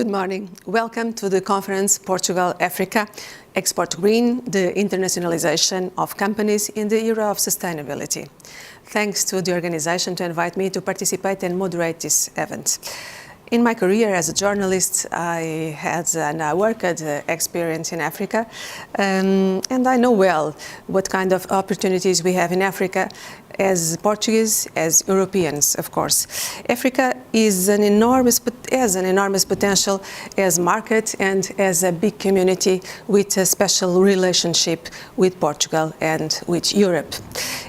Good morning. Welcome to the conference Portugal Africa, Export Green, the internationalization of companies in the era of sustainability. Thanks to the organization to invite me to participate and moderate this event. In my career as a journalist, I had and I worked experience in Africa, and I know well what kind of opportunities we have in Africa as Portuguese, as Europeans, of course. Africa has an enormous potential as market and as a big community with a special relationship with Portugal and with Europe.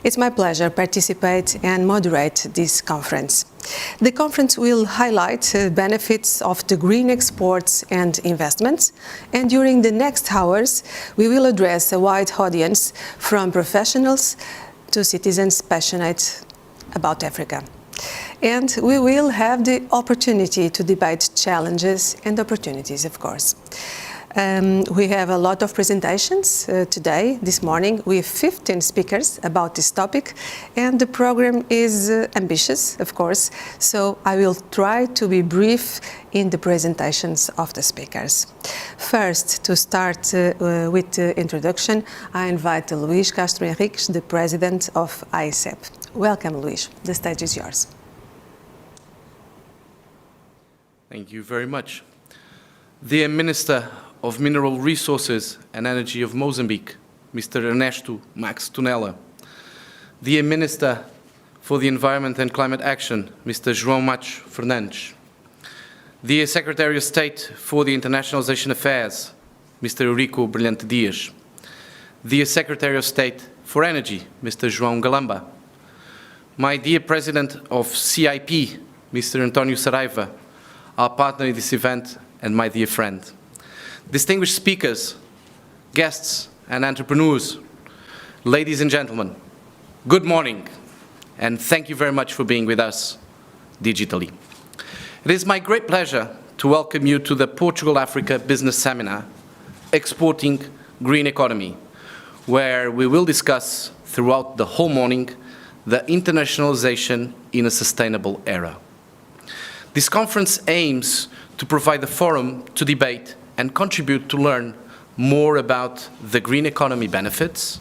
It's my pleasure to participate and moderate this conference. The conference will highlight benefits of the green exports and investments, and during the next hours we will address a wide audience from professionals to citizens passionate about Africa. And we will have the opportunity to debate challenges and opportunities, of course. We have a lot of presentations today, this morning, with 15 speakers about this topic, and the program is ambitious, of course, so I will try to be brief in the presentations of the speakers. First, to start with the introduction, I invite Luís Castro Henriques, the President of Aicep. Welcome, Luís. The stage is yours. Thank you very much. Dear Minister of Mineral Resources and Energy of Mozambique, Mr. Ernesto Max Tunela, dear Minister for the Environment and Climate Action, Mr. João Matos Fernandes, dear Secretary of State for the Internationalization Affairs, Mr. Eurico Brilhante Dias, dear Secretary of State for Energy, Mr. João Galamba, my dear President of CIP, Mr. António Saraiva, our partner in this event and my dear friend. Distinguished speakers, guests and entrepreneurs, ladies and gentlemen, good morning and thank you very much for being with us digitally. It is my great pleasure to welcome you to the Portugal Africa Business Seminar, Exporting Green Economy, where we will discuss throughout the whole morning the internationalization in a sustainable era. This conference aims to provide a forum to debate and contribute to learn more about the green economy benefits,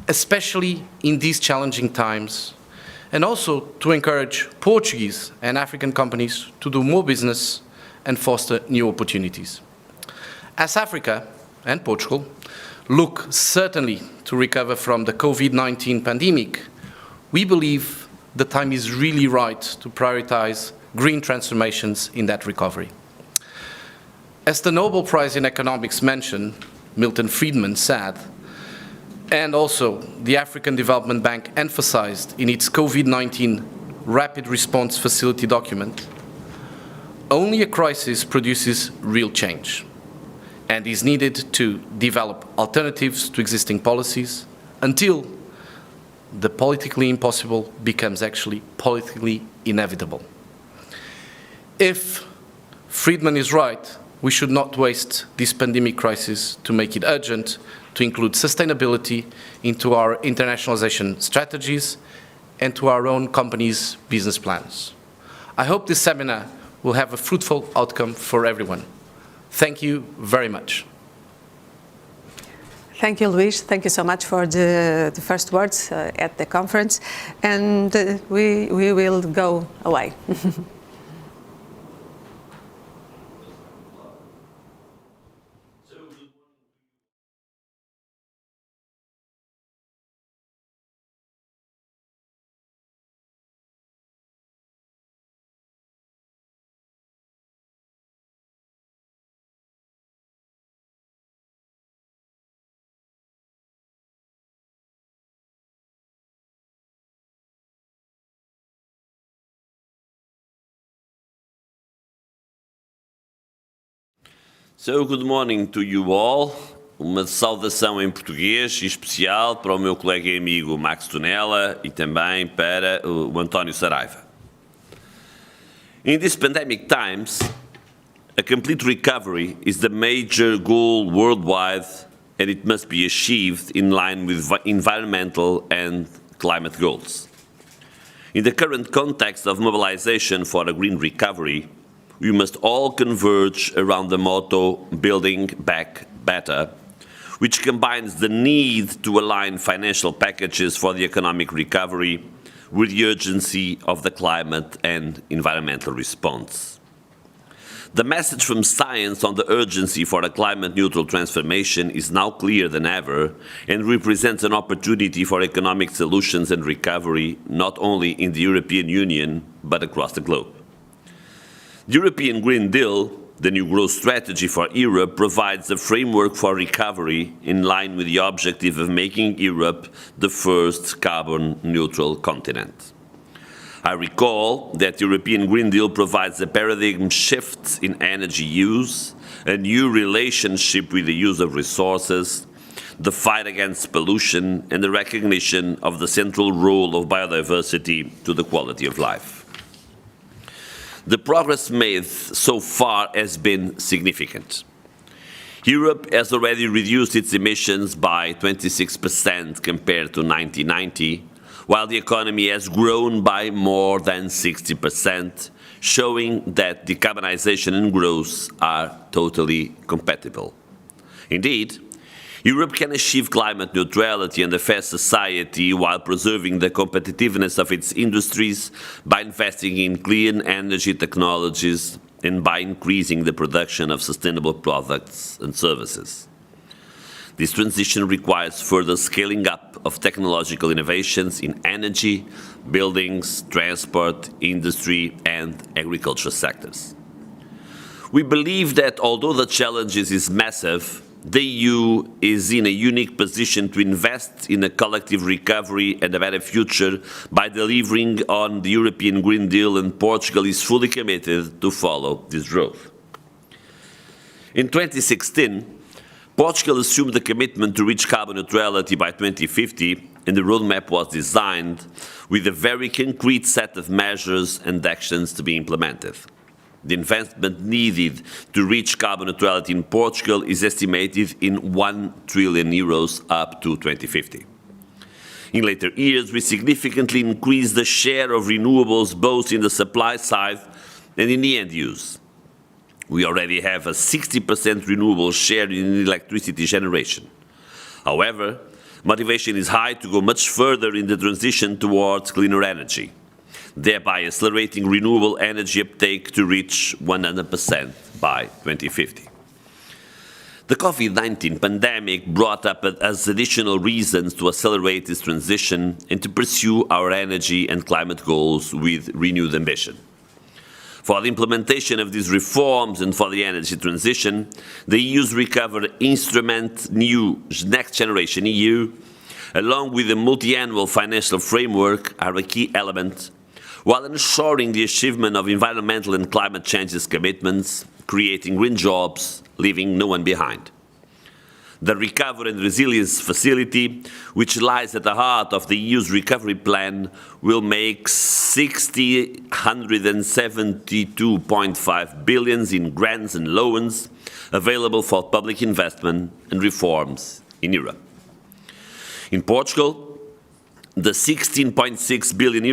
especially in these challenging times, and also to encourage Portuguese and African companies to do more business and foster new opportunities. As Africa and Portugal look certainly to recover from the COVID-19 pandemic, we believe the time is really right to prioritize green transformations in that recovery. As the Nobel Prize in Economics mentioned, Milton Friedman said, and also the African Development Bank emphasized in its COVID-19 Rapid Response Facility document, only a crisis produces real change and is needed to develop alternatives to existing policies until the politically impossible becomes actually politically inevitable. If Friedman is right, we should not waste this pandemic crisis to make it urgent to include sustainability into our internationalization strategies and to our own companies' business plans. I hope this seminar will have a fruitful outcome for everyone. Thank you very much. Thank you, Luís. Thank you so much for the first words at the conference, and we will go away. So, good morning to you all. Uma saudação em português e especial para o meu colega e amigo Max Tunela e também para o António Saraiva. In these pandemic times, a complete recovery is the major goal worldwide, and it must be achieved in line with environmental and climate goals. In the current context of mobilization for a green recovery, we must all converge around the motto, Building Back Better, which combines the need to align financial packages for the economic recovery with the urgency of the climate and environmental response. The message from science on the urgency for a climate-neutral transformation is now clearer than ever and represents an opportunity for economic solutions and recovery, not only in the European Union, but across the globe. The European Green Deal, the new growth strategy for Europe, provides a framework for recovery in line with the objective of making Europe the first carbon-neutral continent. I recall that the European Green Deal provides a paradigm shift in energy use, a new relationship with the use of resources, the fight against pollution, and the recognition of the central role of biodiversity to the quality of life. The progress made so far has been significant. Europe has already reduced its emissions by 26% compared to 1990, while the economy has grown by more than 60%, showing that decarbonization and growth are totally compatible. Indeed, Europe can achieve climate neutrality and a fair society while preserving the competitiveness of its industries by investing in clean energy technologies and by increasing the production of sustainable products and services. This transition requires further scaling up of technological innovations in energy, buildings, transport, industry, and agriculture sectors. We believe that although the challenge is massive, the EU is in a unique position to invest in a collective recovery and a better future by delivering on the European Green Deal, and Portugal is fully committed to follow this growth. In 2016, Portugal assumed the commitment to reach carbon neutrality by 2050, and the roadmap was designed with a very concrete set of measures and actions to be implemented. The investment needed to reach carbon neutrality in Portugal is estimated in €1 trillion up to 2050. In later years, we significantly increased the share of renewables both in the supply side and in the end use. We already have a 60% renewable share in electricity generation. However, motivation is high to go much further in the transition towards cleaner energy, thereby accelerating renewable energy uptake to reach 100% by 2050. The COVID-19 pandemic brought up as additional reasons to accelerate this transition and to pursue our energy and climate goals with renewed ambition. For the implementation of these reforms and for the energy transition, the EU's Recovery Instrument, new Next Generation EU, along with the multi-annual financial framework, are a key element, while ensuring the achievement of environmental and climate change commitments, creating green jobs, leaving no one behind. The Recovery and Resilience Facility, which lies at the heart of the EU's recovery plan, will make €172.5 billion in grants and loans available for public investment and reforms in Europe. In Portugal, the €16.6 billion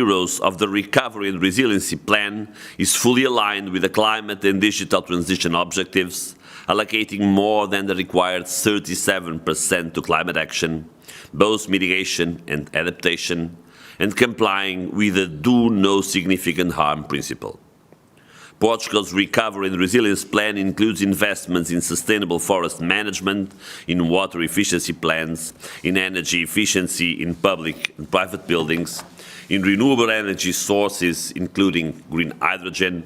of the Recovery and Resiliency Plan is fully aligned with the climate and digital transition objectives, allocating more than the required 37% to climate action, both mitigation and adaptation, and complying with the do no significant harm principle. Portugal's Recovery and Resilience Plan includes investments in sustainable forest management, in water efficiency plans, in energy efficiency in public and private buildings, in renewable energy sources, including green hydrogen,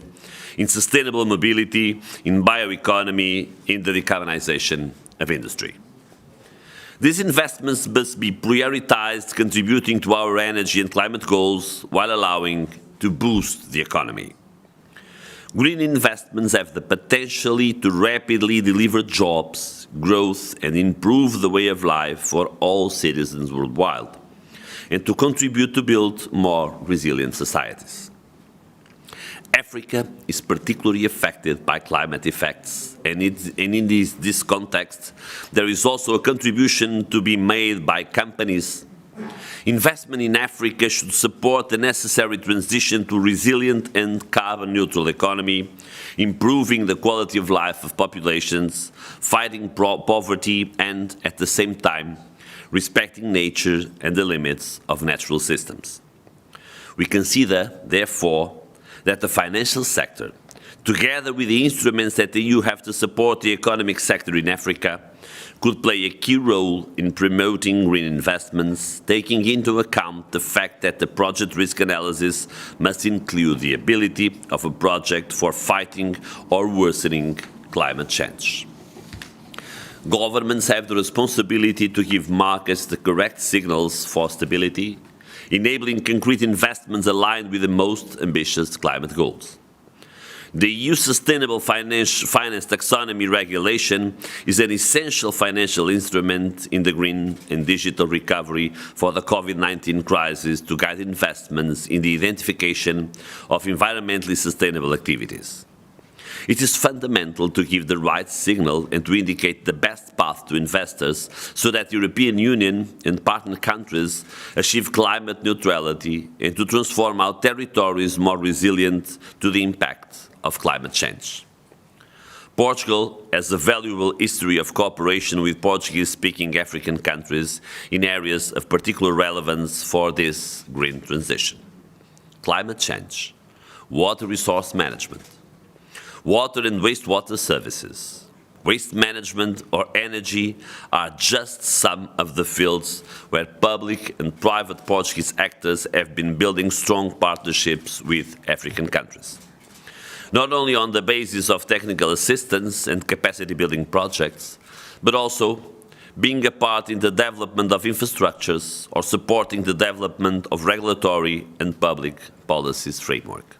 in sustainable mobility, in bioeconomy, in the decarbonization of industry. These investments must be prioritized, contributing to our energy and climate goals while allowing to boost the economy. Green investments have the potential to rapidly deliver jobs, growth, and improve the way of life for all citizens worldwide, and to contribute to build more resilient societies. Africa is particularly affected by climate effects, and in this context, there is also a contribution to be made by companies, Investment in Africa should support the necessary transition to a resilient and carbon-neutral economy, improving the quality of life of populations, fighting poverty, and, at the same time, respecting nature and the limits of natural systems. We consider, therefore, that the financial sector, together with the instruments that the EU have to support the economic sector in Africa, could play a key role in promoting green investments, taking into account the fact that the project risk analysis must include the ability of a project for fighting or worsening climate change. Governments have the responsibility to give markets the correct signals for stability, enabling concrete investments aligned with the most ambitious climate goals. The EU Sustainable Finance Taxonomy Regulation is an essential financial instrument in the green and digital recovery for the COVID-19 crisis to guide investments in the identification of environmentally sustainable activities. It is fundamental to give the right signal and to indicate the best path to investors so that the European Union and partner countries achieve climate neutrality and to transform our territories more resilient to the impact of climate change. Portugal has a valuable history of cooperation with Portuguese-speaking African countries in areas of particular relevance for this green transition. Climate change, water resource management, water and wastewater services, waste management or energy are just some of the fields where public and private Portuguese actors have been building strong partnerships with African countries. Not only on the basis of technical assistance and capacity building projects, but also being a part in the development of infrastructures or supporting the development of regulatory and public policies framework.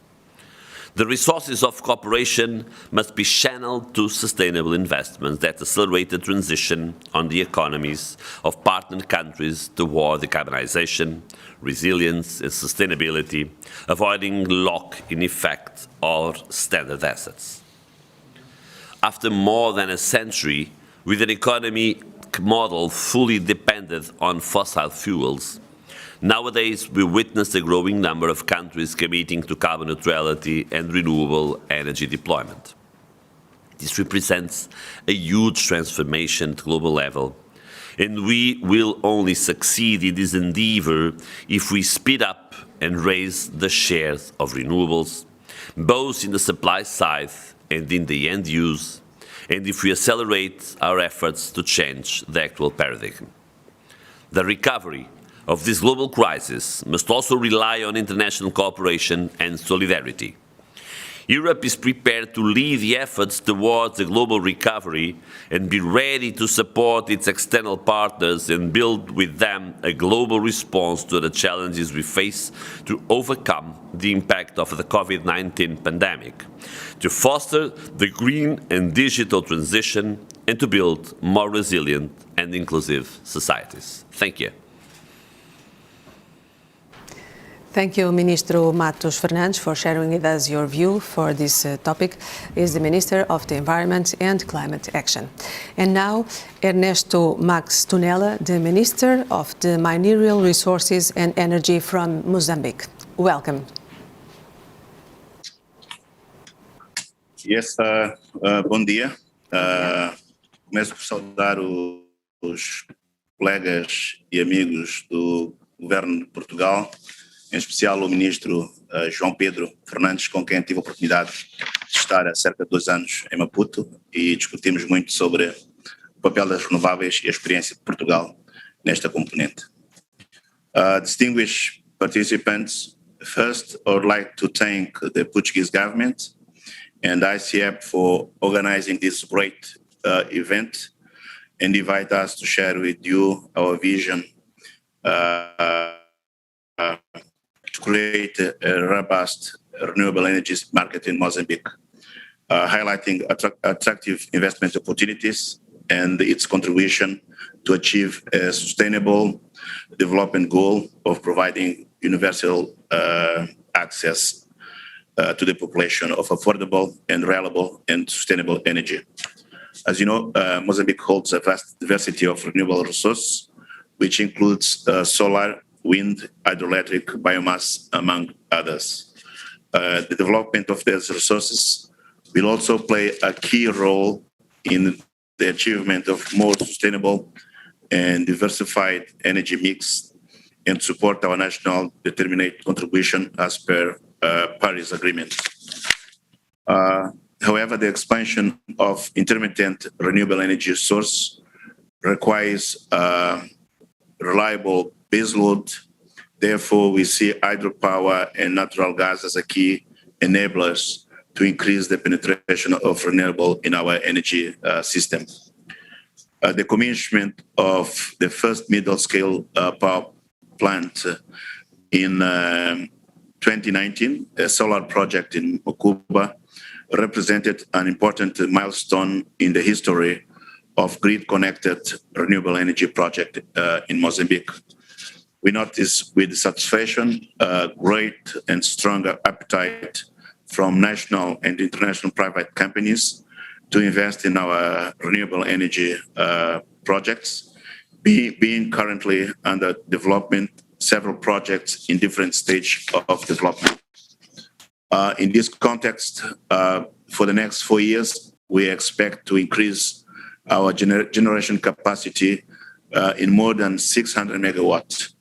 The resources of cooperation must be channeled to sustainable investments that accelerate the transition on the economies of partner countries toward decarbonization, resilience and sustainability, avoiding lock-in effect or standard assets. After more than a century, with an economy model fully dependent on fossil fuels, nowadays we witness a growing number of countries committing to carbon neutrality and renewable energy deployment. This represents a huge transformation at global level, and we will only succeed in this endeavor if we speed up and raise the shares of renewables, both in the supply side and in the end use, and if we accelerate our efforts to change the actual paradigm. The recovery of this global crisis must also rely on international cooperation and solidarity. Europe is prepared to lead the efforts towards a global recovery and be ready to support its external partners and build with them a global response to the challenges we face to overcome the impact of the COVID-19 pandemic, to foster the green and digital transition, and to build more resilient and inclusive societies. Thank you. Thank you, Ministro Matos Fernandes, for sharing with us your view for this topic. He is the Minister of the Environment and Climate Action. And now, Ernesto Max Tunela, the Minister of the Mineral Resources and Energy from Mozambique. Welcome. Yes, bom dia. Começo por saudar os colegas e amigos do Governo de Portugal, em especial o Ministro João Pedro Fernandes, com quem tive a oportunidade de estar há cerca de 2 anos em Maputo e discutimos muito sobre o papel das renováveis e a experiência de Portugal nesta componente. Distinguished participants, first I would like to thank the Portuguese government and Aicep for organizing this great event and invite us to share with you our vision to create a robust renewable energy market in Mozambique, highlighting attractive investment opportunities and its contribution to achieve a sustainable development goal of providing universal access to the population of affordable and reliable and sustainable energy. As you know, Mozambique holds a vast diversity of renewable resources which includes solar, wind, hydroelectric, biomass, among others. The development of these resources will also play a key role in the achievement of more sustainable and diversified energy mix and support our national determined contribution as per Paris Agreement. However, the expansion of intermittent renewable energy source requires reliable baseload. Therefore, we see hydropower and natural gas as a key enablers to increase the penetration of renewable in our energy system. The commissioning of the first middle-scale power plant in 2019, a solar project in Mokuba, represented an important milestone in the history of grid-connected renewable energy project in Mozambique. We notice with satisfaction great and strong appetite from national and international private companies to invest in our renewable energy projects, being currently under development, several projects in different stages of development. In this context, for the next 4 years, we expect to increase our generation capacity in more than 600 megawatts,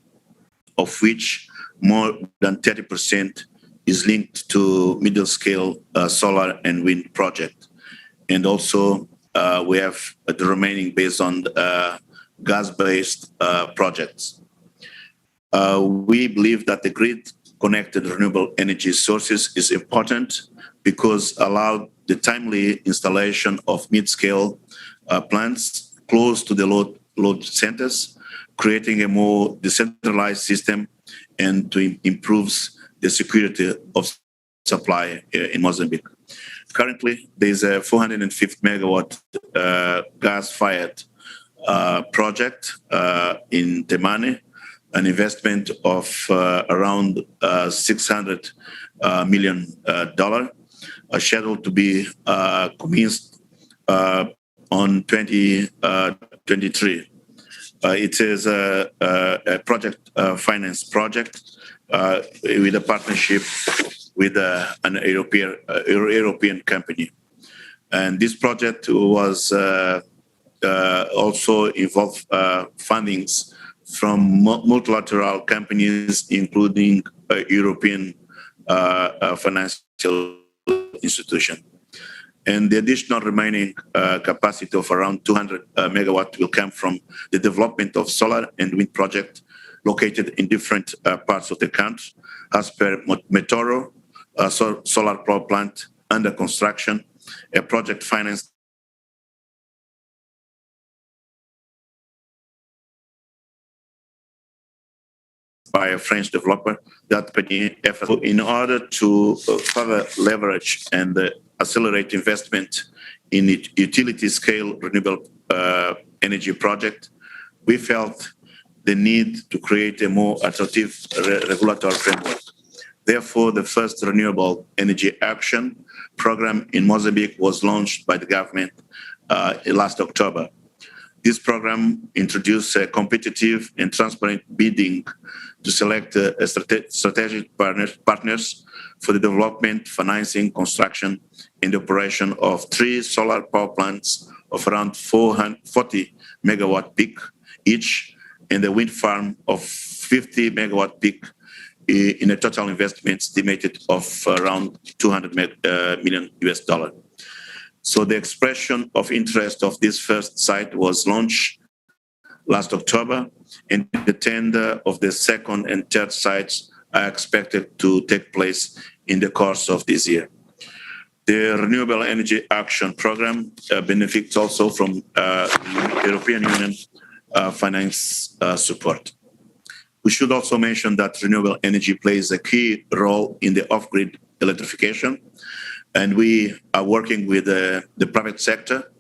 of which more than 30% is linked to middle-scale solar and wind project. And also, we have the remaining based on gas-based projects. We believe that the grid-connected renewable energy sources is important because allow the timely installation of mid-scale plants close to the load centers, creating a more decentralized system and to improves the security of supply in Mozambique. Currently, there's a 450 megawatt gas-fired project in Temane, an investment of around $600 million, scheduled to be commenced on 2023. It is a project finance project with a partnership with an European company. And this project was also involved fundings from multilateral companies, including European financial institution. And the additional remaining capacity of around 200 megawatt will come from the development of solar and wind project located in different parts of the country, as per Metoro, solar power plant under construction, a project financed by a French developer, that in order to further leverage and accelerate investment in utility scale renewable energy project, we felt the need to create a more attractive regulatory framework. Therefore, the first renewable energy action program in Mozambique was launched by the government last October. This program introduced a competitive and transparent bidding to select strategic partners for the development, financing, construction, and operation of 3 solar power plants of around 440 megawatt peak each, and a wind farm of 50 megawatt peak in a total investment estimated of around $200 million US. So the expression of interest of this first site was launched last October, and the tender of the second and third sites are expected to take place in the course of this year. The Renewable Energy Action Program benefits also from European Union finance support. We should also mention that renewable energy plays a key role in the off-grid electrification, and we are working with the private sector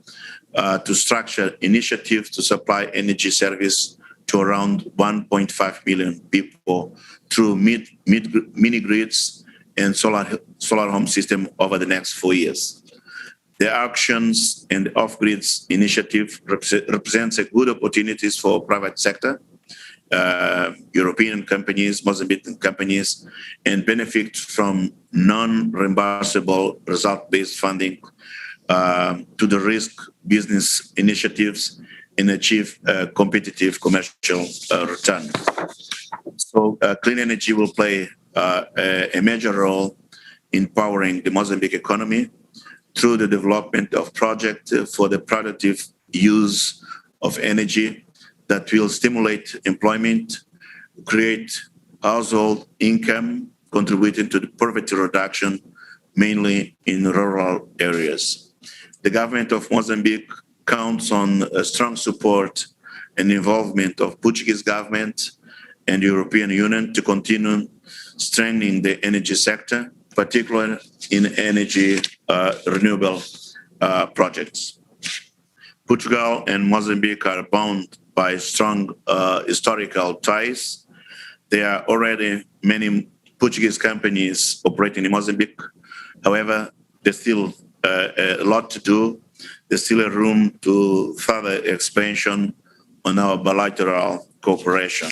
to structure initiatives to supply energy service to around 1.5 million people through mini grids and solar home system over the next 4 years. The actions and the off-grids initiative represents a good opportunities for private sector European companies, Mozambican companies, and benefit from non-reimbursable result-based funding to the risk business initiatives and achieve competitive commercial return. So clean energy will play a major role in powering the Mozambique economy through the development of projects for the productive use of energy that will stimulate employment, create household income, contributing to the poverty reduction, mainly in rural areas. The government of Mozambique counts on strong support and involvement of Portuguese government and the European Union to continue strengthening the energy sector, particularly in energy renewable projects. Portugal and Mozambique are bound by strong historical ties. There are already many Portuguese companies operating in Mozambique. However, there's still a lot to do. There's still a room to further expansion on our bilateral cooperation.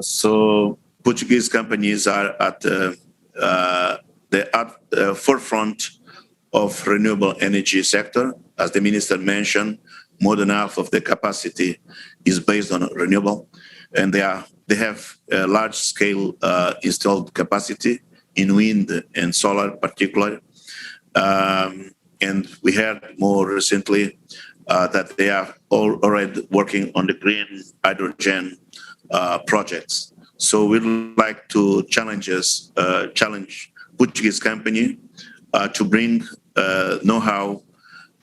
So Portuguese companies are at the forefront of renewable energy sector. As the minister mentioned, more than half of the capacity is based on renewable, and they have a large-scale installed capacity in wind and solar, particularly. And we heard more recently that they are already working on the green hydrogen projects. So we'd like to challenge Portuguese company to bring know-how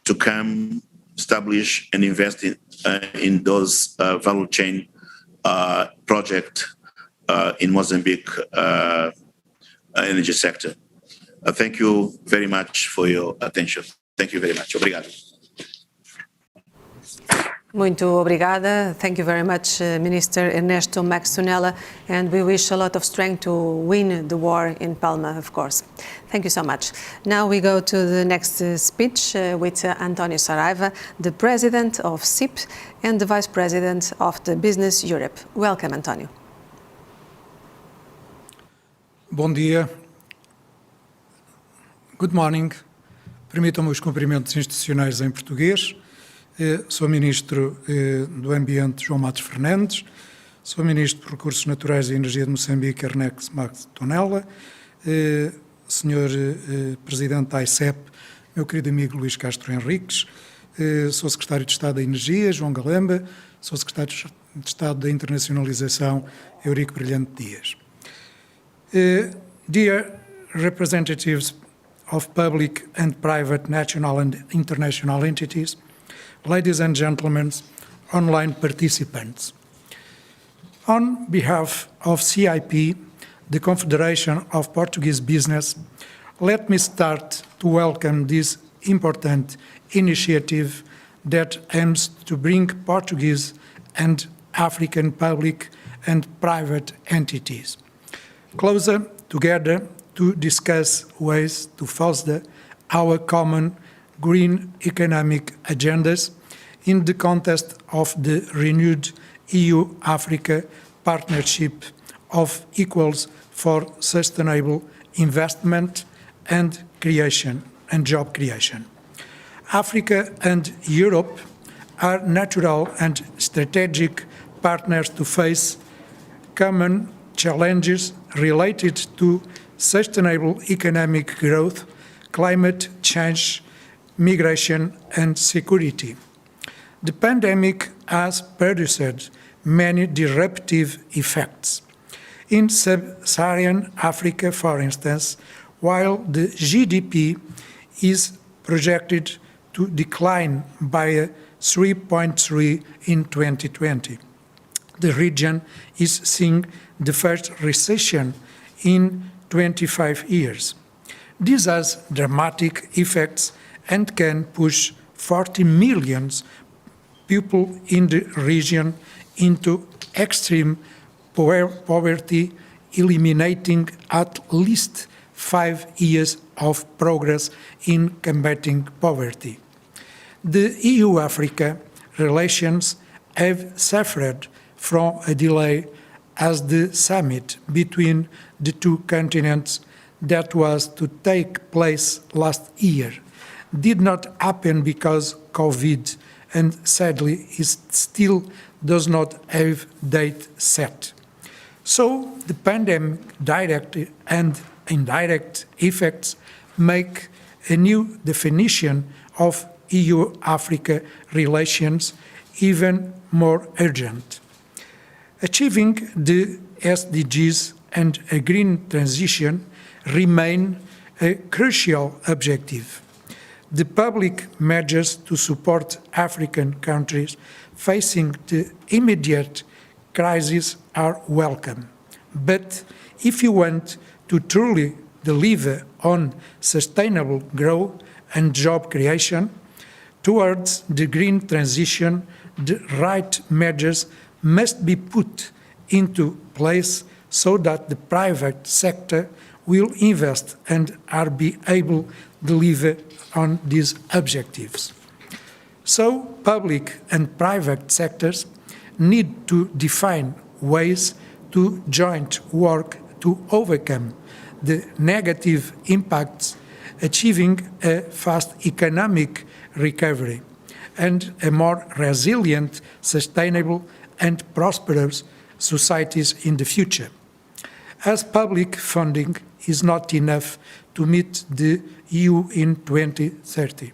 to come, establish and invest in those value chain project in Mozambique energy sector. Thank you very much for your attention. Thank you very much. Obrigado. Muito obrigada. Thank you very much, Minister Ernesto Max Tunela, and we wish a lot of strength to win the war in Palma, of course. Thank you so much. Now we go to the next speech with António Saraiva, the President of CIP and the Vice President of the Business Europe. Welcome, António. Bom dia. Good morning. Permitam-me os cumprimentos institucionais em português. Sou Ministro do Ambiente, João Matos Fernandes. Sou Ministro de Recursos Naturais e Energia de Moçambique, Ernesto Max Tunela. Senhor Presidente da Aicep, meu querido amigo Luís Castro Henriques. Sou Secretário de Estado da Energia, João Galamba. Sou Secretário de Estado da Internacionalização, Eurico Brilhante Dias. Dear representatives of public and private national and international entities, ladies and gentlemen, online participants. On behalf of CIP, the Confederation of Portuguese Business, let me start to welcome this important initiative that aims to bring Portuguese and African public and private entities closer together to discuss ways to foster our common green economic agendas in the context of the renewed EU-Africa partnership of equals for sustainable investment and creation and job creation. Africa and Europe are natural and strategic partners to face common challenges related to sustainable economic growth, climate change, migration and security. The pandemic has produced many disruptive effects. In sub-Saharan Africa, for instance, while the GDP is projected to decline by 3.3 in 2020, the region is seeing the first recession in 25 years. This has dramatic effects and can push 40 million people in the region into extreme poverty, eliminating at least 5 years of progress in combating poverty. The EU-Africa relations have suffered from a delay as the summit between the two continents that was to take place last year did not happen because COVID, and sadly it still does not have date set. So the pandemic direct and indirect effects make a new definition of EU-Africa relations even more urgent. Achieving the SDGs and a green transition remain a crucial objective. The public measures to support African countries facing the immediate crisis are welcome. But if you want to truly deliver on sustainable growth and job creation, towards the green transition, the right measures must be put into place so that the private sector will invest and are be able to deliver on these objectives. So public and private sectors need to define ways to joint work to overcome the negative impacts, achieving a fast economic recovery and a more resilient, sustainable and prosperous societies in the future. As public funding is not enough to meet the EU in 2030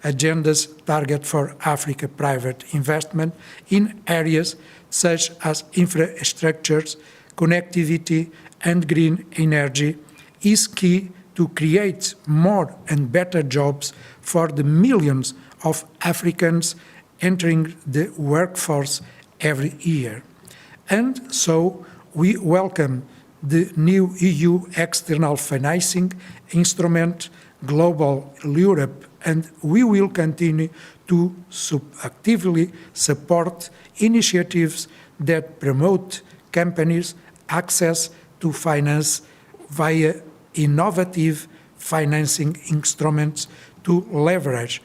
agenda's target for Africa private investment in areas such as infrastructures, connectivity and green energy is key to create more and better jobs for the millions of Africans entering the workforce every year. And so we welcome the new EU external financing instrument, Global Europe, and we will continue to actively support initiatives that promote companies' access to finance via innovative financing instruments to leverage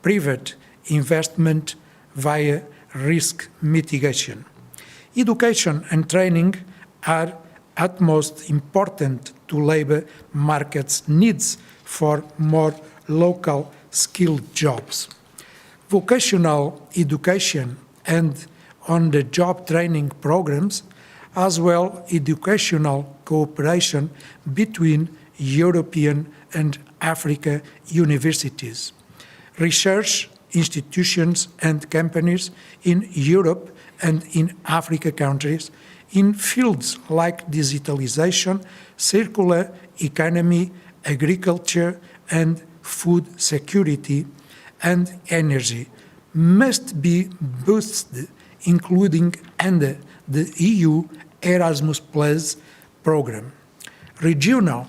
private investment via risk mitigation. Education and training are utmost important to labour markets' needs for more local skilled jobs. Vocational education and on-the-job training programs, as well educational cooperation between European and Africa universities, research institutions and companies in Europe and in Africa countries in fields like digitalization, circular economy, agriculture and food security and energy must be boosted, including under the EU Erasmus Plus program. Regional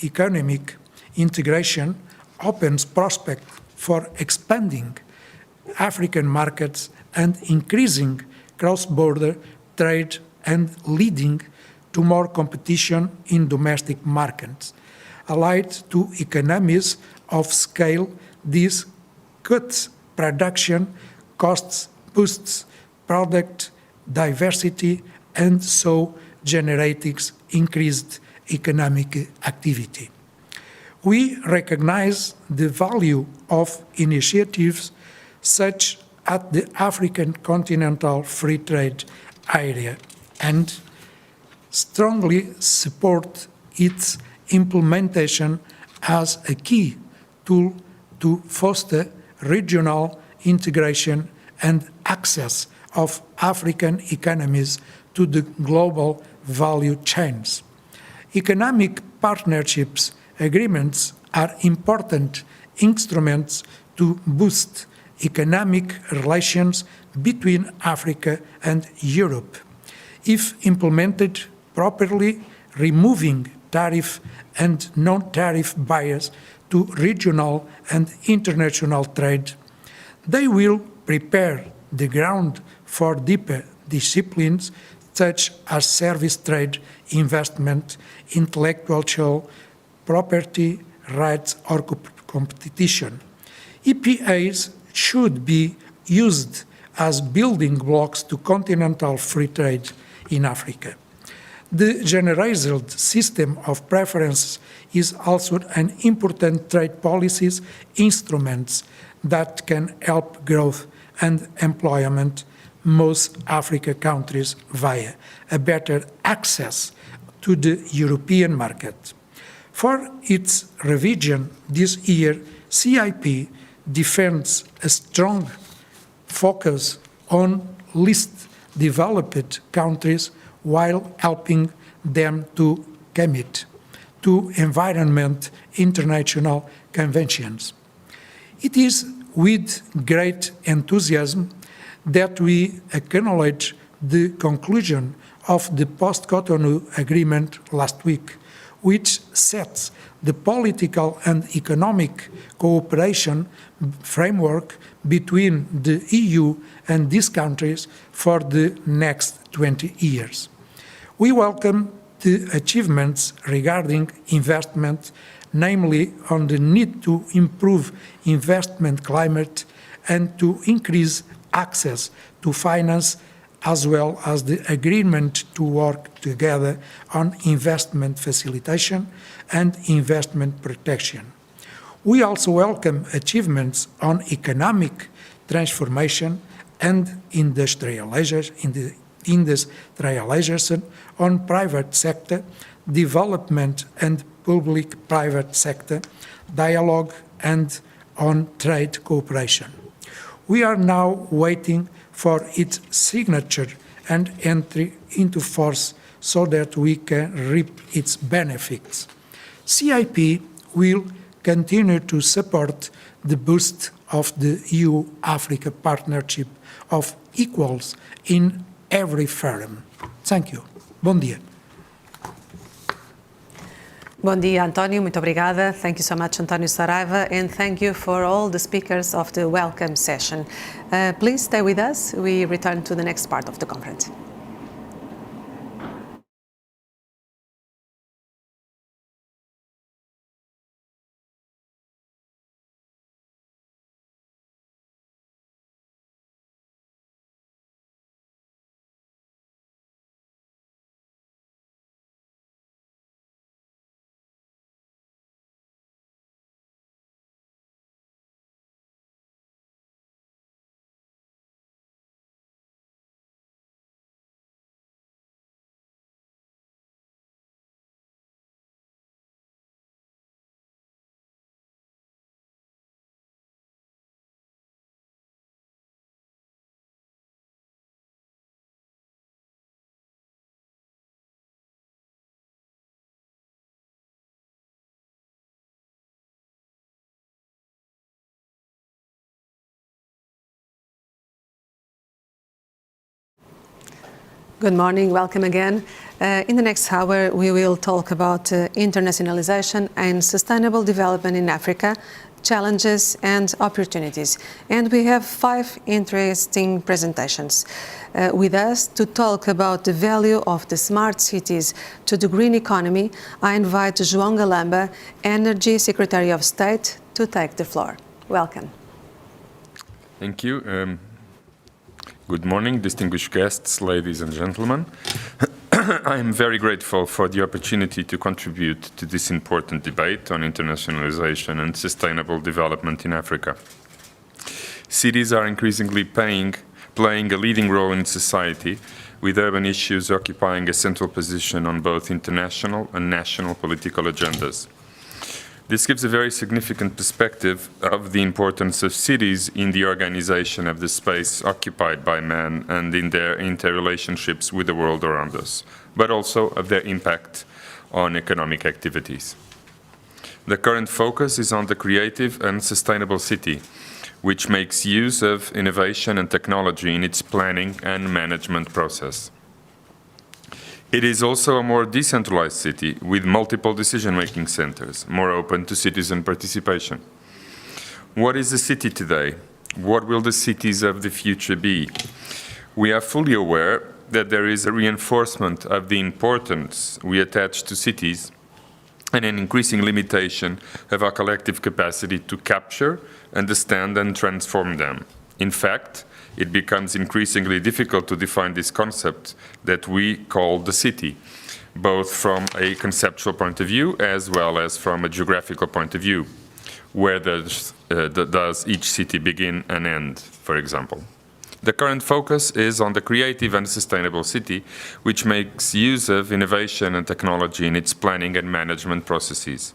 economic integration opens prospects for expanding African markets and increasing cross-border trade and leading to more competition in domestic markets. Allied to economies of scale, this cuts production costs, boosts product diversity, and so generates increased economic activity. We recognize the value of initiatives such as the African Continental Free Trade Area and strongly support its implementation as a key tool to foster regional integration and access of African economies to the global value chains. Economic partnerships agreements are important instruments to boost economic relations between Africa and Europe. If implemented properly, removing tariff and non-tariff barriers to regional and international trade, they will prepare the ground for deeper disciplines such as service trade, investment, intellectual property rights or competition. EPAs should be used as building blocks to continental free trade in Africa. The generalized system of preferences is also an important trade policies instrument that can help growth and employment most African countries via a better access to the European market. For its revision this year, CIP defends a strong focus on least developed countries while helping them to commit to environment international conventions. It is with great enthusiasm that we acknowledge the conclusion of the post-Cotonou agreement last week, which sets the political and economic cooperation framework between the EU and these countries for the next 20 years. We welcome the achievements regarding investment, namely on the need to improve investment climate and to increase access to finance, as well as the agreement to work together on investment facilitation and investment protection. We also welcome achievements on economic transformation and industrialization on private sector, development and public-private sector dialogue, and on trade cooperation. We are now waiting for its signature and entry into force so that we can reap its benefits. CIP will continue to support the boost of the EU-Africa partnership of equals in every forum. Thank you. Bom dia. Bom dia, António. Muito obrigada. Thank you so much, António Saraiva, and thank you for all the speakers of the welcome session. Please stay with us. We return to the next part of the conference. Good morning, welcome again. In the next hour, we will talk about internationalization and sustainable development in Africa, challenges and opportunities. And we have 5 interesting presentations. With us to talk about the value of the smart cities to the green economy, I invite João Galamba, Energy Secretary of State, to take the floor. Welcome. Thank you. Good morning, distinguished guests, ladies and gentlemen. I am very grateful for the opportunity to contribute to this important debate on internationalization and sustainable development in Africa. Cities are increasingly playing a leading role in society, with urban issues occupying a central position on both international and national political agendas. This gives a very significant perspective of the importance of cities in the organization of the space occupied by man and in their interrelationships with the world around us, but also of their impact on economic activities. The current focus is on the creative and sustainable city, which makes use of innovation and technology in its planning and management process. It is also a more decentralized city with multiple decision-making centers, more open to citizen participation. What is a city today? What will the cities of the future be? We are fully aware that there is a reinforcement of the importance we attach to cities and an increasing limitation of our collective capacity to capture, understand, and transform them. In fact, it becomes increasingly difficult to define this concept that we call the city, both from a conceptual point of view as well as from a geographical point of view. Where does each city begin and end, for example? The current focus is on the creative and sustainable city, which makes use of innovation and technology in its planning and management processes.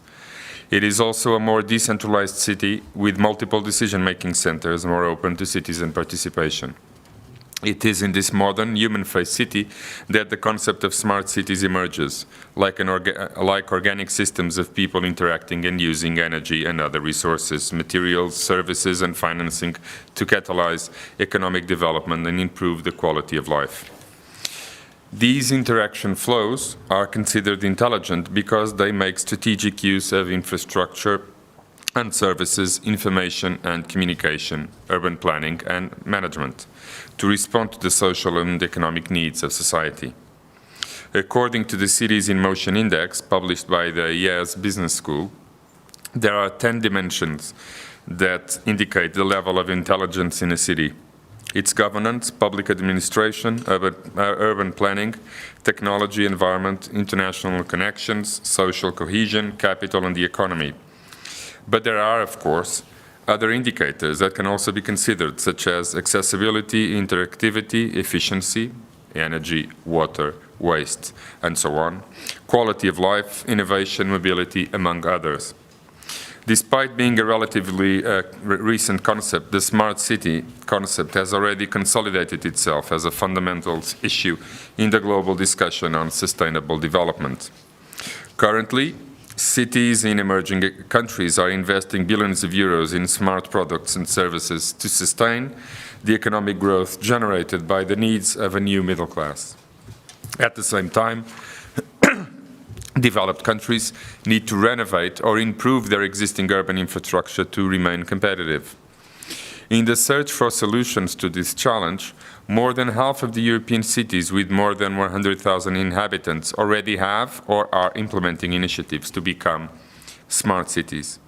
It is also a more decentralized city with multiple decision-making centers more open to citizen participation. It is in this modern, human-faced city that the concept of smart cities emerges, like organic systems of people interacting and using energy and other resources, materials, services, and financing to catalyze economic development and improve the quality of life. These interaction flows are considered intelligent because they make strategic use of infrastructure and services, information and communication, urban planning and management, to respond to the social and economic needs of society. According to the Cities in Motion Index, published by the IES Business School, there are 10 dimensions that indicate the level of intelligence in a city. Its governance, public administration, urban planning, technology, environment, international connections, social cohesion, capital, and the economy. But there are, of course, other indicators that can also be considered, such as accessibility, interactivity, efficiency, energy, water, waste, and so on, quality of life, innovation, mobility, among others. Despite being a relatively recent concept, the smart city concept has already consolidated itself as a fundamental issue in the global discussion on sustainable development. Currently, cities in emerging countries are investing billions of euros in smart products and services to sustain the economic growth generated by the needs of a new middle class. At the same time, developed countries need to renovate or improve their existing urban infrastructure to remain competitive. In the search for solutions to this challenge, more than half of the European cities with more than 100,000 inhabitants already have or are implementing initiatives to become smart cities.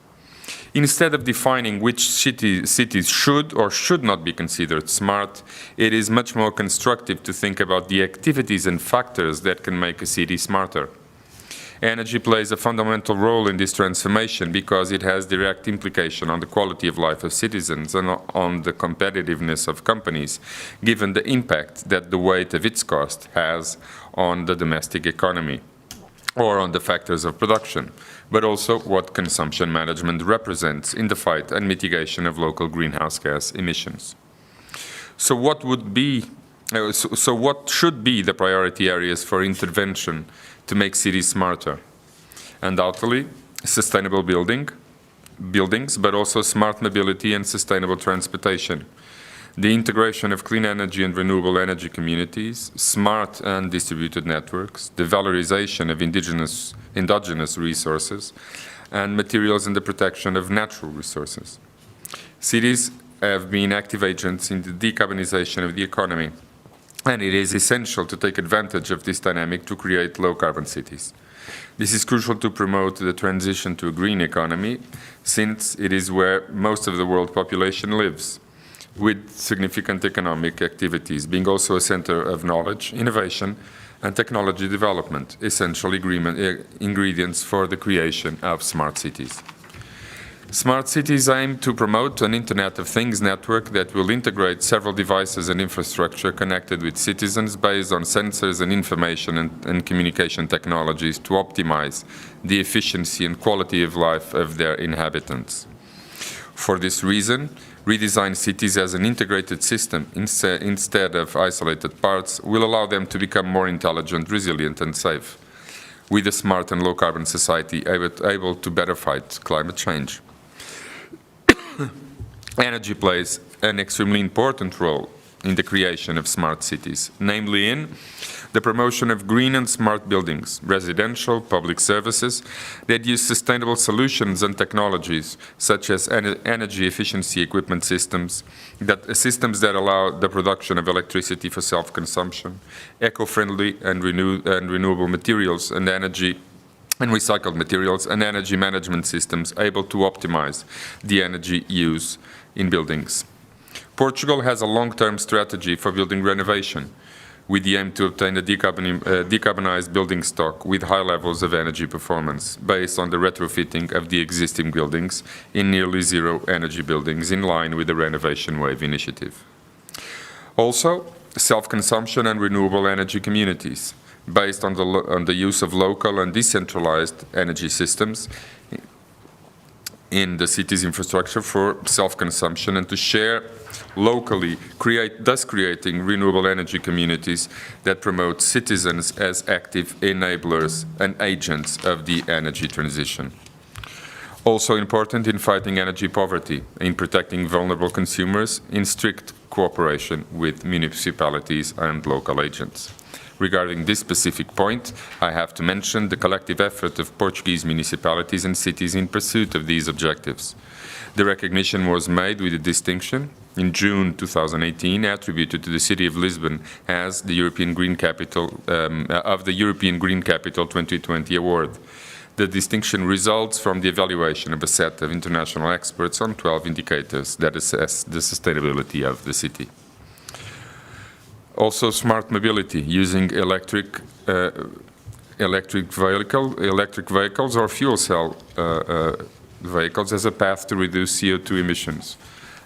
Instead of defining which cities should or should not be considered smart, it is much more constructive to think about the activities and factors that can make a city smarter. Energy plays a fundamental role in this transformation because it has direct implication on the quality of life of citizens and on the competitiveness of companies, given the impact that the weight of its cost has on the domestic economy or on the factors of production, but also what consumption management represents in the fight and mitigation of local greenhouse gas emissions. So what should be the priority areas for intervention to make cities smarter? Undoubtedly, sustainable buildings, but also smart mobility and sustainable transportation. The integration of clean energy and renewable energy communities, smart and distributed networks, the valorization of endogenous resources, and materials and the protection of natural resources. Cities have been active agents in the decarbonization of the economy, and it is essential to take advantage of this dynamic to create low-carbon cities. This is crucial to promote the transition to a green economy, since it is where most of the world population lives, with significant economic activities being also a center of knowledge, innovation, and technology development, essential ingredients for the creation of smart cities. Smart cities aim to promote an Internet of Things network that will integrate several devices and infrastructure connected with citizens based on sensors and information and communication technologies to optimize the efficiency and quality of life of their inhabitants. For this reason, redesign cities as an integrated system instead of isolated parts will allow them to become more intelligent, resilient, and safe, with a smart and low-carbon society able to better fight climate change. Energy plays an extremely important role in the creation of smart cities, namely in the promotion of green and smart buildings, residential, public services that use sustainable solutions and technologies, such as energy efficiency equipment systems that allow the production of electricity for self-consumption, eco-friendly and renewable materials and energy and recycled materials, and energy management systems able to optimize the energy use in buildings. Portugal has a long-term strategy for building renovation, with the aim to obtain a decarbonized building stock with high levels of energy performance, based on the retrofitting of the existing buildings in nearly zero energy buildings, in line with the Renovation Wave initiative. Also, self-consumption and renewable energy communities, based on the use of local and decentralized energy systems in the city's infrastructure for self-consumption and to share locally, thus creating renewable energy communities that promote citizens as active enablers and agents of the energy transition. Also important in fighting energy poverty, in protecting vulnerable consumers, in strict cooperation with municipalities and local agents. Regarding this specific point, I have to mention the collective effort of Portuguese municipalities and cities in pursuit of these objectives. The recognition was made with a distinction in June 2018, attributed to the city of Lisbon as the European Green Capital of the European Green Capital 2020 award. The distinction results from the evaluation of a set of international experts on 12 indicators that assess the sustainability of the city. Also, smart mobility, using electric vehicles or fuel cell vehicles as a path to reduce CO2 emissions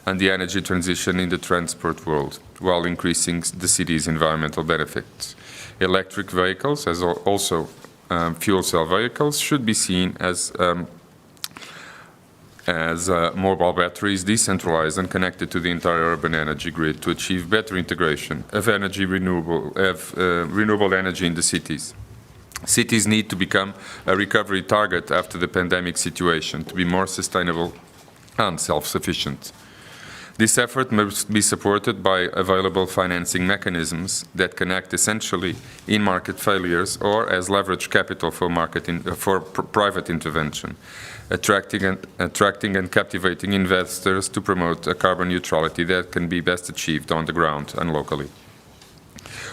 and the energy transition in the transport world, while increasing the city's environmental benefits. Electric vehicles, as also fuel cell vehicles, should be seen as mobile batteries decentralized and connected to the entire urban energy grid to achieve better integration of renewable energy in the cities. Cities need to become a recovery target after the pandemic situation to be more sustainable and self-sufficient. This effort must be supported by available financing mechanisms that connect essentially in-market failures or as leverage capital for private intervention, attracting and captivating investors to promote a carbon neutrality that can be best achieved on the ground and locally.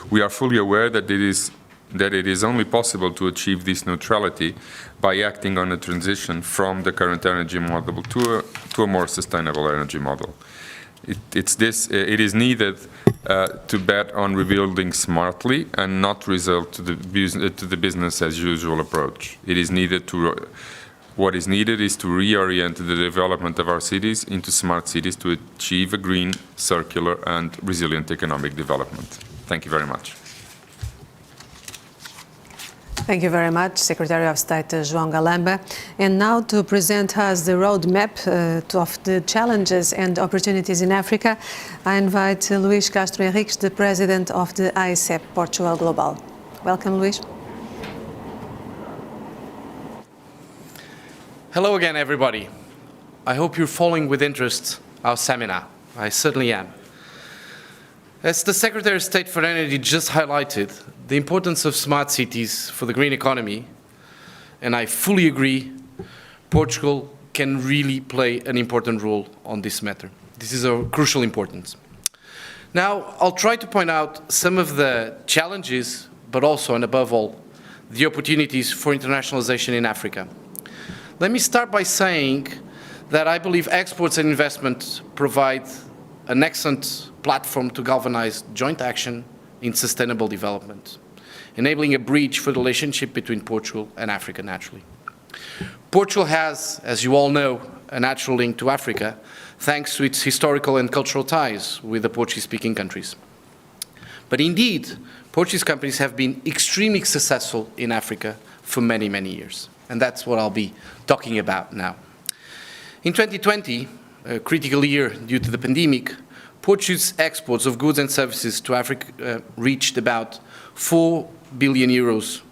We are fully aware that it is only possible to achieve this neutrality by acting on a transition from the current energy model to a more sustainable energy model. It is needed to bet on rebuilding smartly and not resort to the business as usual approach. What is needed is to reorient the development of our cities into smart cities to achieve a green, circular and resilient economic development. Thank you very much. Thank you very much, Secretary of State João Galamba. And now to present us the roadmap of the challenges and opportunities in Africa, I invite Luís Castro Henriques, the President of the Aicep Portugal Global. Welcome, Luís. Hello again, everybody. I hope you're following with interest our seminar. I certainly am. As the Secretary of State for Energy just highlighted, the importance of smart cities for the green economy, and I fully agree, Portugal can really play an important role on this matter. This is of crucial importance. Now, I'll try to point out some of the challenges, but also, and above all, the opportunities for internationalization in Africa. Let me start by saying that I believe exports and investment provide an excellent platform to galvanize joint action in sustainable development, enabling a bridge for the relationship between Portugal and Africa naturally. Portugal has, as you all know, a natural link to Africa, thanks to its historical and cultural ties with the Portuguese-speaking countries. But indeed, Portuguese companies have been extremely successful in Africa for many, many years. And that's what I'll be talking about now. In 2020, a critical year due to the pandemic, Portuguese exports of goods and services to Africa reached about 4 billion euros.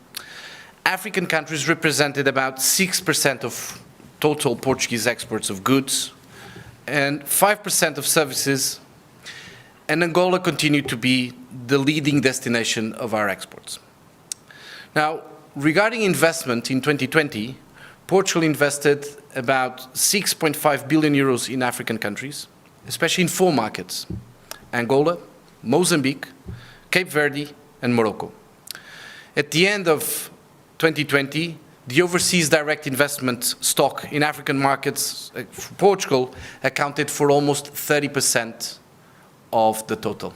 African countries represented about 6% of total Portuguese exports of goods and 5% of services, and Angola continued to be the leading destination of our exports. Now, regarding investment in 2020, Portugal invested about 6.5 billion euros in African countries, especially in 4 markets: Angola, Mozambique, Cape Verde, and Morocco. At the end of 2020, the overseas direct investment stock in African markets for Portugal accounted for almost 30% of the total.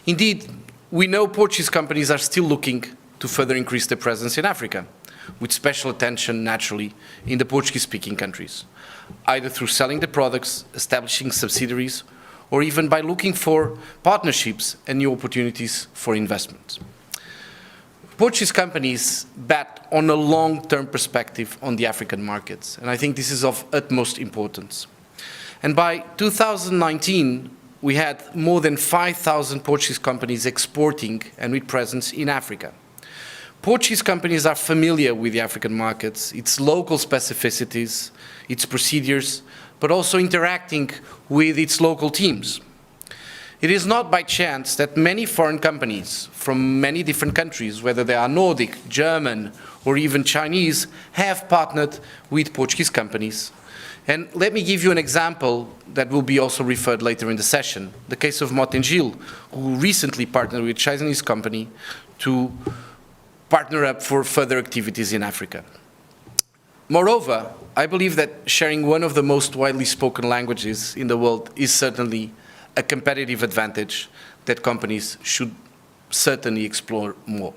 Indeed, we know Portuguese companies are still looking to further increase their presence in Africa, with special attention, naturally, in the Portuguese-speaking countries, either through selling their products, establishing subsidiaries, or even by looking for partnerships and new opportunities for investment. Portuguese companies bet on a long-term perspective on the African markets, and I think this is of utmost importance. And by 2019, we had more than 5,000 Portuguese companies exporting and with presence in Africa. Portuguese companies are familiar with the African markets, its local specificities, its procedures, but also interacting with its local teams. It is not by chance that many foreign companies from many different countries, whether they are Nordic, German, or even Chinese, have partnered with Portuguese companies. And let me give you an example that will be also referred later in the session, the case of Motengil, who recently partnered with a Chinese company to partner up for further activities in Africa. Moreover, I believe that sharing one of the most widely spoken languages in the world is certainly a competitive advantage that companies should certainly explore more.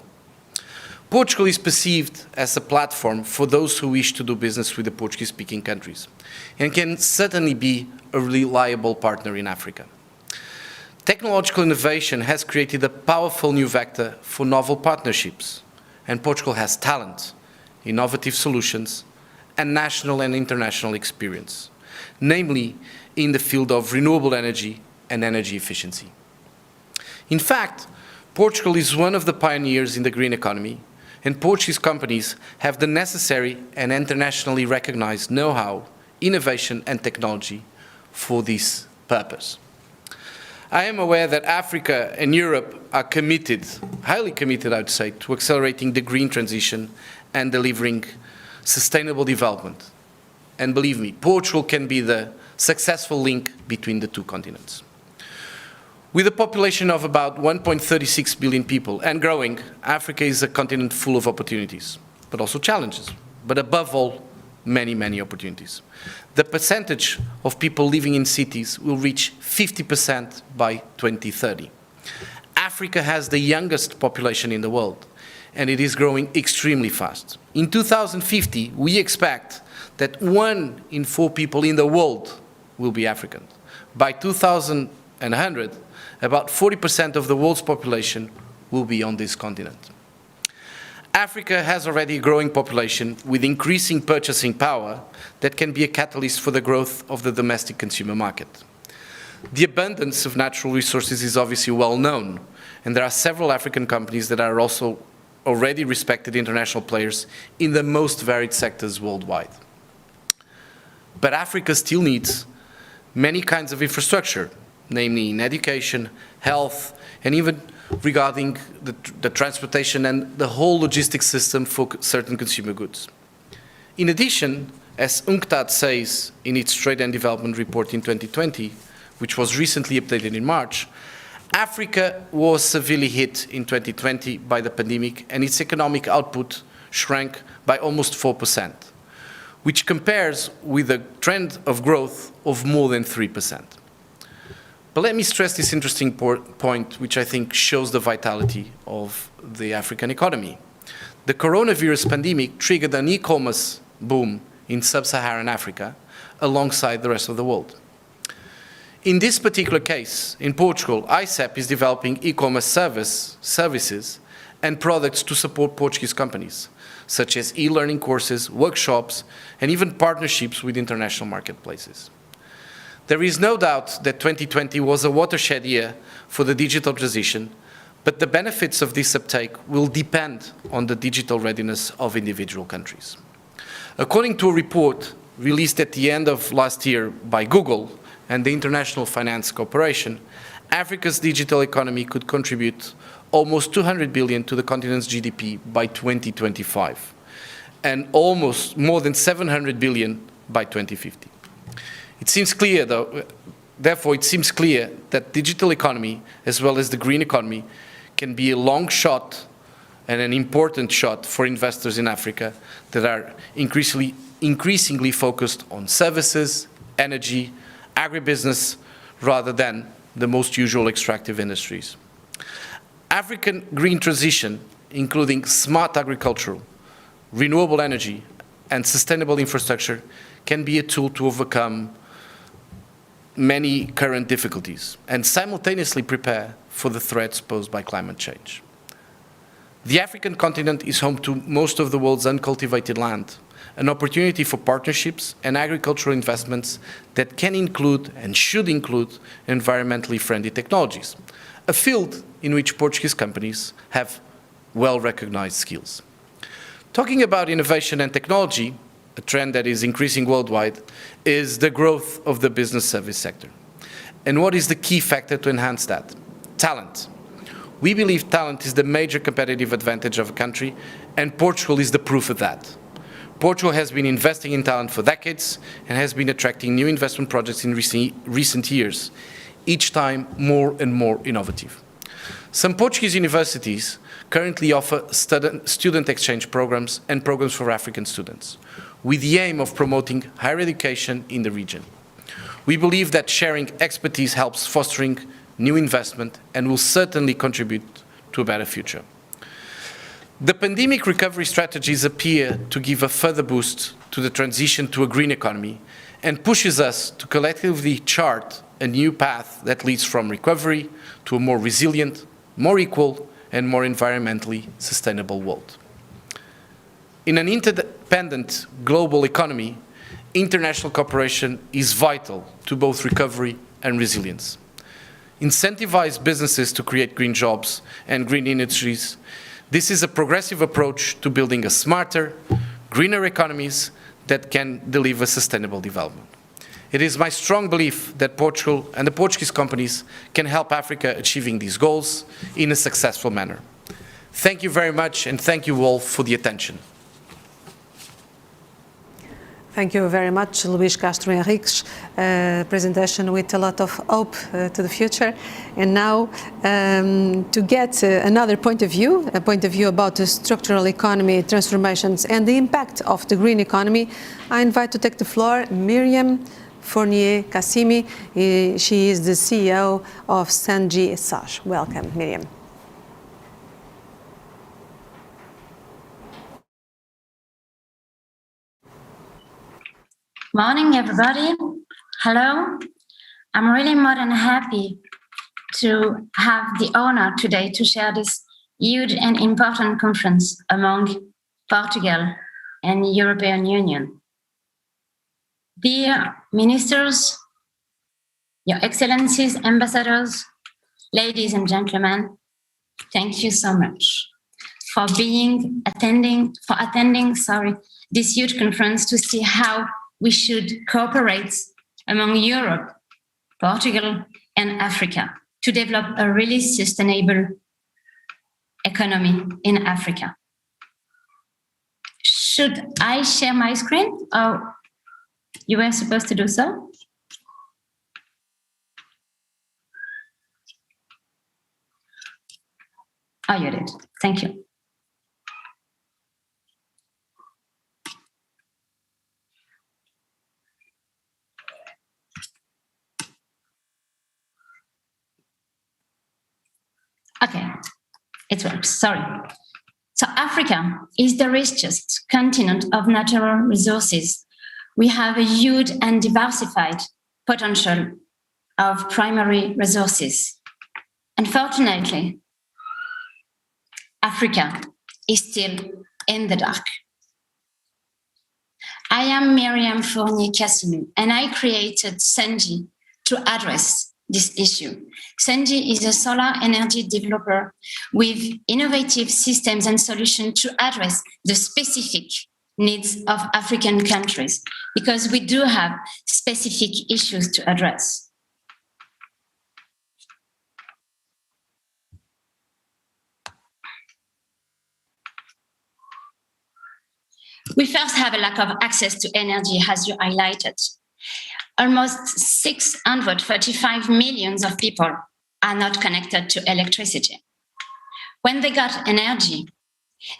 Portugal is perceived as a platform for those who wish to do business with the Portuguese-speaking countries and can certainly be a reliable partner in Africa. Technological innovation has created a powerful new vector for novel partnerships, and Portugal has talent, innovative solutions, and national and international experience, namely in the field of renewable energy and energy efficiency. In fact, Portugal is one of the pioneers in the green economy, and Portuguese companies have the necessary and internationally recognized know-how, innovation, and technology for this purpose. I am aware that Africa and Europe are committed, highly committed, I would say, to accelerating the green transition and delivering sustainable development. And believe me, Portugal can be the successful link between the two continents. With a population of about 1.36 billion people and growing, Africa is a continent full of opportunities, but also challenges, but above all, many, many opportunities. The percentage of people living in cities will reach 50% by 2030. Africa has the youngest population in the world, and it is growing extremely fast. In 2050, we expect that 1 in 4 people in the world will be African. By 2100, about 40% of the world's population will be on this continent. Africa has already a growing population with increasing purchasing power that can be a catalyst for the growth of the domestic consumer market. The abundance of natural resources is obviously well known, and there are several African companies that are also already respected international players in the most varied sectors worldwide. But Africa still needs many kinds of infrastructure, namely in education, health, and even regarding the transportation and the whole logistics system for certain consumer goods. In addition, as UNCTAD says in its Trade and Development Report in 2020, which was recently updated in March, Africa was severely hit in 2020 by the pandemic, and its economic output shrank by almost 4%, which compares with a trend of growth of more than 3%. But let me stress this interesting point, which I think shows the vitality of the African economy. The coronavirus pandemic triggered an e-commerce boom in sub-Saharan Africa alongside the rest of the world. In this particular case, in Portugal, Aicep is developing e-commerce services and products to support Portuguese companies, such as e-learning courses, workshops, and even partnerships with international marketplaces. There is no doubt that 2020 was a watershed year for the digital transition, but the benefits of this uptake will depend on the digital readiness of individual countries. According to a report released at the end of last year by Google and the International Finance Corporation, Africa's digital economy could contribute almost 200 billion to the continent's GDP by 2025, and almost more than 700 billion by 2050. It seems clear, therefore, it seems clear that digital economy, as well as the green economy, can be a long shot and an important shot for investors in Africa that are increasingly focused on services, energy, agribusiness, rather than the most usual extractive industries. African green transition, including smart agriculture, renewable energy, and sustainable infrastructure, can be a tool to overcome many current difficulties and simultaneously prepare for the threats posed by climate change. The African continent is home to most of the world's uncultivated land, an opportunity for partnerships and agricultural investments that can include and should include environmentally friendly technologies, a field in which Portuguese companies have well-recognized skills. Talking about innovation and technology, a trend that is increasing worldwide, is the growth of the business service sector. And what is the key factor to enhance that? Talent. We believe talent is the major competitive advantage of a country, and Portugal is the proof of that. Portugal has been investing in talent for decades and has been attracting new investment projects in recent years, each time more and more innovative. Some Portuguese universities currently offer student exchange programs and programs for African students, with the aim of promoting higher education in the region. We believe that sharing expertise helps fostering new investment and will certainly contribute to a better future. The pandemic recovery strategies appear to give a further boost to the transition to a green economy and pushes us to collectively chart a new path that leads from recovery to a more resilient, more equal, and more environmentally sustainable world. In an interdependent global economy, international cooperation is vital to both recovery and resilience. Incentivize businesses to create green jobs and green industries. This is a progressive approach to building a smarter, greener economies that can deliver sustainable development. It is my strong belief that Portugal and the Portuguese companies can help Africa achieving these goals in a successful manner. Thank you very much, and thank you all for the attention. Thank you very much, Luís Castro Henriques. Presentation with a lot of hope to the future. And now, to get another point of view, a point of view about the structural economy transformations and the impact of the green economy, I invite to take the floor Miriam Fournier-Cassimi. She is the CEO of Sanji Sage. Welcome, Miriam. Morning, everybody. Hello. I'm really more than happy to have the honor today to share this huge and important conference among Portugal and the European Union. Dear ministers, your excellencies, ambassadors, ladies and gentlemen, thank you so much for attending this huge conference to see how we should cooperate among Europe, Portugal, and Africa to develop a really sustainable economy in Africa. Should I share my screen? Or you were supposed to do so? Oh, you did. Thank you. Okay, it works, sorry. So Africa is the richest continent of natural resources. We have a huge and diversified potential of primary resources. Unfortunately, Africa is still in the dark. I am Miriam Fournier-Cassimi, and I created Sanji to address this issue. Sanji is a solar energy developer with innovative systems and solutions to address the specific needs of African countries, because we do have specific issues to address. We first have a lack of access to energy, as you highlighted. Almost 635 million of people are not connected to electricity. When they got energy,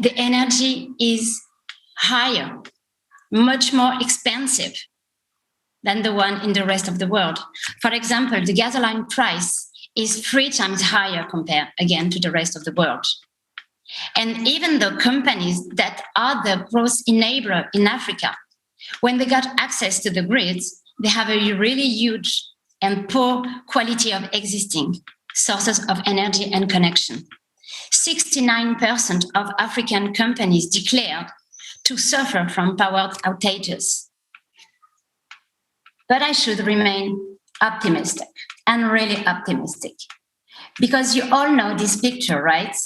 the energy is higher, much more expensive than the one in the rest of the world. For example, the gasoline price is 3 times higher compared, again, to the rest of the world. And even the companies that are the growth enabler in Africa, when they got access to the grids, they have a really huge and poor quality of existing sources of energy and connection. 69% of African companies declared to suffer from power outages. But I should remain optimistic, and really optimistic, because you all know this picture, right?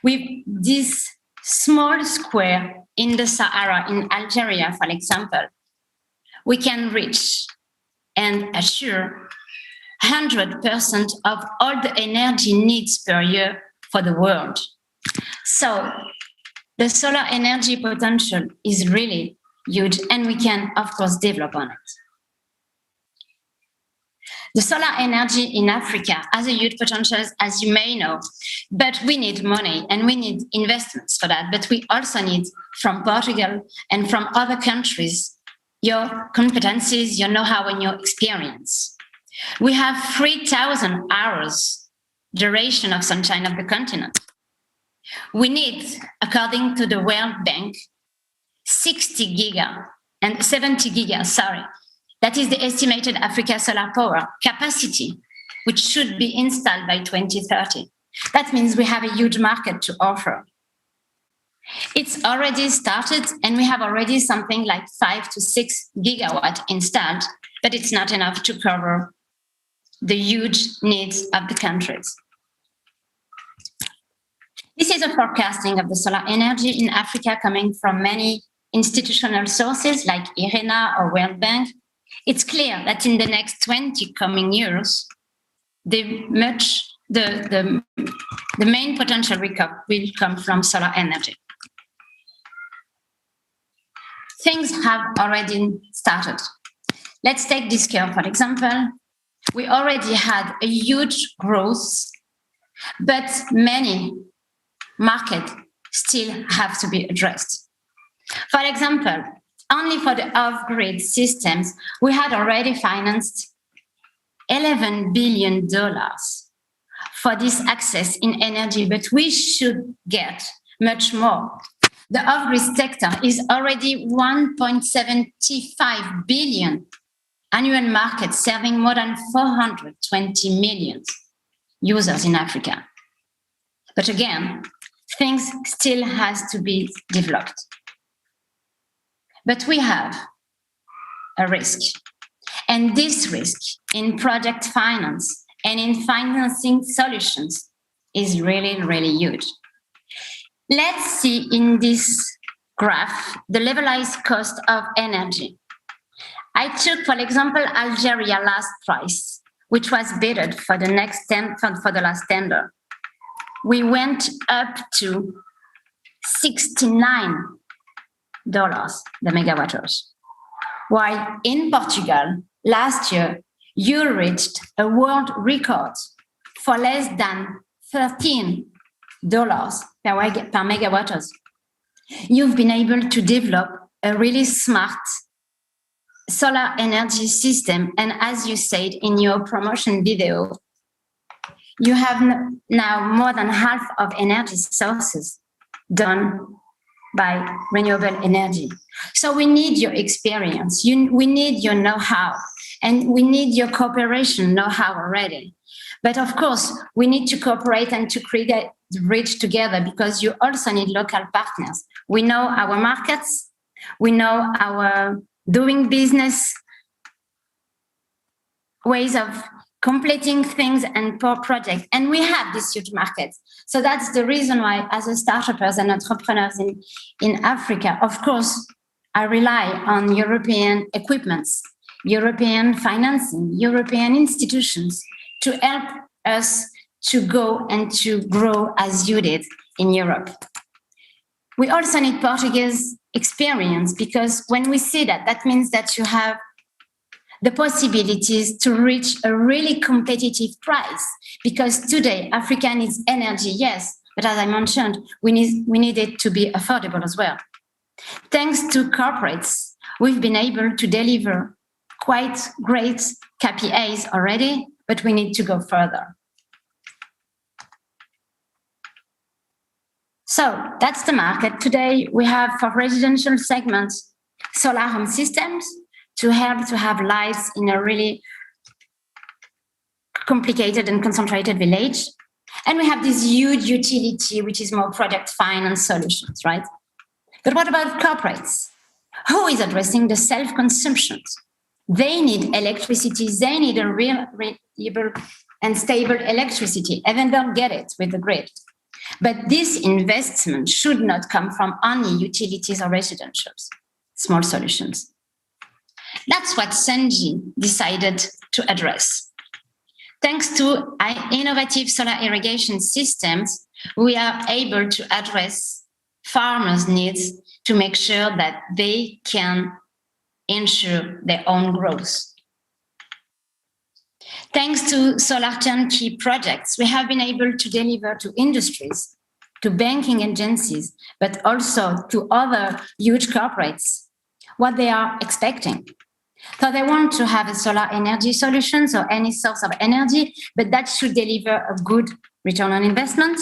With this small square in the Sahara in Algeria, for example, we can reach and assure 100% of all the energy needs per year for the world. So the solar energy potential is really huge, and we can, of course, develop on it. The solar energy in Africa has a huge potential, as you may know, but we need money and we need investments for that. But we also need from Portugal and from other countries your competencies, your know-how, and your experience. We have 3,000 hours duration of sunshine of the continent. We need, according to the World Bank, 70 giga, sorry. That is the estimated Africa solar power capacity, which should be installed by 2030. That means we have a huge market to offer. It's already started, and we have already something like 5 to 6 gigawatt installed, but it's not enough to cover the huge needs of the countries. This is a forecasting of the solar energy in Africa coming from many institutional sources like IRENA or World Bank. It's clear that in the next 20 coming years, the main potential will come from solar energy. Things have already started. Let's take this curve, for example. We already had a huge growth, but many markets still have to be addressed. For example, only for the off-grid systems, we had already financed $11 billion for this access in energy, but we should get much more. The off-grid sector is already 1.75 billion annual market, serving more than 420 million users in Africa. But again, things still has to be developed. But we have a risk. And this risk in project finance and in financing solutions is really, really huge. Let's see in this graph the levelized cost of energy. I took, for example, Algeria last price, which was bidded for the last tender. We went up to $69 the megawatt hours. While in Portugal, last year, you reached a world record for less than $13 per megawatt hours. You've been able to develop a really smart solar energy system. And as you said in your promotion video, you have now more than half of energy sources done by renewable energy. So we need your experience, we need your know-how, and we need your cooperation know-how already. But of course, we need to cooperate and to create the bridge together, because you also need local partners. We know our markets, we know our doing business, ways of completing things and projects, and we have this huge market. So that's the reason why, as a startups and entrepreneurs in Africa, of course, I rely on European equipments, European financing, European institutions to help us to go and to grow as you did in Europe. We also need Portuguese experience, because when we see that, that means that you have the possibilities to reach a really competitive price. Because today, Africa needs energy, yes, but as I mentioned, we need it to be affordable as well. Thanks to corporates, we've been able to deliver quite great KPIs already, but we need to go further. So that's the market. Today we have for residential segments, solar home systems to help to have lights in a really complicated and concentrated village. And we have this huge utility, which is more project finance solutions, right? But what about corporates? Who is addressing the self-consumptions? They need electricity. They need a reliable and stable electricity, and then they'll get it with the grid. But this investment should not come from only utilities or residentials, small solutions. That's what Senji decided to address. Thanks to innovative solar irrigation systems, we are able to address farmers' needs to make sure that they can ensure their own growth. Thanks to solar turnkey projects, we have been able to deliver to industries, to banking agencies, but also to other huge corporates what they are expecting. So they want to have a solar energy solution, so any source of energy, but that should deliver a good return on investment.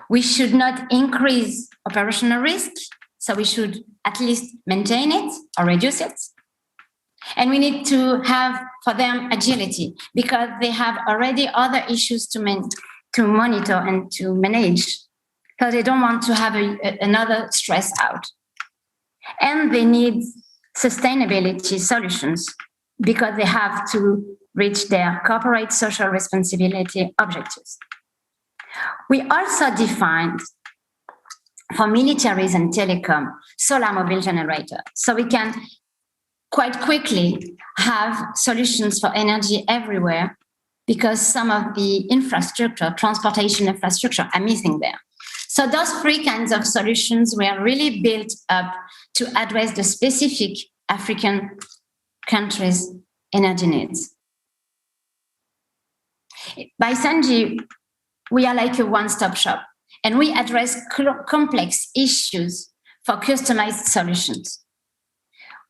We should not increase operational risk, so we should at least maintain it or reduce it. And we need to have for them agility because they have already other issues to monitor and to manage. So they don't want to have another stress out. And they need sustainability solutions because they have to reach their corporate social responsibility objectives. We also defined for militaries and telecom solar mobile generator, so we can quite quickly have solutions for energy everywhere because some of the infrastructure, transportation infrastructure are missing there. So those three kinds of solutions were really built up to address the specific African countries' energy needs. By Senji, we are like a one-stop shop, and we address complex issues for customized solutions.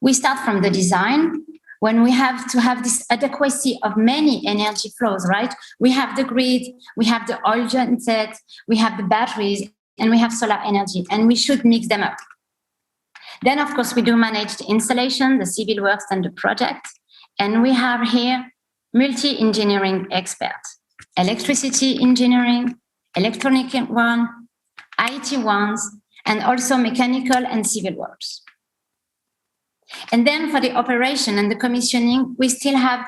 We start from the design when we have to have this adequacy of many energy flows, right? We have the grid, we have the oil genset, we have the batteries, and we have solar energy, and we should mix them up. Then, of course, we do manage the installation, the civil works, and the project. And we have here multi-engineering experts, electricity engineering, electronic one, IT ones, and also mechanical and civil works. And then for the operation and the commissioning, we still have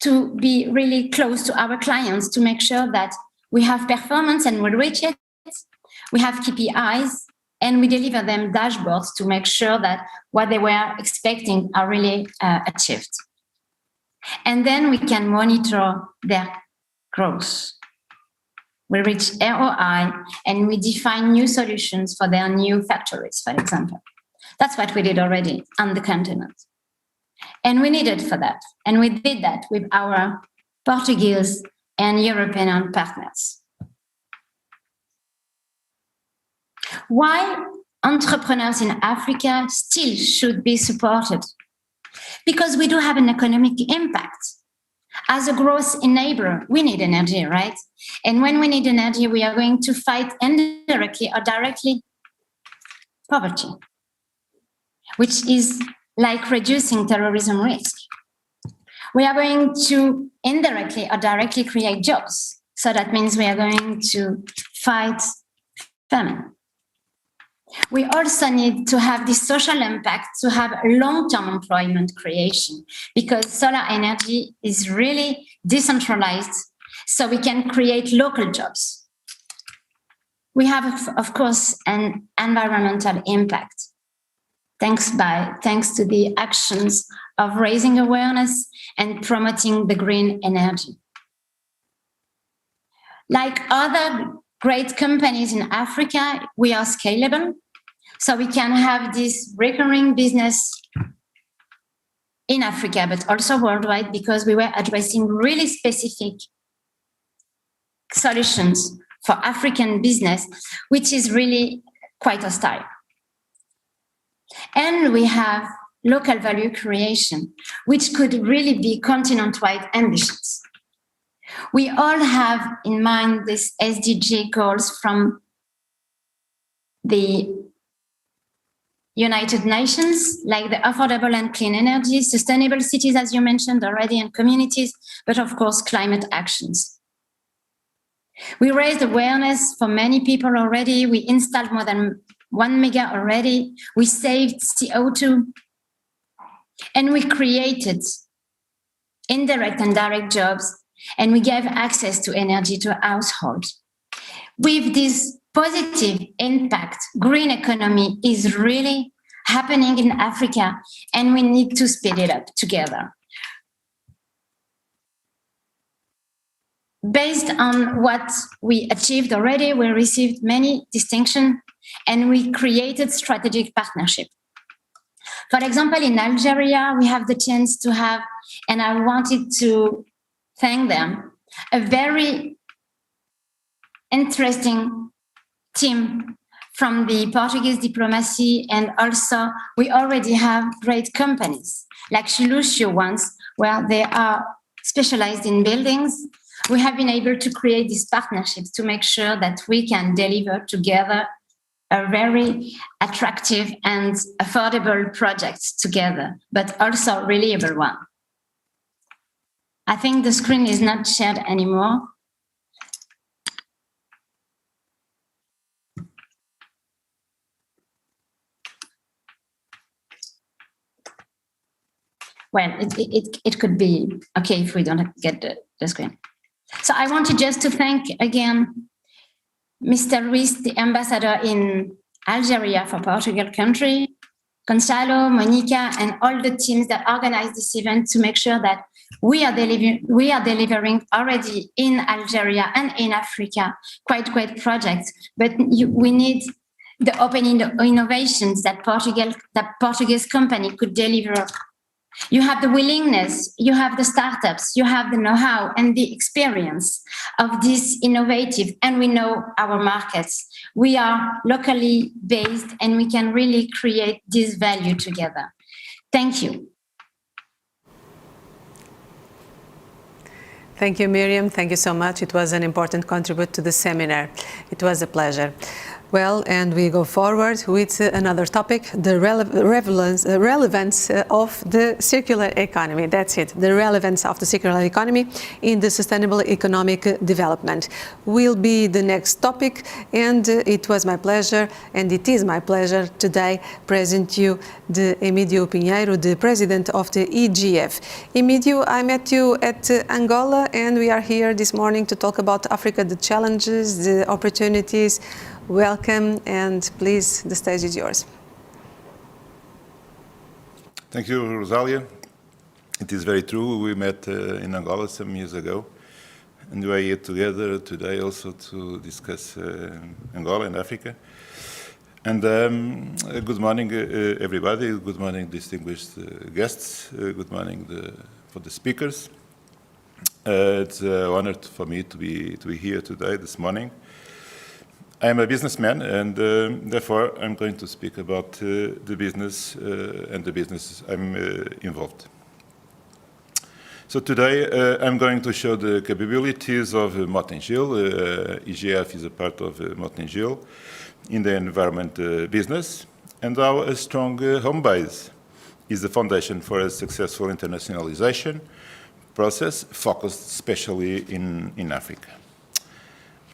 to be really close to our clients to make sure that we have performance and we reach it. We have KPIs and we deliver them dashboards to make sure that what they were expecting are really achieved. And then we can monitor their growth. We reach ROI and we define new solutions for their new factories, for example. That's what we did already on the continent. And we needed for that. And we did that with our Portuguese and European partners. Why entrepreneurs in Africa still should be supported? Because we do have an economic impact. As a growth enabler, we need energy, right? And when we need energy, we are going to fight indirectly or directly poverty, which is like reducing terrorism risk. We are going to indirectly or directly create jobs. So that means we are going to fight famine. We also need to have this social impact to have long-term employment creation because solar energy is really decentralized, so we can create local jobs. We have, of course, an environmental impact. Thanks to the actions of raising awareness and promoting the green energy. Like other great companies in Africa, we are scalable. So we can have this recurring business in Africa, but also worldwide, because we were addressing really specific solutions for African business, which is really quite hostile. And we have local value creation, which could really be continent-wide ambitions. We all have in mind these SDG goals from the United Nations, like the affordable and clean energy, sustainable cities, as you mentioned already, and communities, but of course, climate actions. We raised awareness for many people already. We installed more than 1 mega already. We saved CO2. And we created indirect and direct jobs, and we gave access to energy to households. With this positive impact, green economy is really happening in Africa, and we need to speed it up together. Based on what we achieved already, we received many distinctions, and we created strategic partnership. For example, in Algeria, we have the chance to have, and I wanted to thank them, a very interesting team from the Portuguese diplomacy, and also we already have great companies like Lucio ones, where they are specialized in buildings. We have been able to create these partnerships to make sure that we can deliver together a very attractive and affordable projects together, but also reliable one. I think the screen is not shared anymore. Well, it could be okay if we don't get the screen. So I wanted just to thank again Mr. Ruiz, the ambassador in Algeria for Portugal country, Gonzalo, Monica, and all the teams that organized this event to make sure that we are delivering already in Algeria and in Africa quite great projects. But we need the open innovations that Portuguese company could deliver. You have the willingness, you have the startups, you have the know-how and the experience of this innovative, and we know our markets. We are locally based and we can really create this value together. Thank you. Thank you, Miriam. Thank you so much. It was an important contribution to the seminar. It was a pleasure. Well, and we go forward with another topic, the relevance of the circular economy. That's it, the relevance of the circular economy in the sustainable economic development will be the next topic. And it was my pleasure, and it is my pleasure today present you the Emídio Pinheiro, the president of the EGF. Emídio, I met you at Angola, and we are here this morning to talk about Africa, the challenges, the opportunities. Welcome, and please, the stage is yours. Thank you, Rosalia. It is very true. We met in Angola some years ago, and we are here together today also to discuss Angola and Africa. And good morning, everybody. Good morning, distinguished guests. Good morning for the speakers. It's an honor for me to be here today, this morning. I am a businessman, and therefore I'm going to speak about the business and the business I'm involved. So today I'm going to show the capabilities of Motengil. EGF is a part of Motengil in the environment business, and how a strong home base is the foundation for a successful internationalization process focused especially in Africa.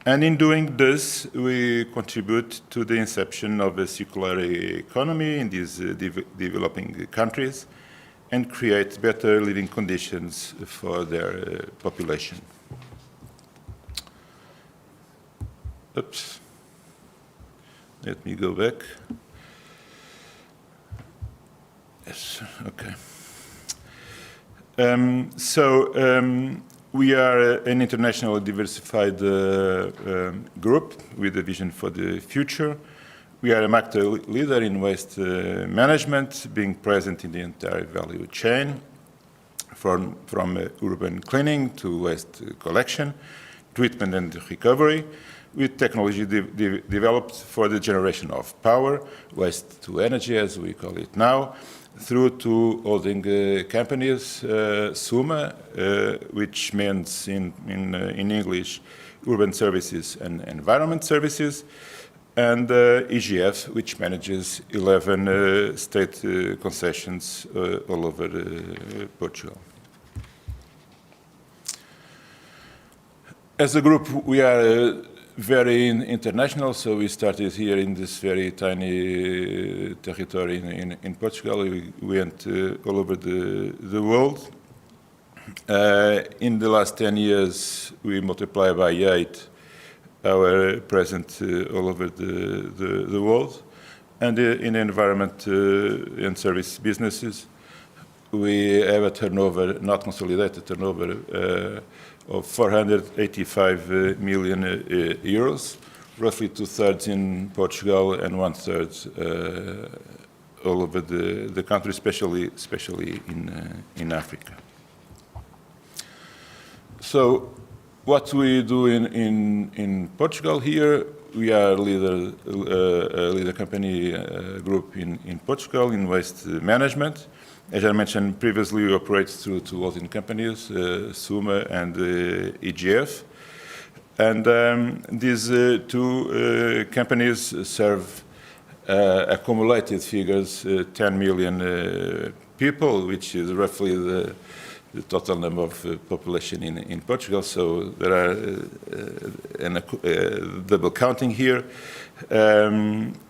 And in doing this, we contribute to the inception of a circular economy in these developing countries and create better living conditions for their population. Oops. Let me go back. Yes, okay. We are an internationally diversified group with a vision for the future. We are a market leader in waste management, being present in the entire value chain, from urban cleaning to waste collection, treatment and recovery, with technology developed for the generation of power, waste to energy, as we call it now, through to holding companies, SUMA, which means in English, urban services and environment services, and EGF, which manages 11 state concessions all over Portugal. As a group, we are very international, so we started here in this very tiny territory in Portugal. We went all over the world. In the last 10 years, we multiplied by 8 our presence all over the world. And in environment and service businesses, we have a turnover, not consolidated turnover, of 485 million euros, roughly 2/3 in Portugal and 1/3 all over the country, especially in Africa. So, what we do in Portugal here, we are a leader company group in Portugal in waste management. As I mentioned previously, we operate through two holding companies, SUMA and EGF. And these two companies serve accumulated figures, 10 million people, which is roughly the total number of population in Portugal. So there are double counting here.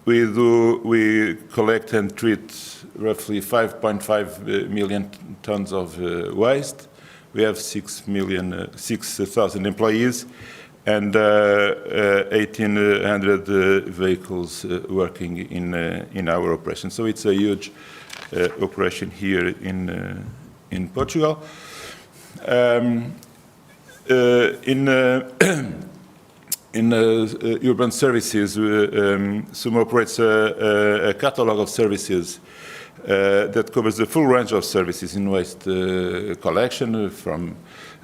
We collect and treat roughly 5.5 million tons of waste. We have 6,000 employees and 1,800 vehicles working in our operation. So it's a huge operation here in Portugal. In urban services, SUMA operates a catalog of services that covers the full range of services in waste collection, from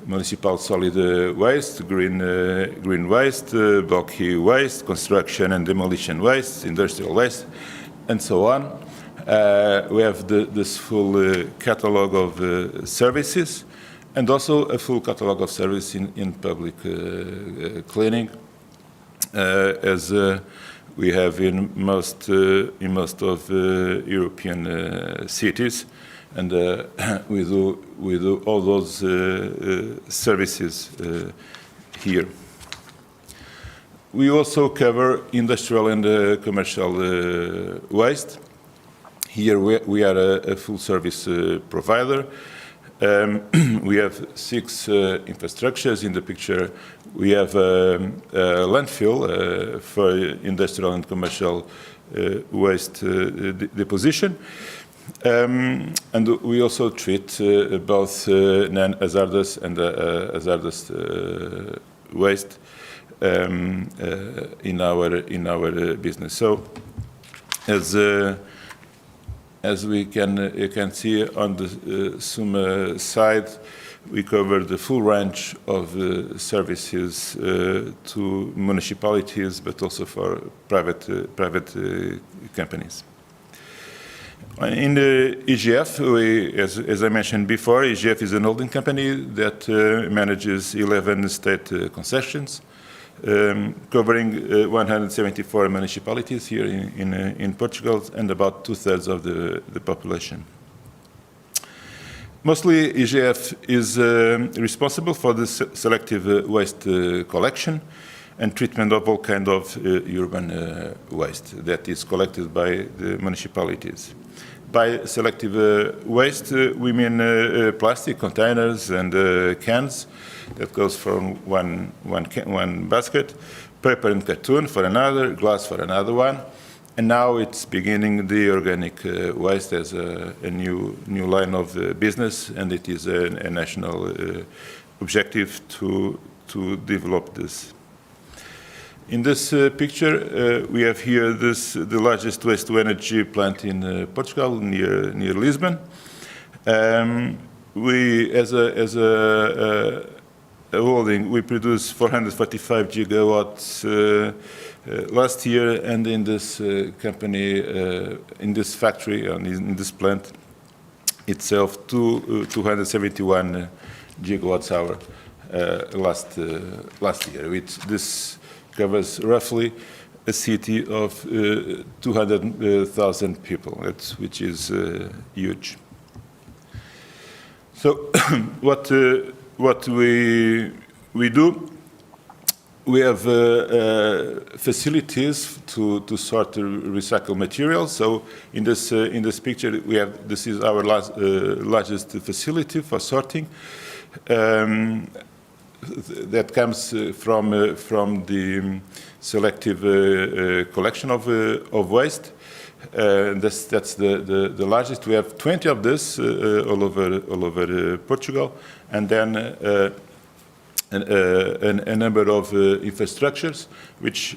municipal solid waste, green waste, bulky waste, construction and demolition waste, industrial waste, and so on. We have this full catalog of services, and also a full catalog of service in public cleaning, as we have in most of European cities, and we do all those services here. We also cover industrial and commercial waste. Here we are a full service provider. We have 6 infrastructures in the picture. We have a landfill for industrial and commercial waste deposition. And we also treat both non-hazardous and hazardous waste in our business. So, as you can see on the SUMA side, we cover the full range of services to municipalities, but also for private companies. In the EGF, as I mentioned before, EGF is an holding company that manages 11 state concessions, covering 174 municipalities here in Portugal, and about 2/3 of the population. Mostly, EGF is responsible for the selective waste collection and treatment of all kinds of urban waste that is collected by the municipalities. By selective waste, we mean plastic containers and cans that goes from one basket, paper and cartoon for another, glass for another one, and now it's beginning the organic waste as a new line of business, and it is a national objective to develop this. In this picture, we have here the largest waste-to-energy plant in Portugal, near Lisbon. We, as a holding, we produce 445 gigawatts last year, and in this company, in this factory, in this plant itself, 271 gigawatts hour last year. This covers roughly a city of 200,000 people, which is huge. So what we do, we have facilities to sort recycled materials. So in this picture, this is our largest facility for sorting. That comes from the selective collection of waste. That's the largest. We have 20 of this all over Portugal, and then a number of infrastructures, which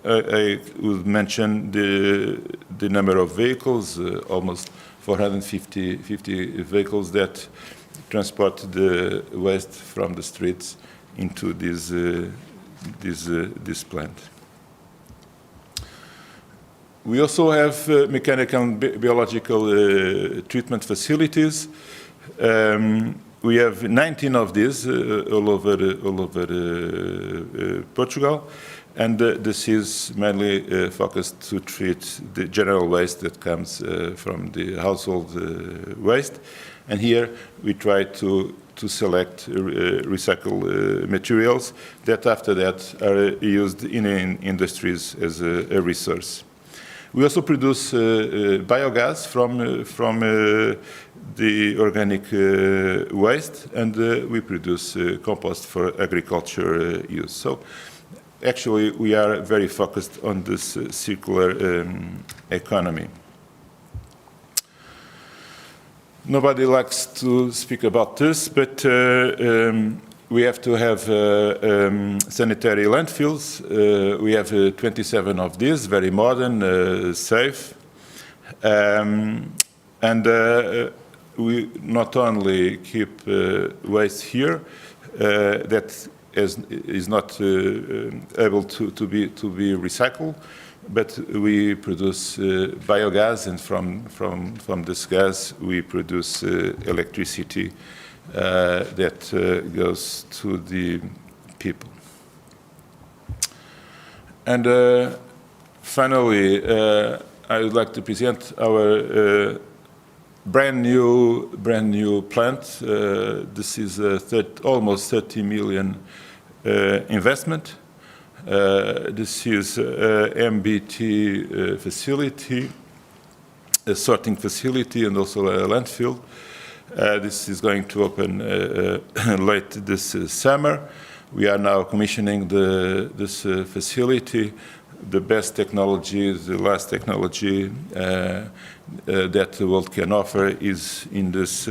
I would mention the number of vehicles, almost 450 vehicles that transport the waste from the streets into this plant. We also have mechanical and biological treatment facilities. We have 19 of these all over Portugal, and this is mainly focused to treat the general waste that comes from the household waste. And here we try to select recycled materials that after that are used in industries as a resource. We also produce biogas from the organic waste, and we produce compost for agriculture use. So actually we are very focused on this circular economy. Nobody likes to speak about this, but we have to have sanitary landfills. We have 27 of these, very modern, safe. And we not only keep waste here that is not able to be recycled, but we produce biogas, and from this gas we produce electricity that goes to the people. And finally, I would like to present our brand new plant. This is almost 30 million investment. This is Mbt Facility, a sorting facility, and also a landfill. This is going to open late this summer. We are now commissioning this facility. The best technology, the last technology that the world can offer is in this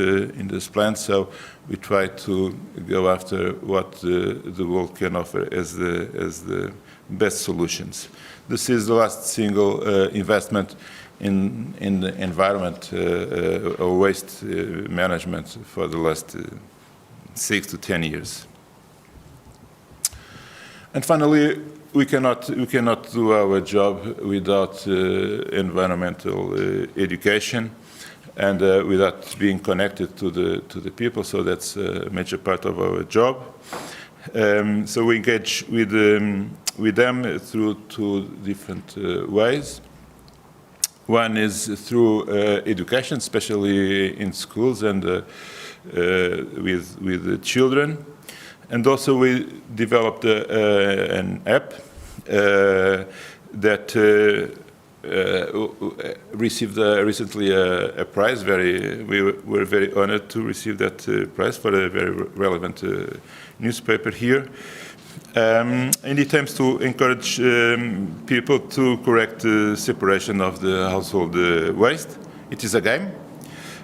plant. So we try to go after what the world can offer as the best solutions. This is the last single investment in the environment or waste management for the last 6 to 10 years. And finally, we cannot do our job without environmental education and without being connected to the people. So that's a major part of our job. So we engage with them through two different ways. One is through education, especially in schools and with the children. And also we developed an app that received recently a prize. We were very honored to receive that prize for a very relevant newspaper here. And it aims to encourage people to correct the separation of the household waste. It is a game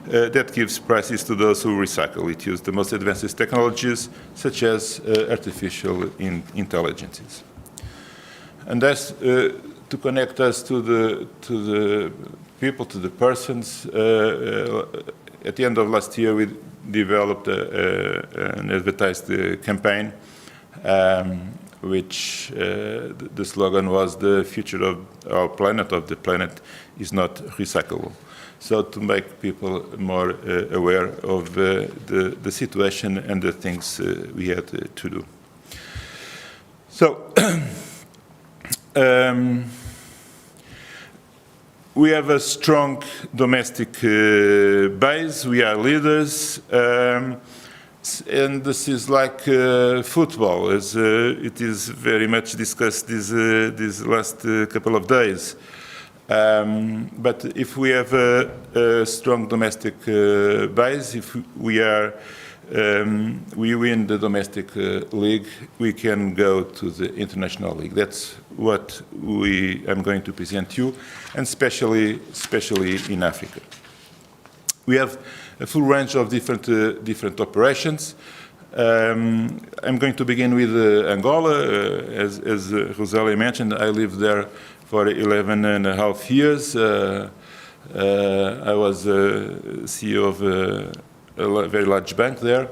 that gives prizes to those who recycle. It uses the most advanced technologies, such as artificial intelligence. And that's to connect us to the people, to the persons. At the end of last year, we developed an advertised campaign, which the slogan was, "The future of our planet, of the planet, is not recyclable." So to make people more aware of the situation and the things we had to do. So We have a strong domestic base. We are leaders. And this is like football, as it is very much discussed these last couple of days. But if we have a strong domestic base, if we win the domestic league, we can go to the international league. That's what I'm going to present you, and especially in Africa. We have a full range of different operations. I'm going to begin with Angola. As Rosalia mentioned, I lived there for 11 and a half years. I was CEO of a very large bank there,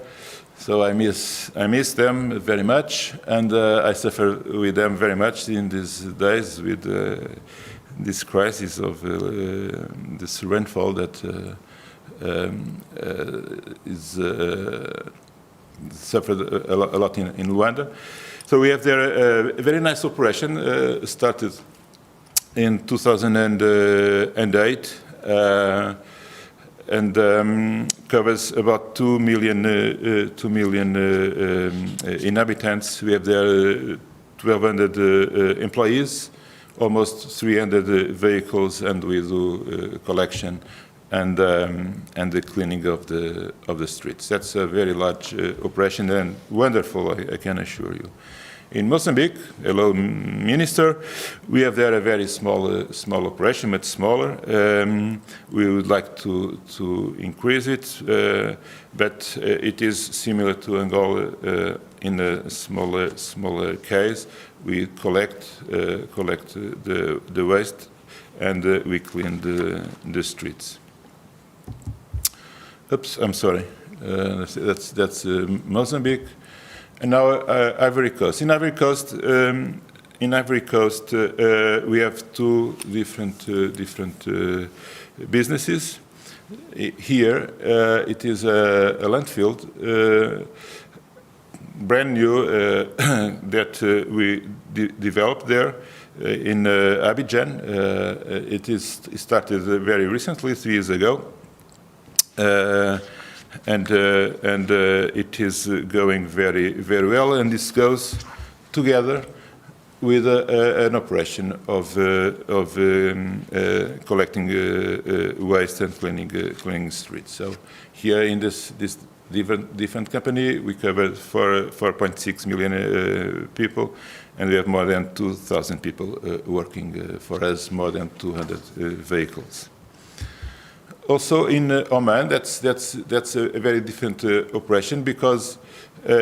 so I miss them very much, and I suffer with them very much in these days with this crisis of this rainfall that is suffered a lot in Luanda. So we have there a very nice operation started in 2008 and covers about 2 million inhabitants. We have there 1,200 employees, almost 300 vehicles, and we do collection and the cleaning of the streets. That's a very large operation and wonderful, I can assure you. In Mozambique, hello, Minister, we have there a very small operation, much smaller. We would like to increase it, but it is similar to Angola in a smaller case. We collect the waste and we clean the streets. Oops, I'm sorry. That's Mozambique. And now Ivory Coast. In Ivory Coast, we have two different businesses. Here, it is a landfill, brand new, that we developed there in Abidjan. It started very recently, 3 years ago. And it is going very, very well, and this goes together with an operation of collecting waste and cleaning streets. So here in this different company, we cover 4.6 million people, and we have more than 2,000 people working for us, more than 200 vehicles. Also in Oman, that's a very different operation, because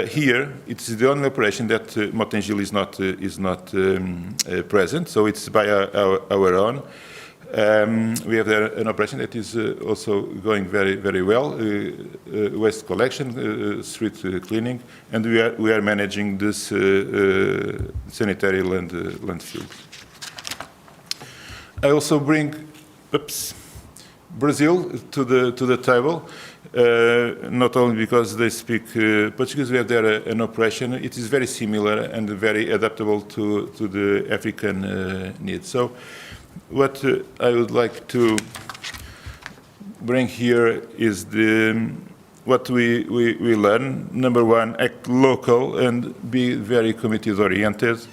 here it's the only operation that Motengil is not present. So it's by our own. We have there an operation that is also going very, very well. Waste collection, street cleaning, and we are managing this sanitary landfill. I also bring, Brazil to the table, not only because they speak Portuguese. We have there an operation. It is very similar and very adaptable to the African needs. So what I would like to bring here is what we learn. Number one, act local and be very community-oriented.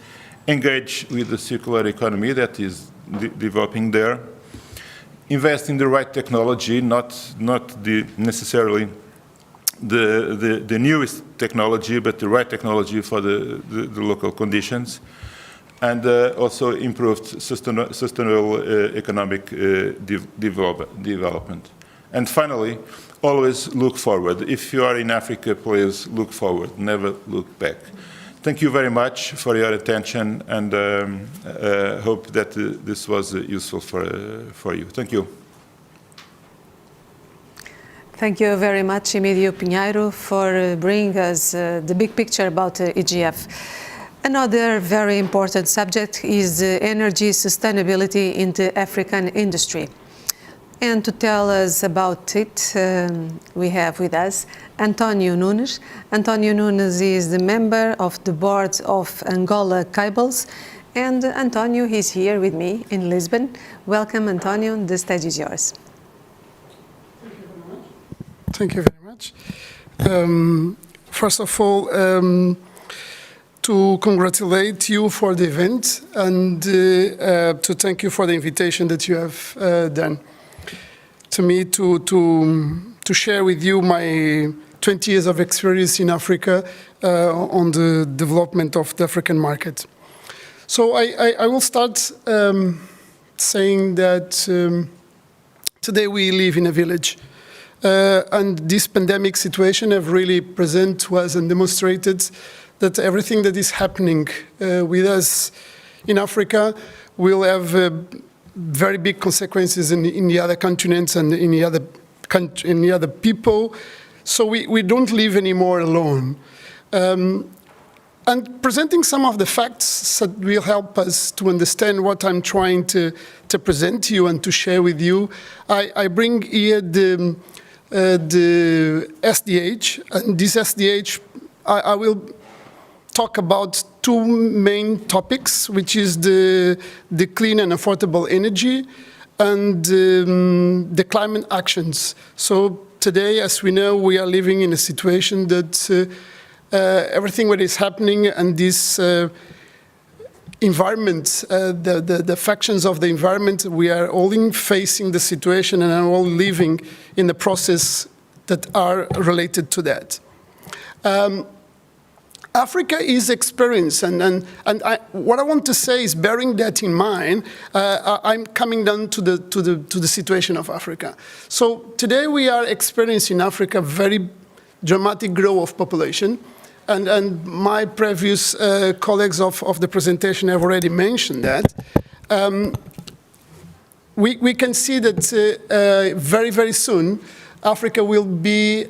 Engage with the circular economy that is developing there. Invest in the right technology, not necessarily the newest technology, but the right technology for the local conditions, and also improved sustainable economic development. And finally, always look forward. If you are in Africa, please look forward, never look back. Thank you very much for your attention, and hope that this was useful for you. Thank you. Thank you very much, Emílio Pinheiro, for bringing us the big picture about EGF. Another very important subject is energy sustainability in the African industry. And to tell us about it, we have with us António Nunes. António Nunes is the member of the board of Angola Cables And Antonio is here with me in Lisbon. Welcome, Antonio. The stage is yours. Thank you very much. First of all, to congratulate you for the event and to thank you for the invitation that you have done to me to share with you my 20 years of experience in Africa on the development of the African market. So I will start saying that today we live in a village. And this pandemic situation have really presented to us and demonstrated that everything that is happening with us in Africa will have very big consequences in the other continents and in the other people. So we don't live anymore alone. And presenting some of the facts that will help us to understand what I'm trying to present to you and to share with you, I bring here the SDH, and this SDH, I will talk about two main topics, which is the clean and affordable energy and the climate actions. So today, as we know, we are living in a situation that everything that is happening and this environment, the factions of the environment, we are all facing the situation and are all living in the process that are related to that. Africa is experienced, and what I want to say is, bearing that in mind, I'm coming down to the situation of Africa. So today we are experiencing in Africa very dramatic growth of population. And my previous colleagues of the presentation have already mentioned that. We can see that very, very soon, Africa will be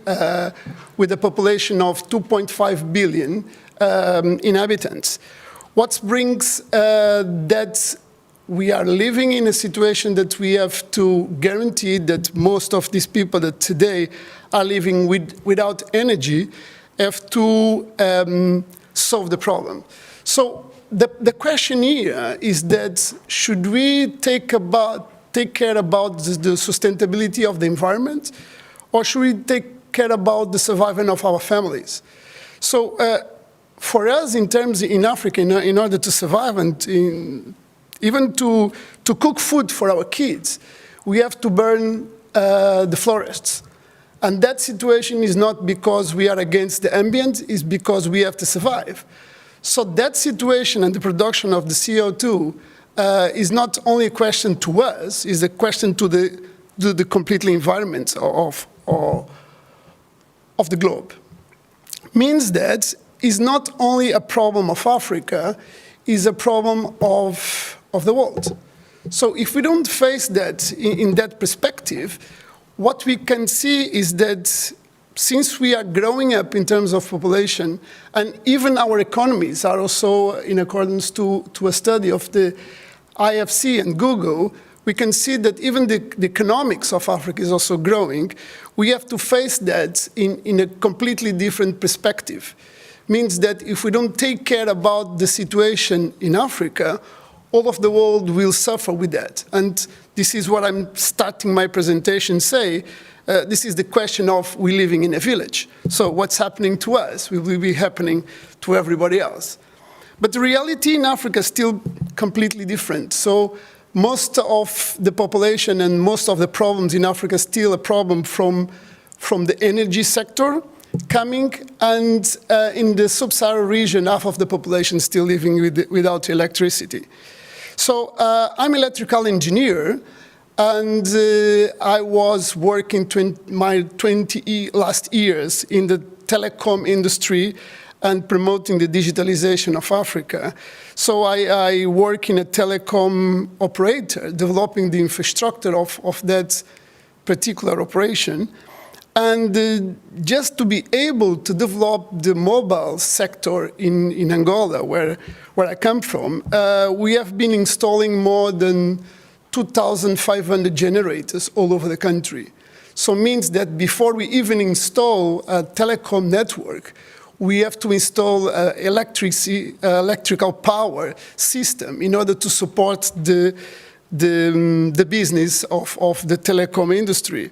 with a population of 2.5 billion inhabitants. What brings that we are living in a situation that we have to guarantee that most of these people that today are living without energy have to solve the problem. So the question here is that should we take care about the sustainability of the environment, or should we take care about the survival of our families? So for us, in Africa, in order to survive and even to cook food for our kids, we have to burn the forests. And that situation is not because we are against the ambient, it's because we have to survive. So that situation and the production of the CO2 is not only a question to us, it's a question to the completely environment of the globe. Means that it's not only a problem of Africa, it's a problem of the world. So if we don't face that in that perspective, what we can see is that since we are growing up in terms of population, and even our economies are also in accordance to a study of the IFC and Google, we can see that even the economics of Africa is also growing. We have to face that in a completely different perspective. Means that if we don't take care about the situation in Africa, all of the world will suffer with that. And this is what I'm starting my presentation say. This is the question of we living in a village. So what's happening to us will be happening to everybody else. But the reality in Africa is still completely different. So most of the population and most of the problems in Africa is still a problem from the energy sector coming, and in the sub-Saharan region, half of the population still living without electricity. So I'm an electrical engineer, and I was working my 20 last years in the telecom industry and promoting the digitalization of Africa. So I work in a telecom operator, developing the infrastructure of that particular operation. And just to be able to develop the mobile sector in Angola, where I come from, we have been installing more than 2,500 generators all over the country. So it means that before we even install a telecom network, we have to install electrical power system in order to support the business of the telecom industry.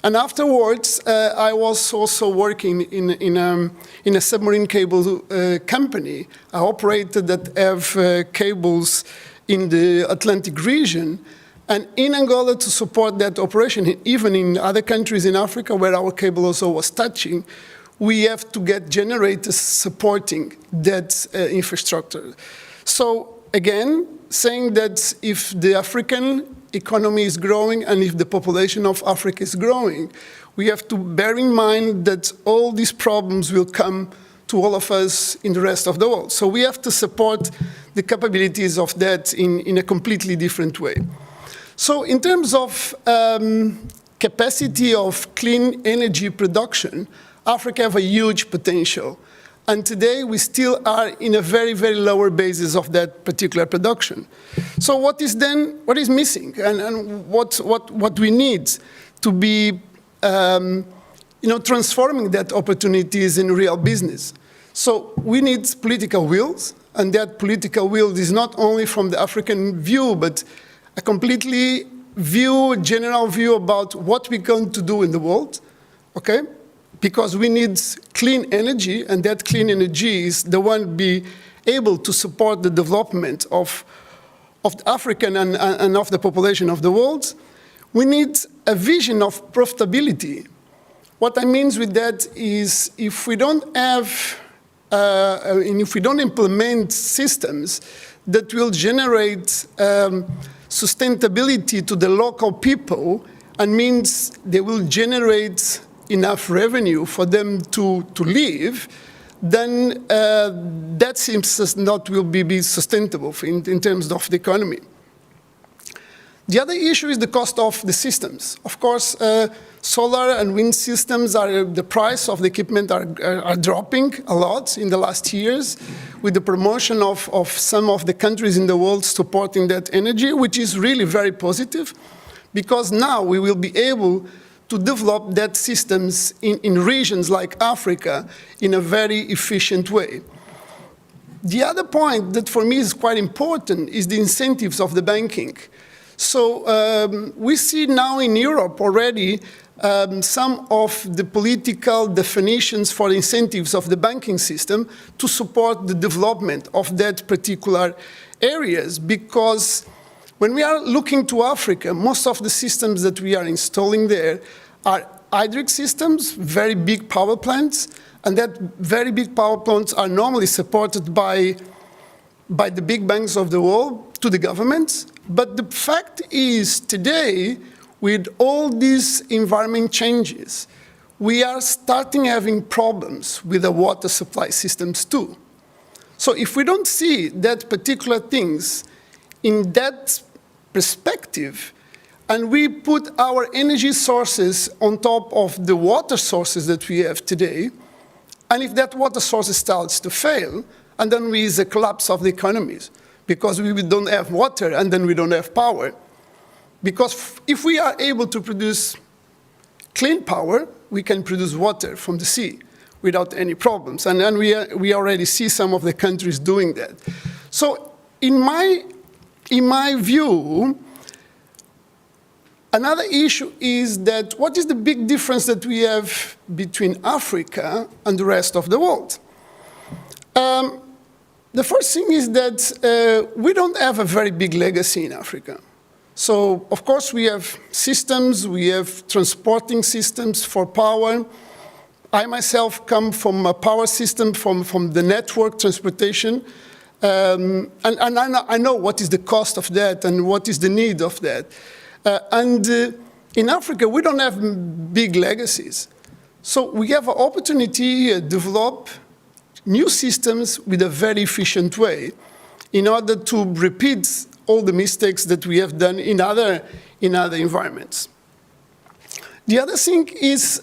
And afterwards, I was also working in a submarine cable company. I operated that have cables in the Atlantic region, and in Angola to support that operation, even in other countries in Africa where our cable also was touching, we have to get generators supporting that infrastructure. So again, saying that if the African economy is growing and if the population of Africa is growing, we have to bear in mind that all these problems will come to all of us in the rest of the world. So we have to support the capabilities of that in a completely different way. So in terms of capacity of clean energy production, Africa have a huge potential. And today we still are in a very, very lower basis of that particular production. So what is missing and what we need to be transforming that opportunities in real business? So we need political wills, and that political will is not only from the African view, but a completely general view about what we're going to do in the world, okay? Because we need clean energy, and that clean energy is the one be able to support the development of the African and of the population of the world. We need a vision of profitability. What I mean with that is if we don't have, and if we don't implement systems that will generate sustainability to the local people, and means they will generate enough revenue for them to live, then that seems not will be sustainable in terms of the economy. The other issue is the cost of the systems. Of course, solar and wind systems the price of the equipment are dropping a lot in the last years with the promotion of some of the countries in the world supporting that energy, which is really very positive, because now we will be able to develop that systems in regions like Africa in a very efficient way. The other point that for me is quite important is the incentives of the banking. So we see now in Europe already some of the political definitions for incentives of the banking system to support the development of that particular areas, because when we are looking to Africa, most of the systems that we are installing there are hydric systems, very big power plants, and that very big power plants are normally supported by the big banks of the world to the governments. But the fact is today, with all these environment changes, we are starting having problems with the water supply systems too. So if we don't see that particular things in that perspective, and we put our energy sources on top of the water sources that we have today, and if that water source starts to fail, and then we see a collapse of the economies, because we don't have water and then we don't have power. Because if we are able to produce clean power, we can produce water from the sea without any problems. And then we already see some of the countries doing that. So in my view, another issue is that what is the big difference that we have between Africa and the rest of the world? The first thing is that we don't have a very big legacy in Africa. So, of course, we have systems, we have transporting systems for power. I myself come from a power system from the network transportation. And I know what is the cost of that and what is the need of that. In Africa, we don't have big legacies. So we have an opportunity to develop new systems with a very efficient way in order to repeat all the mistakes that we have done in other environments. The other thing is,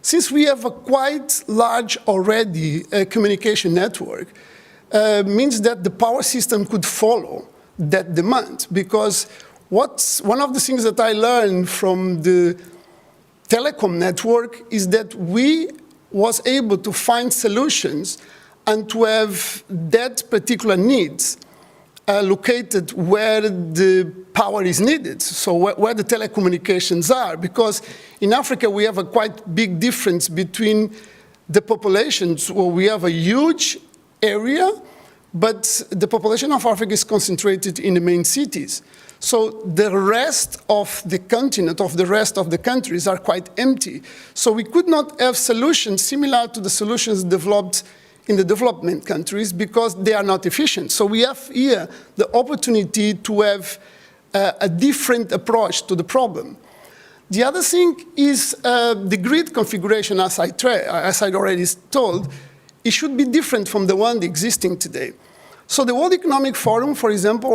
since we have a quite large already communication network, means that the power system could follow that demand, because one of the things that I learned from the telecom network is that we was able to find solutions and to have that particular needs located where the power is needed, so where the telecommunications are. Because in Africa, we have a quite big difference between the populations, where we have a huge area, but the population of Africa is concentrated in the main cities. So the rest of the continent, of the rest of the countries are quite empty. So we could not have solutions similar to the solutions developed in the development countries because they are not efficient. So we have here the opportunity to have a different approach to the problem. The other thing is the grid configuration, as I already told, it should be different from the one existing today. So the World Economic Forum, for example,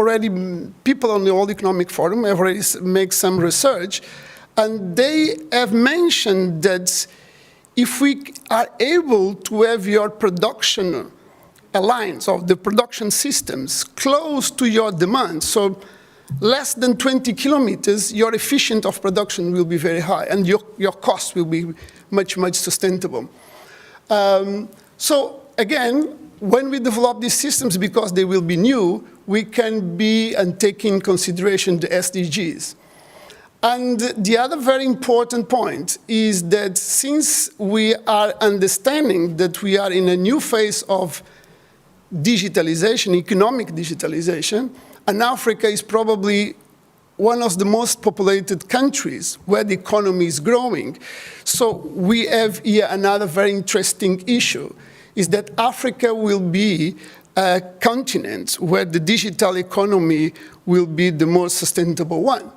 people on the World Economic Forum have already made some research, and they have mentioned that if we are able to have your production lines of the production systems close to your demand, so less than 20 kilometers, your efficiency of production will be very high, and your cost will be much, much sustainable. So again, when we develop these systems, because they will be new, we can be and take in consideration the SDGs. And the other very important point is that since we are understanding that we are in a new phase of digitalization, economic digitalization, and Africa is probably one of the most populated countries where the economy is growing. So we have here another very interesting issue, is that Africa will be a continent where the digital economy will be the most sustainable one.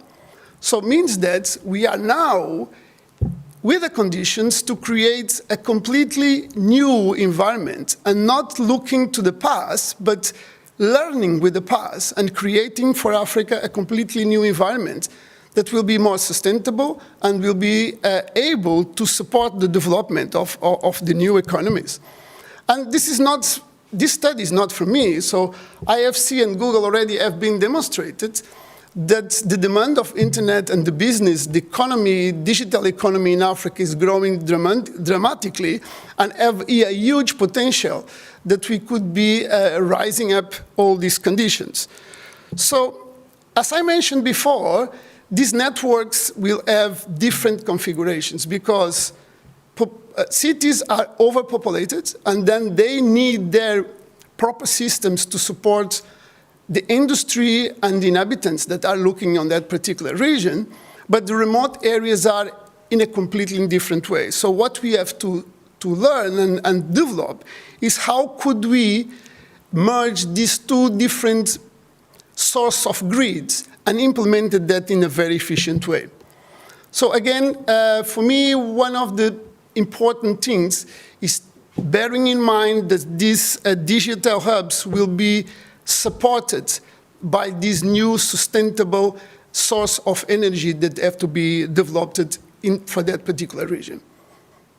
So it means that we are now with the conditions to create a completely new environment and not looking to the past, but learning with the past and creating for Africa a completely new environment that will be more sustainable and will be able to support the development of the new economies. And this study is not from me, so IFC and Google already have been demonstrated that the demand of internet and the business, the economy, digital economy in Africa is growing dramatically and have a huge potential that we could be rising up all these conditions. So, as I mentioned before, these networks will have different configurations because cities are overpopulated and then they need their proper systems to support the industry and the inhabitants that are looking on that particular region, but the remote areas are in a completely different way. So what we have to learn and develop is how could we merge these two different sources of grids and implemented that in a very efficient way. So again, for me, one of the important things is bearing in mind that these digital hubs will be supported by this new sustainable source of energy that have to be developed for that particular region.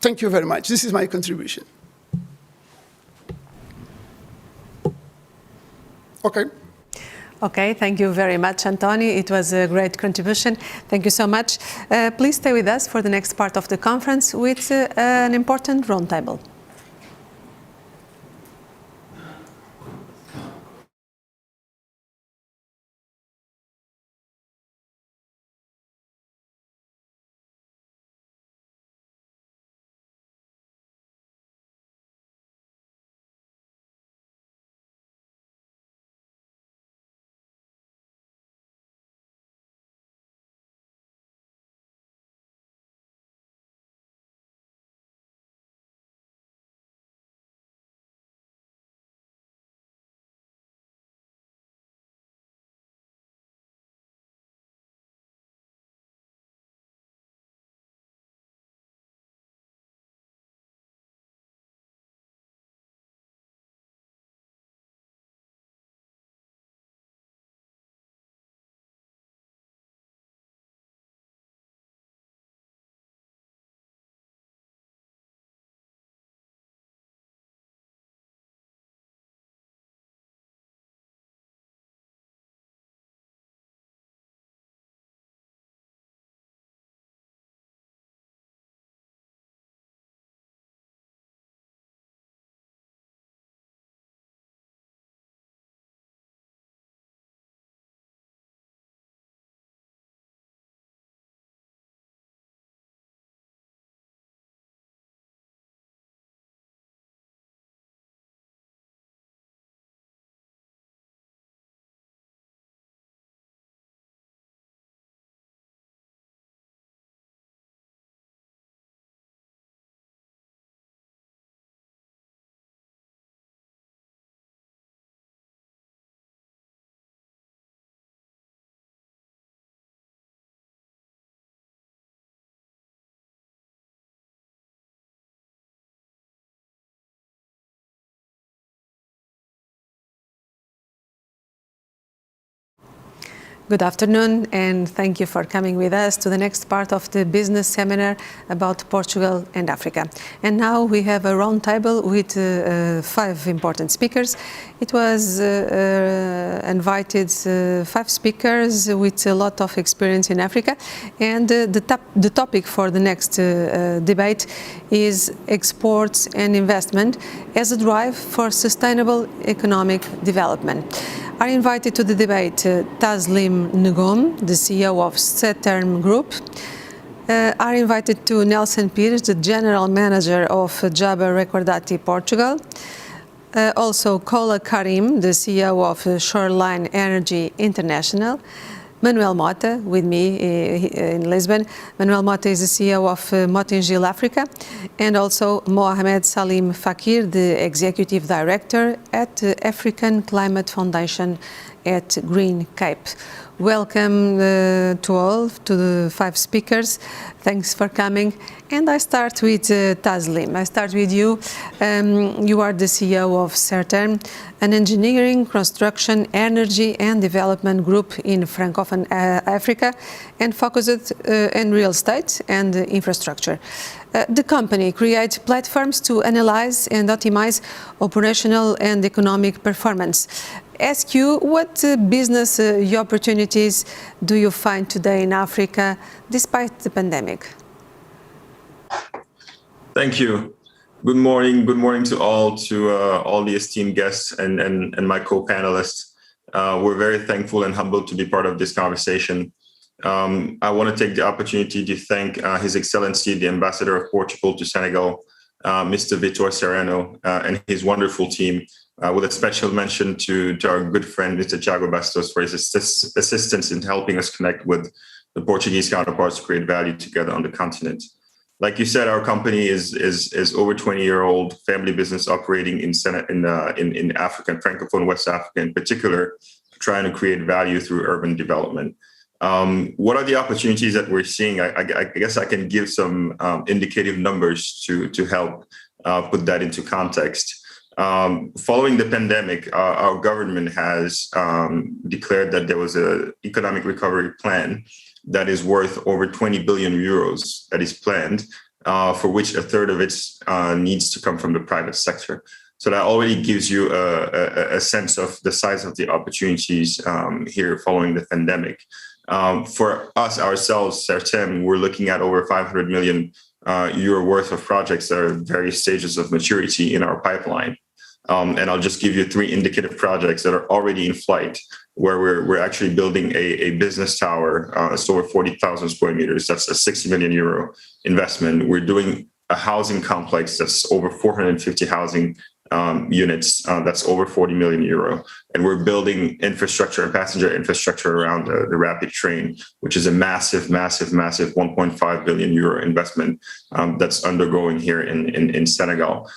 Thank you very much. This is my contribution. Okay. Okay, thank you very much, Antoni. It was a great contribution. Thank you so much. Please stay with us for the next part of the conference with an important roundtable. Good afternoon, and thank you for coming with us to the next part of the business seminar about Portugal and Africa. And now we have a round table with 5 important speakers. It was invited 5 speakers with a lot of experience in Africa, and the topic for the next debate is exports and investment as a drive for sustainable economic development. Are invited to the debate Taslim Ngom, the CEO of Seterm Group. Are invited to Nelson Pires, the General Manager of Jabba Recordati Portugal. Also Kola Karim, the CEO of Shoreline Energy International. Manuel Mota, with me in Lisbon. Manuel Mota is the CEO of Motengil Africa, and also Mohamed Salim Fakir, the Executive Director at the African Climate Foundation at Green Cape. Welcome to all, to the 5 speakers. Thanks for coming. And I start with Taslim. I start with you. You are the CEO of Seterm, an engineering, construction, energy and development group in Francophone Africa, and focused in real estate and infrastructure. The company creates platforms to analyze and optimize operational and economic performance. Ask you, what business opportunities do you find today in Africa despite the pandemic? Thank you. Good morning to all the esteemed guests and my co-panelists. We're very thankful and humbled to be part of this conversation. I want to take the opportunity to thank His Excellency, the Ambassador of Portugal to Senegal, Mr. Vitor Serrano, and his wonderful team, with a special mention to our good friend, Mr. Thiago Bastos, for his assistance in helping us connect with the Portuguese counterparts to create value together on the continent. Like you said, our company is over 20-year-old family business operating in Africa, and Francophone West Africa in particular, trying to create value through urban development. What are the opportunities that we're seeing? I guess I can give some indicative numbers to help put that into context. Following the pandemic, our government has declared that there was an economic recovery plan that is worth over 20 billion euros that is planned, for which a third of it needs to come from the private sector. So that already gives you a sense of the size of the opportunities here following the pandemic. For us ourselves, Seterm, we're looking at over 500 million euro worth of projects that are at various stages of maturity in our pipeline. And I'll just give you 3 indicative projects that are already in flight, where we're actually building a business tower. It's over 40,000 square meters. That's a 60 million euro investment. We're doing a housing complex that's over 450 housing units. That's over 40 million euro. And we're building infrastructure and passenger infrastructure around the rapid train, which is a massive 1.5 billion euro investment that's undergoing here in Senegal.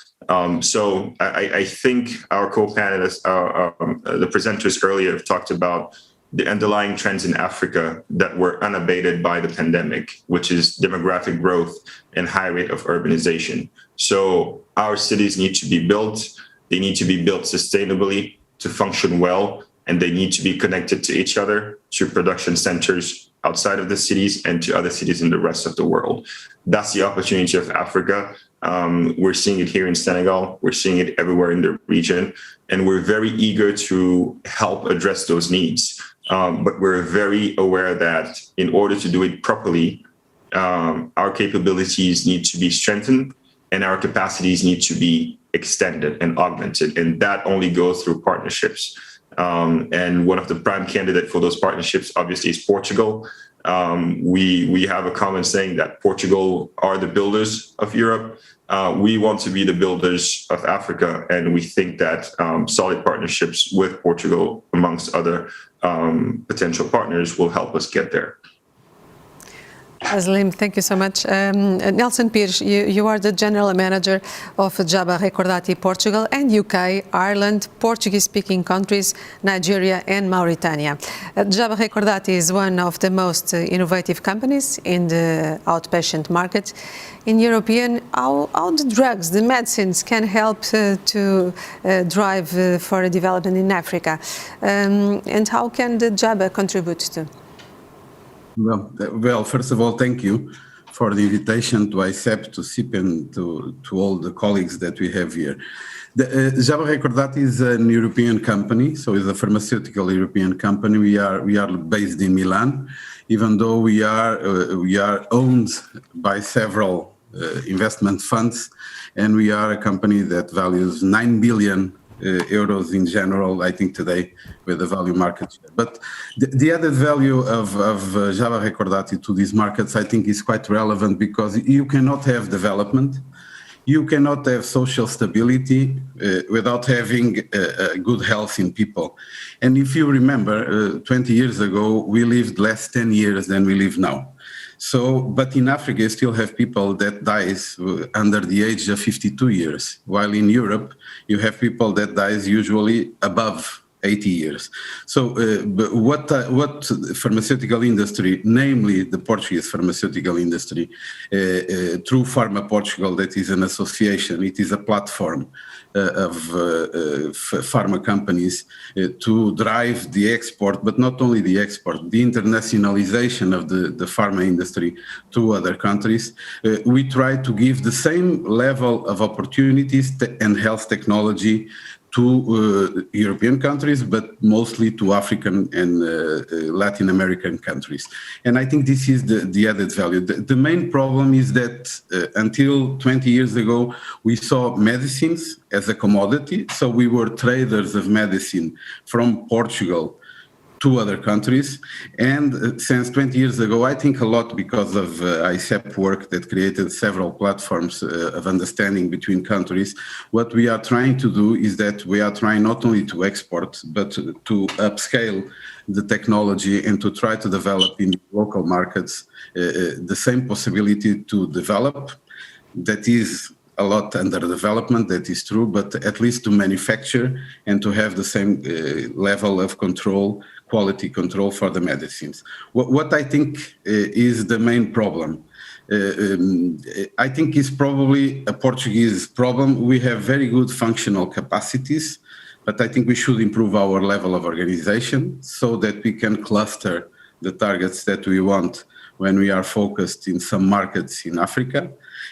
So I think our co-panelists, the presenters earlier have talked about the underlying trends in Africa that were unabated by the pandemic, which is demographic growth and high rate of urbanization. So our cities need to be built. They need to be built sustainably to function well, and they need to be connected to each other, to production centers outside of the cities and to other cities in the rest of the world. That's the opportunity of Africa. We're seeing it here in Senegal. We're seeing it everywhere in the region. And we're very eager to help address those needs. But we're very aware that in order to do it properly, our capabilities need to be strengthened and our capacities need to be extended and augmented. And that only goes through partnerships. And one of the prime candidates for those partnerships, obviously, is Portugal. We have a common saying that Portugal are the builders of Europe. We want to be the builders of Africa, and we think that solid partnerships with Portugal, amongst other potential partners, will help us get there. Slim, thank you so much. Nelson Pires, you are the General Manager of Jabba Recordati Portugal and UK, Ireland, Portuguese-speaking countries, Nigeria and Mauritania. Jabba Recordati is one of the most innovative companies in the outpatient market. In European, how the drugs, the medicines can help to drive for a development in Africa? And how can the Jabba contribute to? Well, first of all, thank you for the invitation to Aicep, to SIP, and to all the colleagues that we have here. Jabba Recordati is an European company, so it's a pharmaceutical European company. We are based in Milan, even though we are owned by several investment funds, and we are a company that values 9 billion euros in general, I think today, with the value market share. But the added value of Jabba Recordati to these markets, I think, is quite relevant, because you cannot have development, you cannot have social stability without having good health in people. And if you remember, 20 years ago, we lived less 10 years than we live now. So, but in Africa, you still have people that dies under the age of 52 years, while in Europe, you have people that dies usually above 80 years. So what pharmaceutical industry, namely the Portuguese pharmaceutical industry, through Pharma Portugal, that is an association, it is a platform of pharma companies to drive the export, but not only the export, the internationalization of the pharma industry to other countries. We try to give the same level of opportunities and health technology to European countries, but mostly to African and Latin American countries. And I think this is the added value. The main problem is that until 20 years ago, we saw medicines as a commodity. So we were traders of medicine from Portugal to other countries. And since 20 years ago, I think a lot because of Aicep work that created several platforms of understanding between countries, what we are trying to do is that we are trying not only to export, but to upscale the technology and to try to develop in local markets the same possibility to develop. That is a lot under development, that is true, but at least to manufacture and to have the same level of control, quality control for the medicines. What I think is the main problem, I think is probably a Portuguese problem. We have very good functional capacities, but I think we should improve our level of organization so that we can cluster the targets that we want when we are focused in some markets in Africa.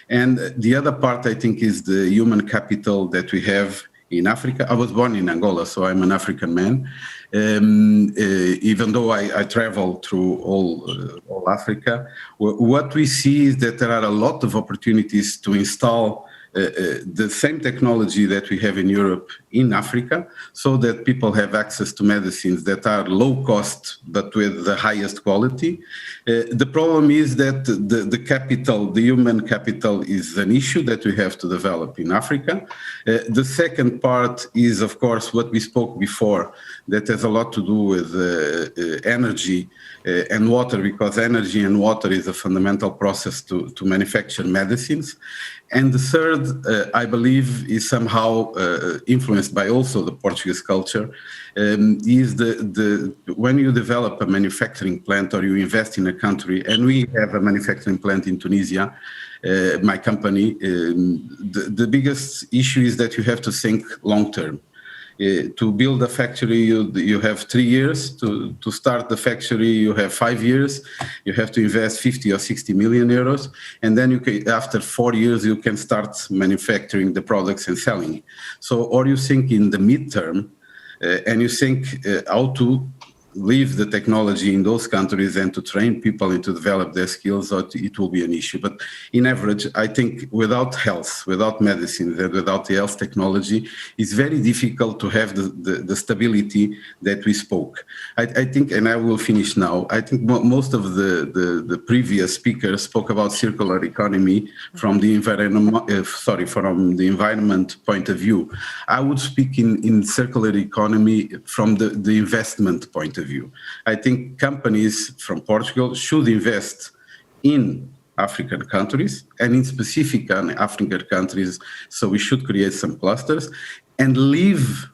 And the other part, I think, is the human capital that we have in Africa. I was born in Angola, so I'm an African man. Even though I travel through all Africa, what we see is that there are a lot of opportunities to install the same technology that we have in Europe in Africa, so that people have access to medicines that are low cost but with the highest quality. The problem is that the capital, the human capital, is an issue that we have to develop in Africa. The second part is, of course, what we spoke before, that has a lot to do with energy and water, because energy and water is a fundamental process to manufacture medicines. And the third, I believe, is somehow influenced by also the Portuguese culture, is when you develop a manufacturing plant or you invest in a country, and we have a manufacturing plant in Tunisia, my company, the biggest issue is that you have to think long term. To build a factory, you have 3 years. To start the factory, you have 5 years. You have to invest 50 or 60 million euros. And then after 4 years, you can start manufacturing the products and selling. So, or you think in the midterm, and you think how to leave the technology in those countries and to train people and to develop their skills, or it will be an issue. But in average, I think without health, without medicine, and without the health technology, it's very difficult to have the stability that we spoke. I think, and I will finish now, I think most of the previous speakers spoke about circular economy from the environment point of view. I would speak in circular economy from the investment point of view. I think companies from Portugal should invest in African countries and in specific African countries. So we should create some clusters and leave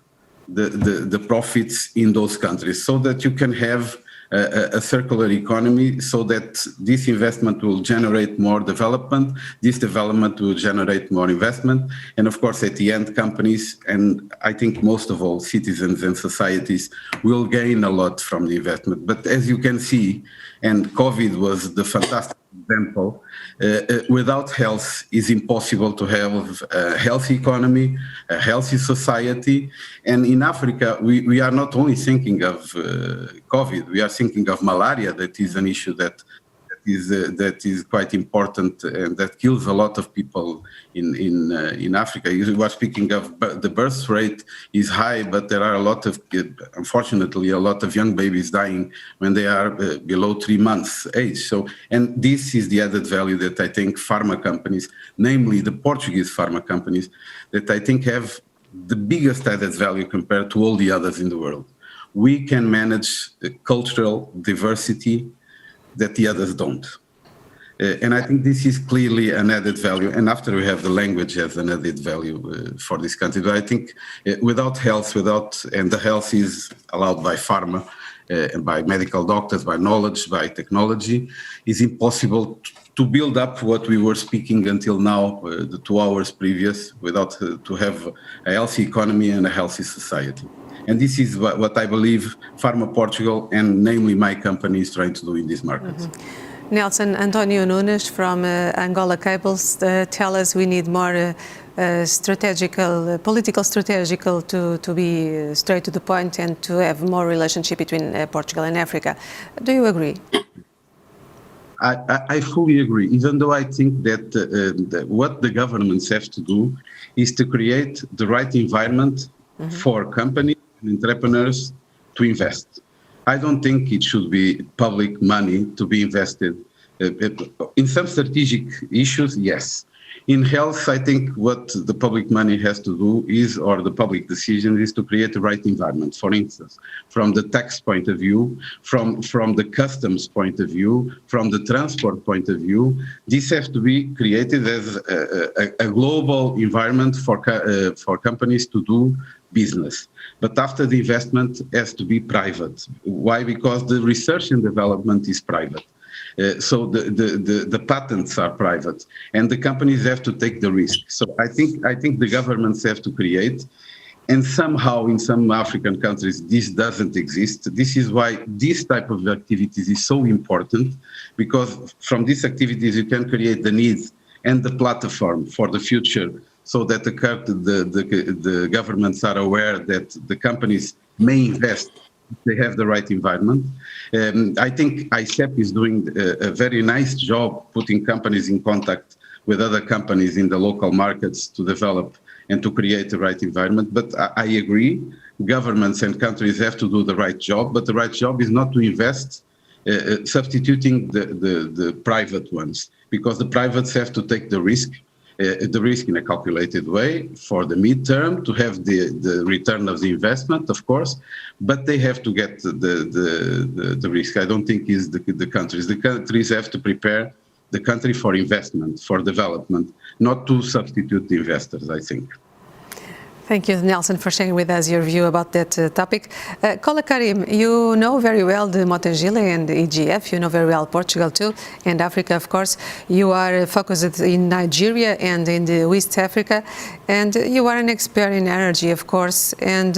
the profits in those countries so that you can have a circular economy, so that this investment will generate more development, this development will generate more investment, and of course at the end companies, and I think most of all citizens and societies, will gain a lot from the investment. But as you can see, and COVID was the fantastic example, without health it's impossible to have a healthy economy, a healthy society. And in Africa, we are not only thinking of COVID, we are thinking of malaria, that is an issue that is quite important and that kills a lot of people in Africa. You were speaking of the birth rate is high, but there are a lot of, unfortunately, a lot of young babies dying when they are below 3 months age. So, and this is the added value that I think pharma companies, namely the Portuguese pharma companies, that I think have the biggest added value compared to all the others in the world. We can manage cultural diversity that the others don't. And I think this is clearly an added value. And after we have the language as an added value for this country. But I think without health, and the health is allowed by pharma, and by medical doctors, by knowledge, by technology, is impossible to build up what we were speaking until now, the 2 hours previous, without to have a healthy economy and a healthy society. And this is what I believe Pharma Portugal, and namely my company, is trying to do in these markets. Mm-hmm. Nelson, Antonio Nunes from Angola Cables tell us we need more political strategical to be straight to the point and to have more relationship between Portugal and Africa. Do you agree? I fully agree, even though I think that what the governments have to do is to create the right environment for companies and entrepreneurs to invest. I don't think it should be public money to be invested. In some strategic issues, yes. In health, I think what the public money has to do is, or the public decision is, to create the right environment. For instance, from the tax point of view, from the customs point of view, from the transport point of view, this has to be created as a global environment for companies to do business. But after the investment has to be private. Why? Because the research and development is private. So the patents are private, and the companies have to take the risk. So I think the governments have to create, and somehow in some African countries this doesn't exist. This is why this type of activities is so important, because from these activities you can create the needs and the platform for the future, so that the governments are aware that the companies may invest. They have the right environment. I think Aicep is doing a very nice job putting companies in contact with other companies in the local markets to develop and to create the right environment. But I agree, governments and countries have to do the right job, but the right job is not to invest substituting the private ones, because the privates have to take the risk in a calculated way for the midterm to have the return of the investment, of course, but they have to get the risk. I don't think is the countries. The countries have to prepare the country for investment, for development, not to substitute the investors, I think. Thank you, Nelson, for sharing with us your view about that topic. Kola Karim, you know very well the Motagile and the EGF, you know very well Portugal too, and Africa, of course. You are focused in Nigeria and in the West Africa, and you are an expert in energy, of course, and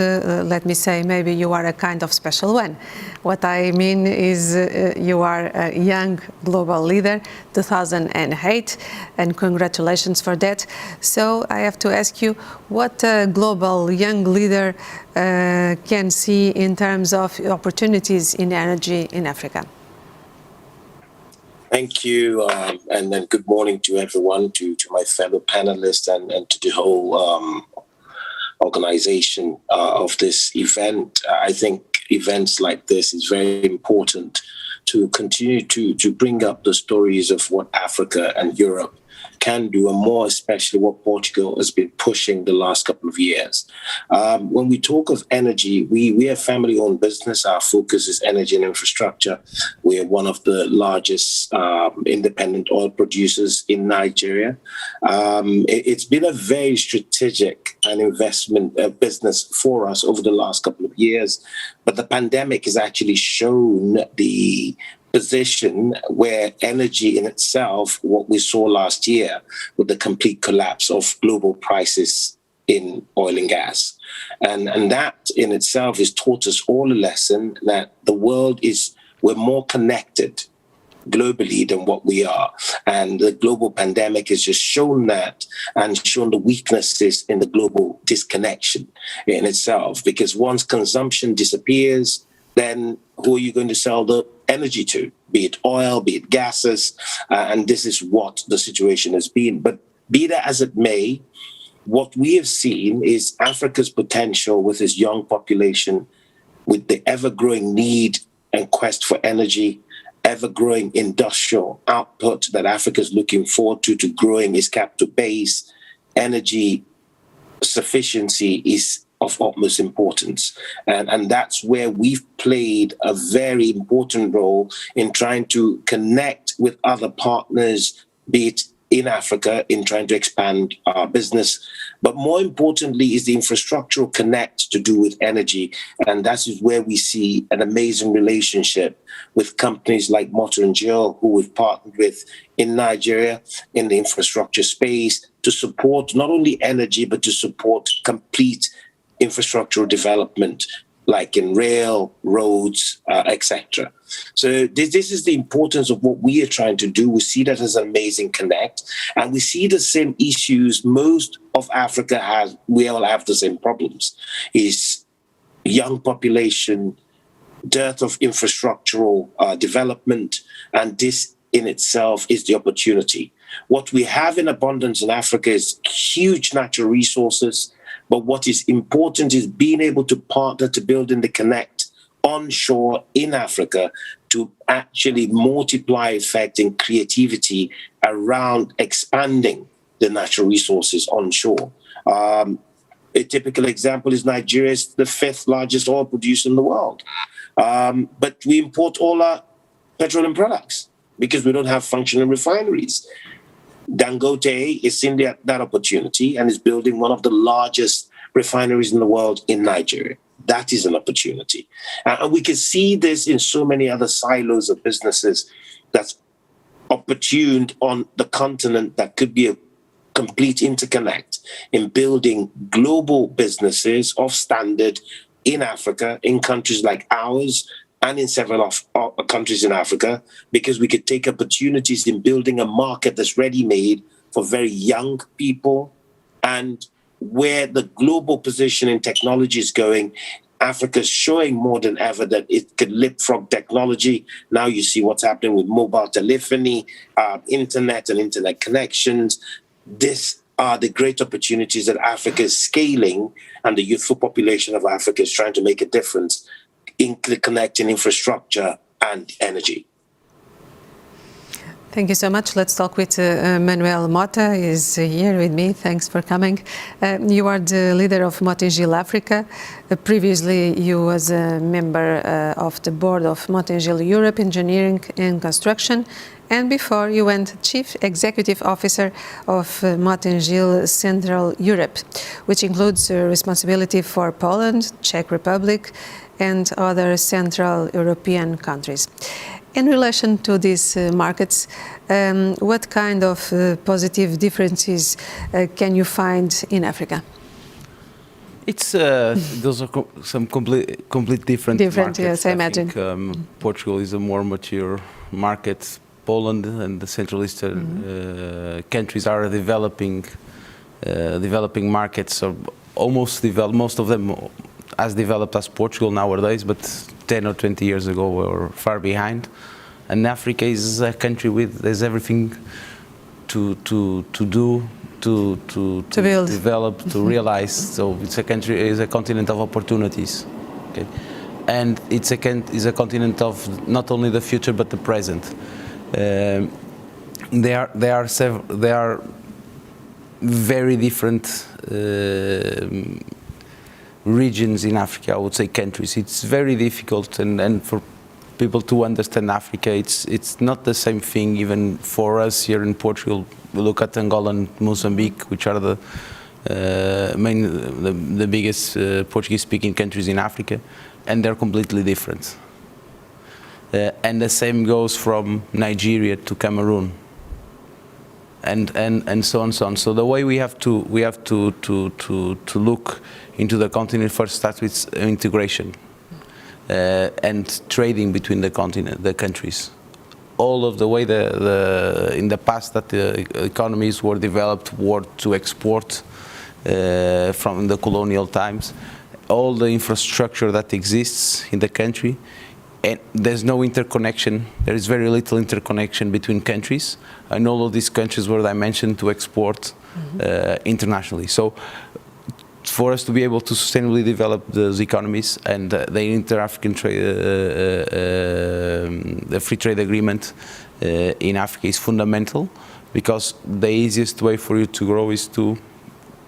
let me say, maybe you are a kind of special one. What I mean is you are a young global leader, 2008, and congratulations for that. So I have to ask you, what global young leader can see in terms of opportunities in energy in Africa? Thank you, and then good morning to everyone, to my fellow panelists and to the whole organization of this event. I think events like this is very important to continue to bring up the stories of what Africa and Europe can do, and more especially what Portugal has been pushing the last couple of years. When we talk of energy, we are a family-owned business. Our focus is energy and infrastructure. We are one of the largest independent oil producers in Nigeria. It's been a very strategic and investment business for us over the last couple of years, but the pandemic has actually shown the position where energy in itself, what we saw last year with the complete collapse of global prices in oil and gas. And that in itself has taught us all a lesson that the world we're more connected globally than what we are. And the global pandemic has just shown that and shown the weaknesses in the global disconnection in itself, because once consumption disappears, then who are you going to sell the energy to, be it oil, be it gases, and this is what the situation has been. But be that as it may, what we have seen is Africa's potential with its young population, with the ever-growing need and quest for energy, ever-growing industrial output that Africa is looking forward to growing its capital base. Energy sufficiency is of utmost importance. And that's where we've played a very important role in trying to connect with other partners, be it in Africa, in trying to expand our business. But more importantly is the infrastructural connect to do with energy. And that is where we see an amazing relationship with companies like Mozambique, who we've partnered with in Nigeria in the infrastructure space to support not only energy, but to support complete infrastructural development, like in rail, roads, etc. So this is the importance of what we are trying to do. We see that as an amazing connect, and we see the same issues most of Africa has. We all have the same problems: is young population, dearth of infrastructural development, and this in itself is the opportunity. What we have in abundance in Africa is huge natural resources. But what is important is being able to partner to build in the connect onshore in Africa to actually multiply effect and creativity around expanding the natural resources onshore. A typical example is Nigeria is the 5th largest oil producer in the world. But we import all our petroleum products because we don't have functioning refineries. Dangote is seeing that opportunity and is building one of the largest refineries in the world in Nigeria. That is an opportunity. And we can see this in so many other silos of businesses that's opportuned on the continent that could be a complete interconnect in building global businesses of standard in Africa, in countries like ours, and in several countries in Africa, because we could take opportunities in building a market that's ready-made for very young people. And where the global position in technology is going, Africa's showing more than ever that it could leapfrog technology. Now you see what's happening with mobile telephony, internet and internet connections. These are the great opportunities that Africa is scaling, and the youthful population of Africa is trying to make a difference in connecting infrastructure and energy. Thank you so much. Let's talk with Manuel Mota, is here with me. Thanks for coming. You are the leader of Mozambique Africa. Previously, you was a member of the board of Mozambique Europe Engineering and Construction. And before, you went Chief Executive Officer of Mozambique Central Europe, which includes responsibility for Poland, Czech Republic, and other Central European countries. In relation to these markets, what kind of positive differences can you find in Africa? It's those are some complete different markets. Yes, I imagine. Think, Portugal is a more mature market. Poland and the Central Eastern countries are developing markets, or almost developed. Most of them as developed as Portugal nowadays, but 10 or 20 years ago we were far behind. And Africa is a country with there's everything to do, to build, develop, to realize. So it's a country, is a continent of opportunities. Okay, and it's a continent of not only the future but the present. They are very different regions in Africa, I would say countries. It's very difficult, and for people to understand Africa, it's not the same thing even for us here in Portugal. We look at Angola and Mozambique, which are the biggest Portuguese-speaking countries in Africa, and they're completely different. And the same goes from Nigeria to Cameroon, and so on and so on. So the way we have to look into the continent first starts with integration and trading between the countries. All of the way in the past that the economies were developed were to export from the colonial times. All the infrastructure that exists in the country, and there's no interconnection. There is very little interconnection between countries, and all of these countries were dimensioned to export internationally. So for us to be able to sustainably develop those economies and the inter-African trade, the free trade agreement in Africa is fundamental, because the easiest way for you to grow is to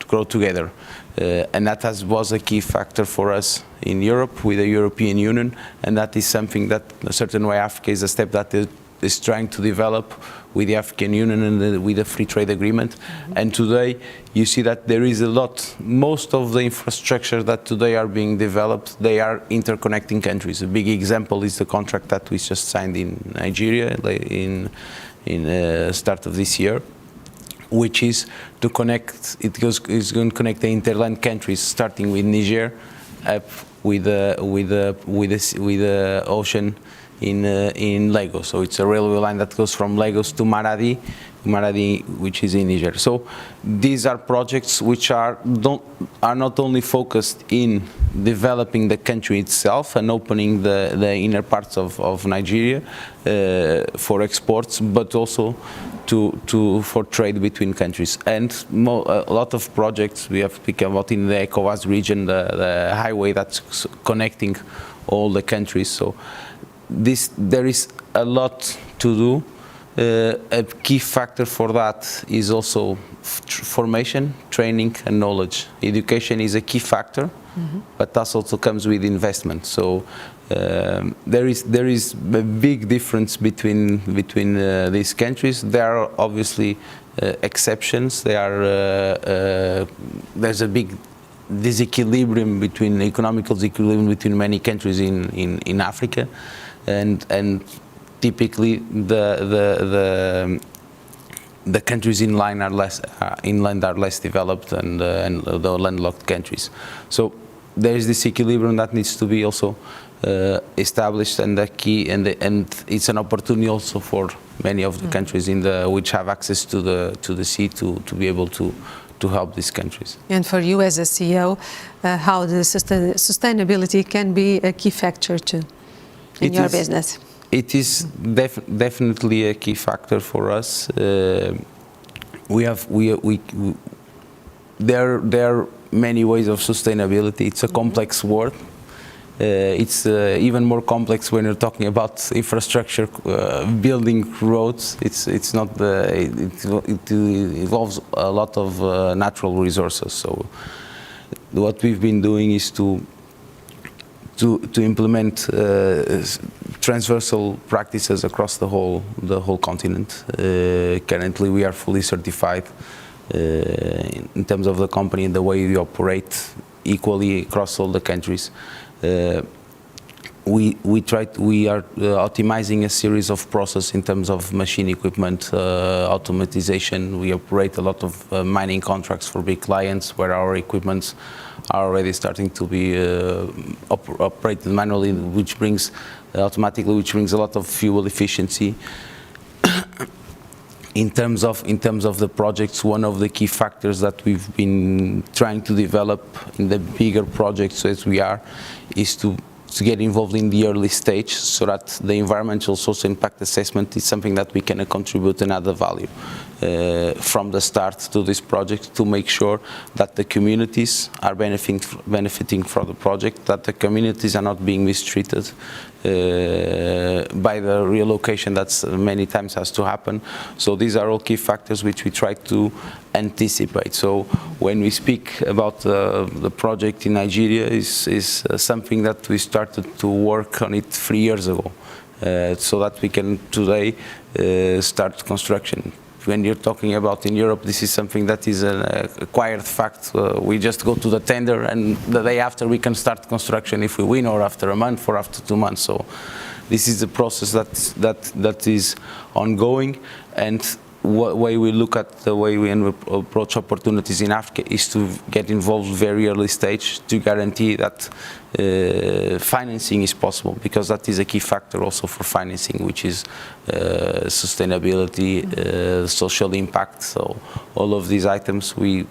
grow together. And that was a key factor for us in Europe with the European Union, and that is something that a certain way Africa is a step that is trying to develop with the African Union and with the free trade agreement. And today you see that there is a lot, most of the infrastructure that today are being developed, they are interconnecting countries. A big example is the contract that we just signed in Nigeria in start of this year, which is to connect, is going to connect the interland countries, starting with Niger up with the ocean in Lagos. So it's a railway line that goes from Lagos to Maradi, which is in Niger. So these are projects which are not only focused in developing the country itself and opening the inner parts of Nigeria for exports, but also for trade between countries. And a lot of projects we have spoken about in the ECOWAS region, the highway that's connecting all the countries. So there is a lot to do. A key factor for that is also formation, training, and knowledge. Education is a key factor, but that also comes with investment. So there is a big difference between these countries. There are obviously exceptions. There's a big disequilibrium economical disequilibrium between many countries in Africa, and typically the countries inland are less developed and the landlocked countries. So there is this equilibrium that needs to be also established, and the key, and it's an opportunity also for many of the countries which have access to the sea to be able to help these countries. And for you as a CEO, how the sustainability can be a key factor too in your business? It is definitely a key factor for us. There are many ways of sustainability. It's a complex word. It's even more complex when you're talking about infrastructure, building roads. It involves a lot of natural resources. So what we've been doing is to implement transversal practices across the whole continent. Currently, we are fully certified in terms of the company and the way we operate equally across all the countries. We are optimizing a series of processes in terms of machine equipment, automatization. We operate a lot of mining contracts for big clients where our equipments are already starting to be operated manually, which brings a lot of fuel efficiency. In terms of the projects, one of the key factors that we've been trying to develop in the bigger projects as we are is to get involved in the early stage, so that the environmental social impact assessment is something that we can contribute and add value. from the start to this project to make sure that the communities are benefiting from the project, that the communities are not being mistreated by the relocation that many times has to happen. So these are all key factors which we try to anticipate. So when we speak about the project in Nigeria is something that we started to work on it 3 years ago, so that we can today start construction. When you're talking about in Europe, this is something that is an acquired fact. We just go to the tender, and the day after we can start construction if we win, or after a month, or after 2 months. So this is a process that is ongoing, and way we look at the way we approach opportunities in Africa is to get involved very early stage to guarantee that financing is possible, because that is a key factor also for financing, which is sustainability, social impact. So all of these items we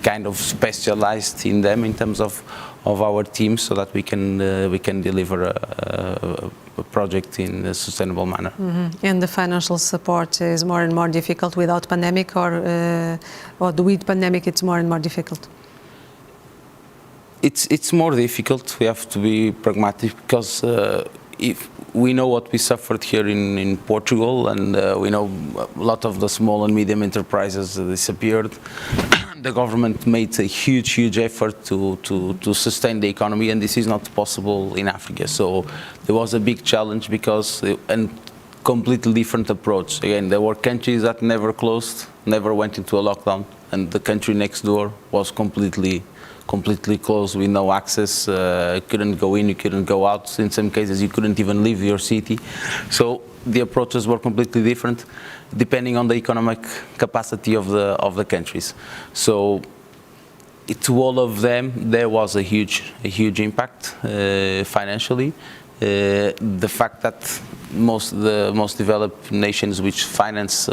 kind of specialized in them in terms of our team, so that we can deliver a project in a sustainable manner. Mm-hmm. And the financial support is more and more difficult without pandemic, or with pandemic it's more and more difficult? It's more difficult. We have to be pragmatic, because if we know what we suffered here in Portugal, and we know a lot of the small and medium enterprises disappeared. The government made a huge effort to sustain the economy, and this is not possible in Africa. So there was a big challenge, because and completely different approach. Again, there were countries that never closed, never went into a lockdown, and the country next door was completely closed with no access. Couldn't go in, you couldn't go out. In some cases, you couldn't even leave your city. So the approaches were completely different, depending on the economic capacity of the countries. So to all of them, there was a huge impact financially. The fact that the most developed nations which finance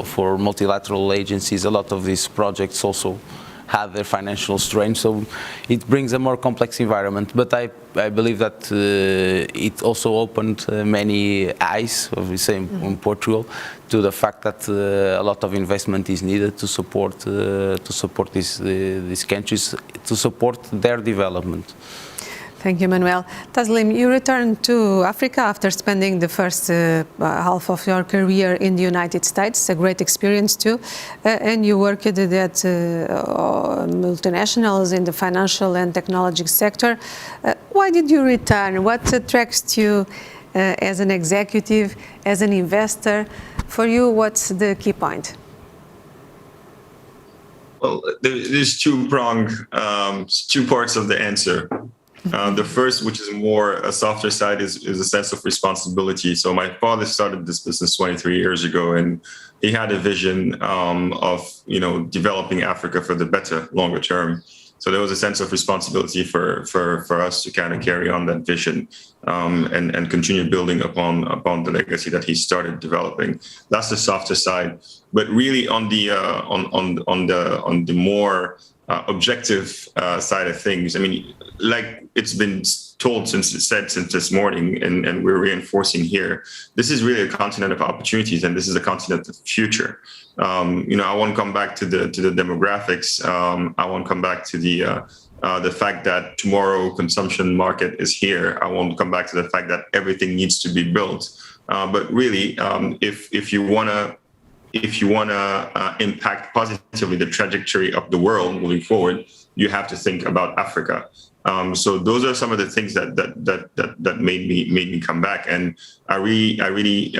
for multilateral agencies, a lot of these projects also had their financial strain, so it brings a more complex environment. But I believe that it also opened many eyes, we say in Portugal, to the fact that a lot of investment is needed to support these countries, to support their development. Thank you, Manuel. Taslim, you returned to Africa after spending the first half of your career in the United States, a great experience too, and you worked at multinationals in the financial and technology sector. Why did you return? What attracts you as an executive, as an investor? For you, what's the key point? Well, there's two parts of the answer. The first, which is more a softer side, is a sense of responsibility. So my father started this business 23 years ago, and he had a vision of developing Africa for the better, longer term. So there was a sense of responsibility for us to kind of carry on that vision and continue building upon the legacy that he started developing. That's the softer side. But really, on the more objective side of things, I mean, like it's been since this morning, and we're reinforcing here, this is really a continent of opportunities, and this is a continent of the future. I won't come back to the demographics. I won't come back to the fact that tomorrow consumption market is here. I won't come back to the fact that everything needs to be built. But really, if you want to impact positively the trajectory of the world moving forward, you have to think about Africa. So those are some of the things that made me come back, and I really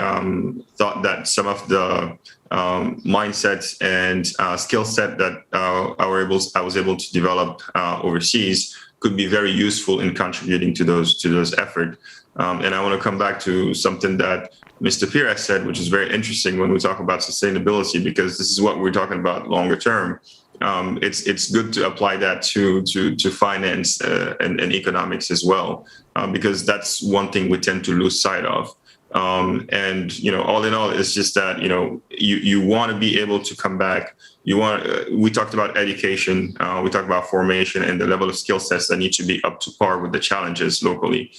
thought that some of the mindsets and skill set that I was able to develop overseas could be very useful in contributing to those efforts. And I want to come back to something that Mr. Pires said, which is very interesting when we talk about sustainability, because this is what we're talking about longer term. It's good to apply that to finance and economics as well, because that's one thing we tend to lose sight of. And all in all, it's just that you want to be able to come back. We talked about education, we talked about formation and the level of skill sets that need to be up to par with the challenges locally.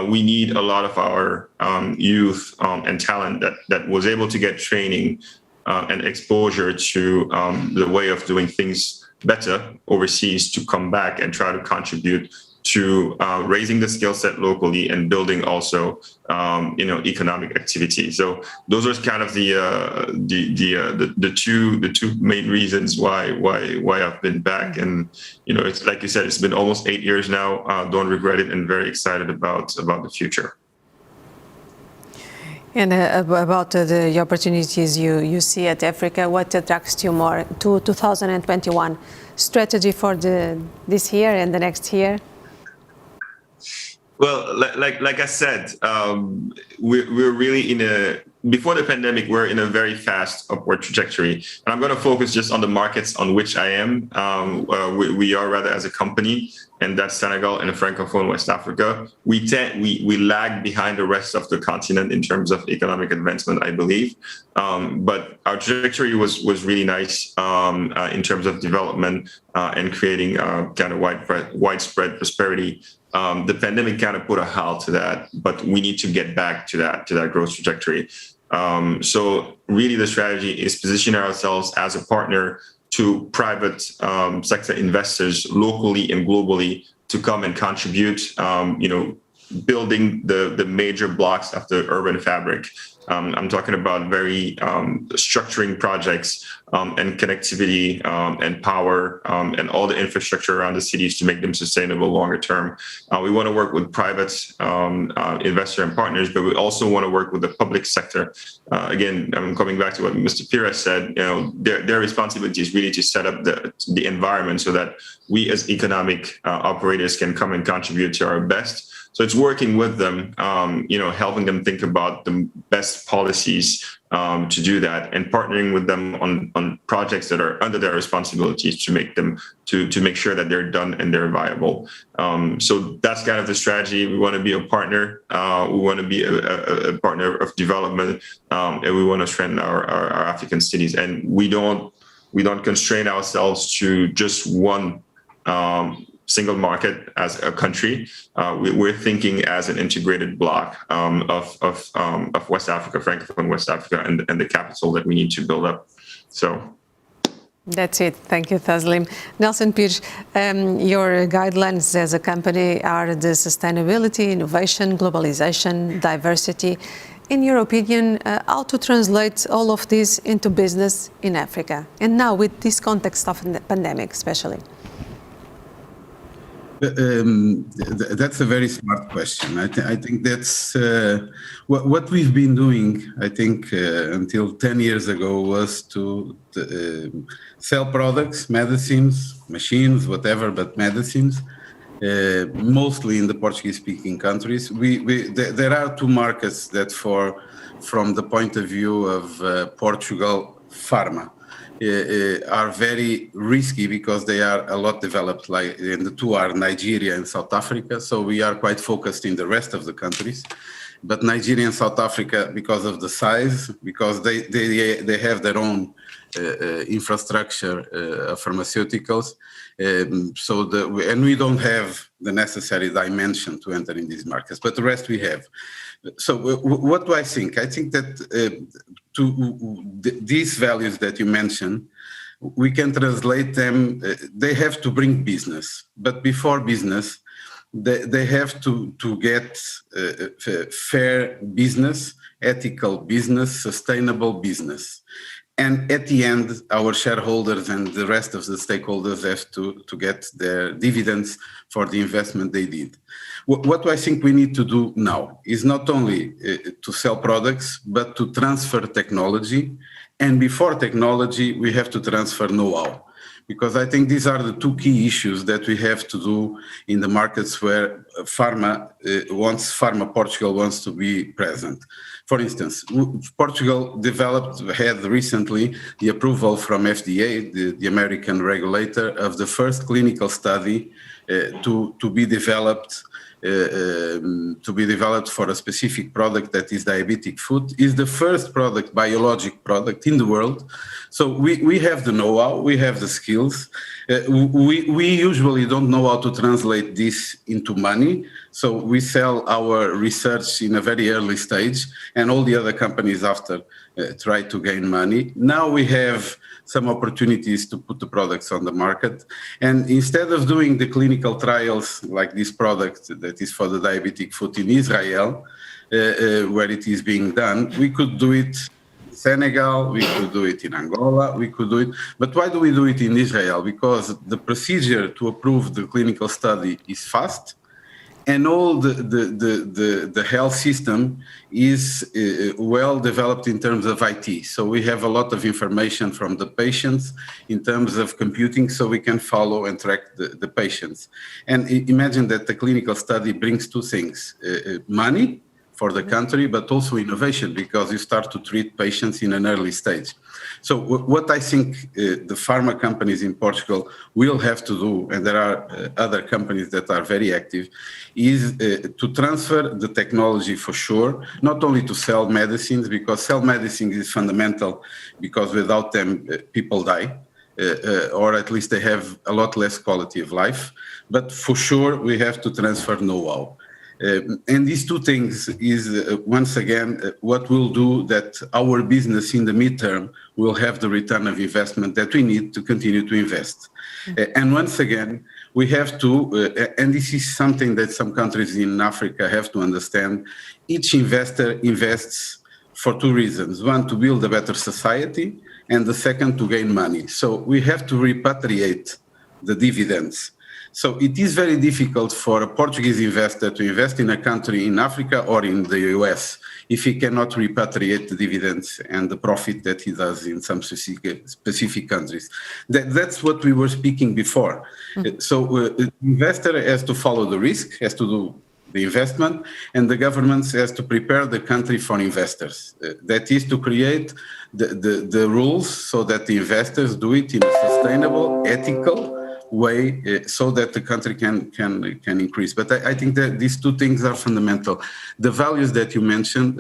We need a lot of our youth and talent that was able to get training and exposure to the way of doing things better overseas to come back and try to contribute to raising the skill set locally and building also, economic activity. So those are kind of the two main reasons why I've been back. And it's like you said, it's been almost 8 years now. Don't regret it, and very excited about the future. And about the opportunities you see at Africa, what attracts you more to 2021 strategy for this year and the next year? Well, like I said, we're really before the pandemic, we're in a very fast upward trajectory. And I'm going to focus just on the markets on which I am. We are rather as a company, and that's Senegal and Francophone West Africa. We lag behind the rest of the continent in terms of economic advancement, I believe. But our trajectory was really nice in terms of development and creating kind of widespread prosperity. The pandemic kind of put a halt to that, but we need to get back to that growth trajectory. So really the strategy is position ourselves as a partner to private sector investors locally and globally to come and contribute, building the major blocks of the urban fabric. I'm talking about very structuring projects and connectivity and power and all the infrastructure around the cities to make them sustainable longer term. We want to work with private investor and partners, but we also want to work with the public sector. Again, I'm coming back to what Mr. Pires said. Their responsibility is really to set up the environment so that we as economic operators can come and contribute to our best. So it's working with them, helping them think about the best policies to do that, and partnering with them on projects that are under their responsibilities to make them to make sure that they're done and they're viable. So that's kind of the strategy. We want to be a partner. We want to be a partner of development, and we want to strengthen our African cities. And we don't constrain ourselves to just one single market as a country. We're thinking as an integrated block of West Africa, Francophone West Africa, and the capital that we need to build up. So that's it. Thank you, Taslim. Nelson Pires, your guidelines as a company are the sustainability, innovation, globalization, diversity. In your opinion, how to translate all of this into business in Africa? And now with this context of the pandemic especially. That's a very smart question. I think that's what we've been doing, I think, until 10 years ago was to sell products, medicines, machines, whatever, but medicines, mostly in the Portuguese-speaking countries. There are two markets that from the point of view of Portugal, pharma, are very risky because they are a lot developed, and the two are Nigeria and South Africa. So we are quite focused in the rest of the countries. But Nigeria and South Africa, because of the size, because they have their own infrastructure of pharmaceuticals, and we don't have the necessary dimension to enter in these markets, but the rest we have. So what do I think? I think that these values that you mentioned, we can translate them. They have to bring business, but before business, they have to get fair business, ethical business, sustainable business. And at the end, our shareholders and the rest of the stakeholders have to get their dividends for the investment they did. What I think we need to do now is not only to sell products, but to transfer technology. And before technology, we have to transfer know-how. Because I think these are the two key issues that we have to do in the markets where Portugal wants to be present. For instance, Portugal had recently the approval from FDA, the American regulator, of the first clinical study to be developed to be developed for a specific product that is diabetic food. Is the first product, biologic product in the world. So we have the know-how, we have the skills. We usually don't know how to translate this into money. So we sell our research in a very early stage, and all the other companies after try to gain money. Now we have some opportunities to put the products on the market. And instead of doing the clinical trials like this product that is for the diabetic foot in Israel, where it is being done, we could do it in Senegal, we could do it in Angola, we could do it. But why do we do it in Israel? Because the procedure to approve the clinical study is fast, and all the health system is well developed in terms of IT. So we have a lot of information from the patients in terms of computing, so we can follow and track the patients. And imagine that the clinical study brings two things, money for the country, but also innovation, because you start to treat patients in an early stage. So what I think the pharma companies in Portugal will have to do, and there are other companies that are very active, is to transfer the technology for sure, not only to sell medicines, because sell medicine is fundamental, because without them people die, or at least they have a lot less quality of life. But for sure we have to transfer know-how. And these two things is, once again, what will do that our business in the midterm will have the return of investment that we need to continue to invest. And once again, we have to, and this is something that some countries in Africa have to understand, each investor invests for two reasons. One, to build a better society, and the second, to gain money. So we have to repatriate the dividends. So it is very difficult for a Portuguese investor to invest in a country in Africa or in the US if he cannot repatriate the dividends and the profit that he does in some specific countries. That's what we were speaking before. So the investor has to follow the risk, has to do the investment, and the government has to prepare the country for investors. That is to create the rules so that the investors do it in a sustainable, ethical way, so that the country can increase. But I think that these two things are fundamental. The values that you mentioned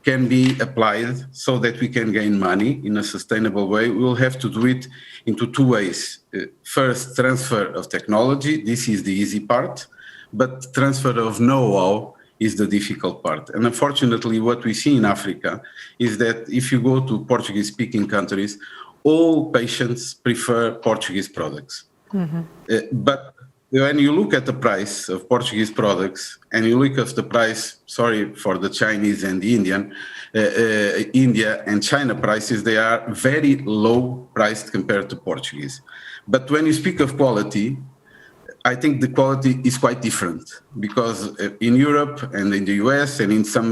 can be applied so that we can gain money in a sustainable way. We'll have to do it into two ways. First, transfer of technology. This is the easy part, but transfer of know-how is the difficult part. And unfortunately, what we see in Africa is that if you go to Portuguese-speaking countries, all patients prefer Portuguese products. But when you look at the price of Portuguese products and you look at the price, sorry for the Chinese and the Indian, India and China prices, they are very low priced compared to Portuguese. But when you speak of quality, I think the quality is quite different, because in Europe and in the US and in some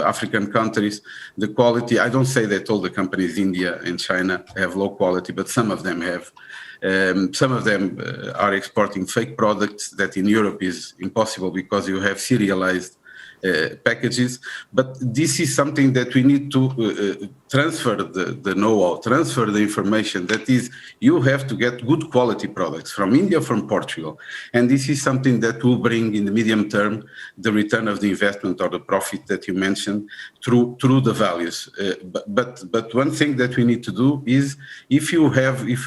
African countries, the quality, I don't say that all the companies in India and China have low quality, but some of them have. Some of them are exporting fake products that in Europe is impossible because you have serialized packages. But this is something that we need to transfer the know-how, transfer the information. That is, you have to get good quality products from India, from Portugal. And this is something that will bring in the medium term the return of the investment or the profit that you mentioned through the values. But one thing that we need to do is, if you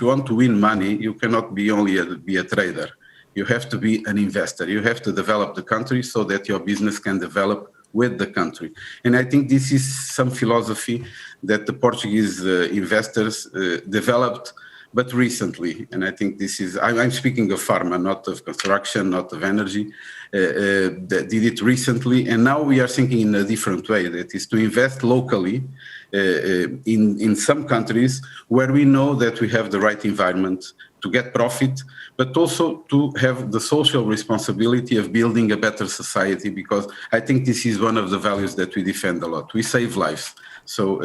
want to win money, you cannot be only be a trader. You have to be an investor. You have to develop the country so that your business can develop with the country. And I think this is some philosophy that the Portuguese investors developed, but recently. And I think this is, I'm speaking of pharma, not of construction, not of energy, that did it recently. And now we are thinking in a different way, that is to invest locally in some countries where we know that we have the right environment to get profit, but also to have the social responsibility of building a better society, because I think this is one of the values that we defend a lot. We save lives. So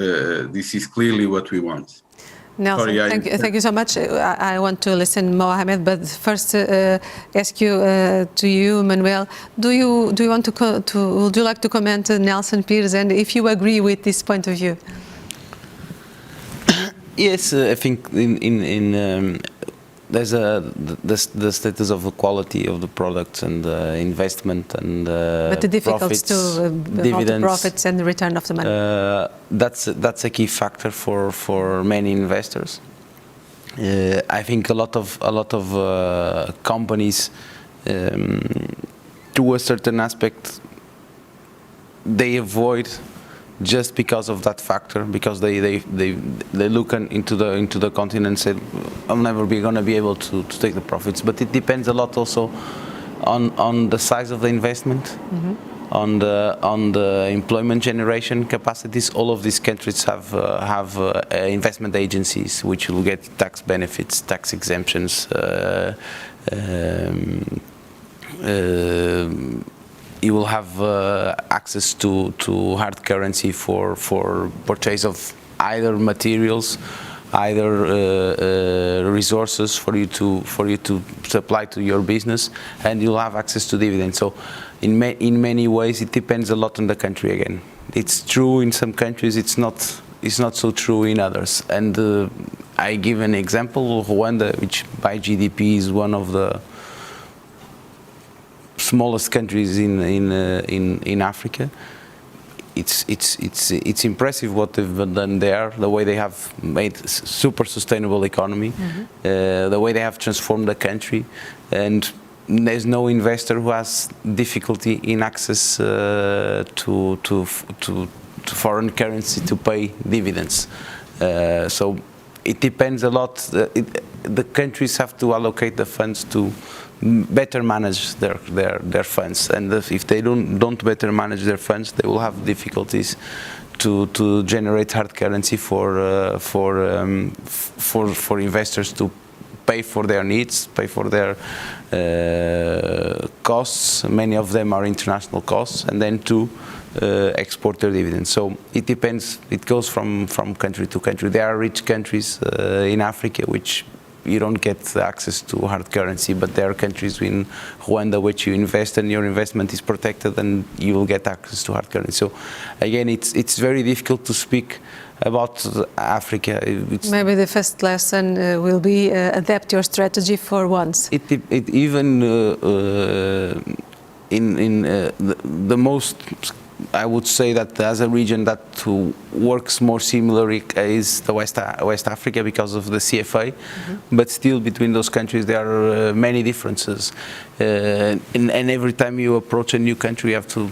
this is clearly what we want. Nelson, thank you so much. I want to listen Mohamed, but first ask you to you, Manuel. Do you want would you like to comment Nelson Pires, and if you agree with this point of view? Yes, I think there's the status of the quality of the products and investment and but the difficulties to dividends, the profits and the return of the money. That's a key factor for many investors. I think a lot of companies, to a certain aspect, they avoid just because of that factor, because they look into the continent and say, I'm never going to be able to take the profits. But it depends a lot also on the size of the investment, mm-hmm. on the employment generation capacities. All of these countries have investment agencies which will get tax benefits, tax exemptions. You will have access to hard currency for purchase of either materials, either resources for you to supply to your business, and you'll have access to dividends. So, in many ways, it depends a lot on the country. Again, it's true in some countries. It's not so true in others. And I give an example: Rwanda, which by GDP is one of the smallest countries in Africa. It's impressive what they've done there, the way they have made super sustainable economy, mm-hmm. The way they have transformed the country, and there's no investor who has difficulty in access to foreign currency to pay dividends. So it depends a lot. The countries have to allocate the funds to better manage their funds, and if they don't better manage their funds, they will have difficulties to generate hard currency for investors to pay for their needs, pay for their costs. Many of them are international costs, and then to export their dividends. So it depends. It goes from country to country. There are rich countries in Africa which you don't get access to hard currency, but there are countries in Rwanda which you invest and your investment is protected and you will get access to hard currency. So again, it's very difficult to speak about Africa. Maybe the first lesson will be adapt your strategy for once. Even in the most, I would say that as a region that works more similarly is the West Africa because of the CFA, mm-hmm. but still between those countries there are many differences. And every time you approach a new country, you have to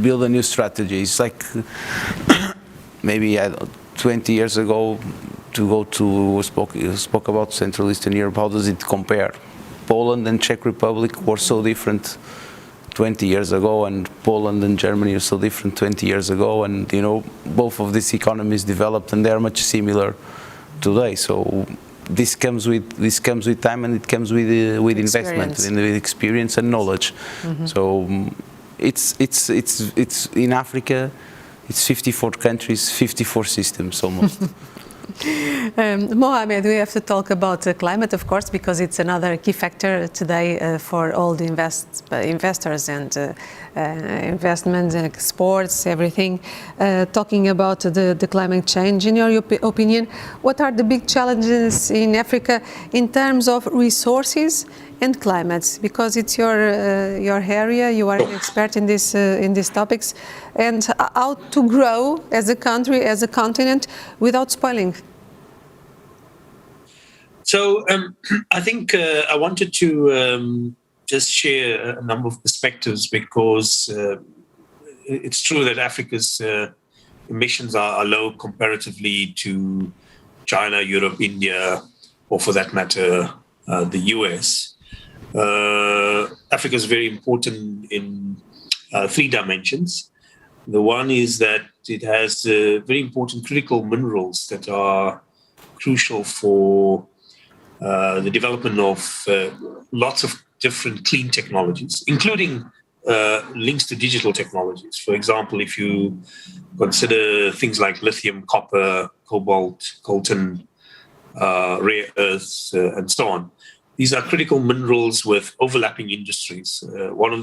build a new strategy. It's like maybe 20 years ago spoke about Central Eastern Europe. How does it compare? Poland and Czech Republic were so different 20 years ago, and Poland and Germany are so different 20 years ago, and both of these economies developed and they are much similar today. So this comes with time, and it comes with investment and with experience and knowledge. Mm-hmm. So it's in Africa, it's 54 countries, 54 systems almost. Mohamed, we have to talk about climate, of course, because it's another key factor today for all the investors and investments and exports, everything. Talking about the climate change, in your opinion, what are the big challenges in Africa in terms of resources and climate? Because it's your area, you are an expert in these topics, and how to grow as a country, as a continent, without spoiling. So I think I wanted to just share a number of perspectives, because it's true that Africa's emissions are low comparatively to China, Europe, India, or for that matter, the US. Africa is very important in three dimensions. The one is that it has very important critical minerals that are crucial for the development of lots of different clean technologies, including links to digital technologies. For example, if you consider things like lithium, copper, cobalt, coltan, rare earths, and so on. These are critical minerals with overlapping industries. One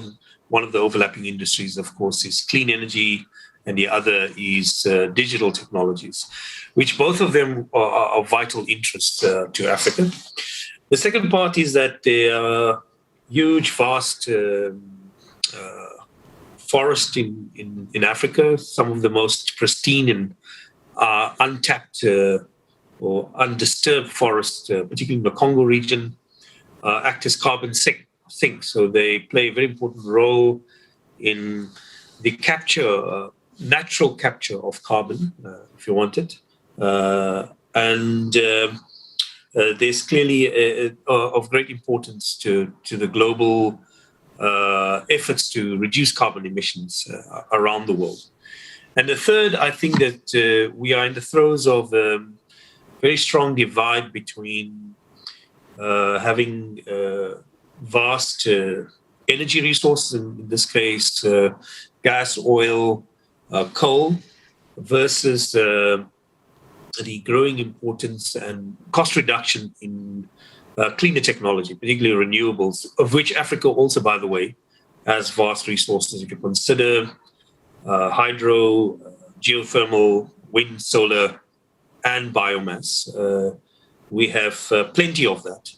of the overlapping industries, of course, is clean energy, and the other is digital technologies, which both of them are of vital interest to Africa. The second part is that there are huge, vast forests in Africa, some of the most pristine and untapped or undisturbed forests, particularly in the Congo region, act as carbon sinks. So they play a very important role in the capture, natural capture of carbon, if you want it. There's clearly of great importance to the global efforts to reduce carbon emissions around the world. And the third, I think that we are in the throes of a very strong divide between having vast energy resources, in this case, gas, oil, coal, versus the growing importance and cost reduction in cleaner technology, particularly renewables, of which Africa also, by the way, has vast resources. If you consider hydro, geothermal, wind, solar, and biomass, we have plenty of that.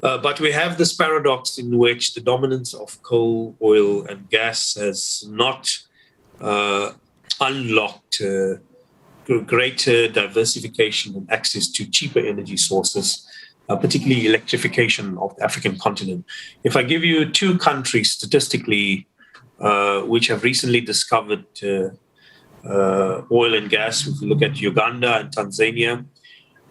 But we have this paradox in which the dominance of coal, oil, and gas has not unlocked greater diversification and access to cheaper energy sources, particularly electrification of the African continent. If I give you two countries statistically which have recently discovered oil and gas, if you look at Uganda and Tanzania,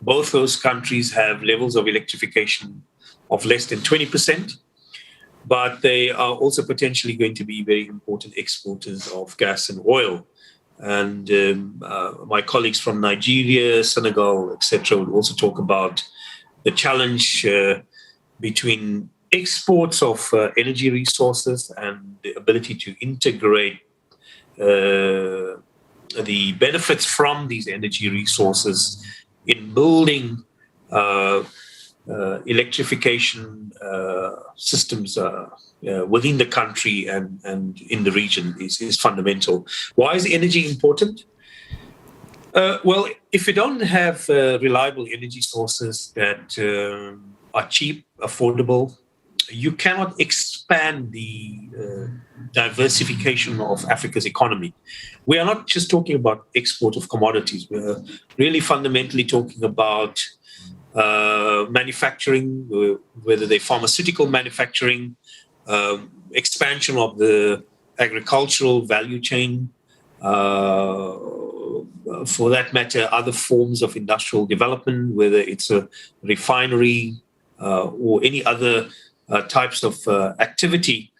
both those countries have levels of electrification of less than 20%, but they are also potentially going to be very important exporters of gas and oil. And my colleagues from Nigeria, Senegal, etc., would also talk about the challenge between exports of energy resources and the ability to integrate the benefits from these energy resources in building electrification systems within the country and in the region is fundamental. Why is energy important? Well, if you don't have reliable energy sources that are cheap, affordable, you cannot expand the diversification of Africa's economy. We are not just talking about export of commodities. We're really fundamentally talking about manufacturing, whether they're pharmaceutical manufacturing, expansion of the agricultural value chain, for that matter, other forms of industrial development, whether it's a refinery or any other types of activity.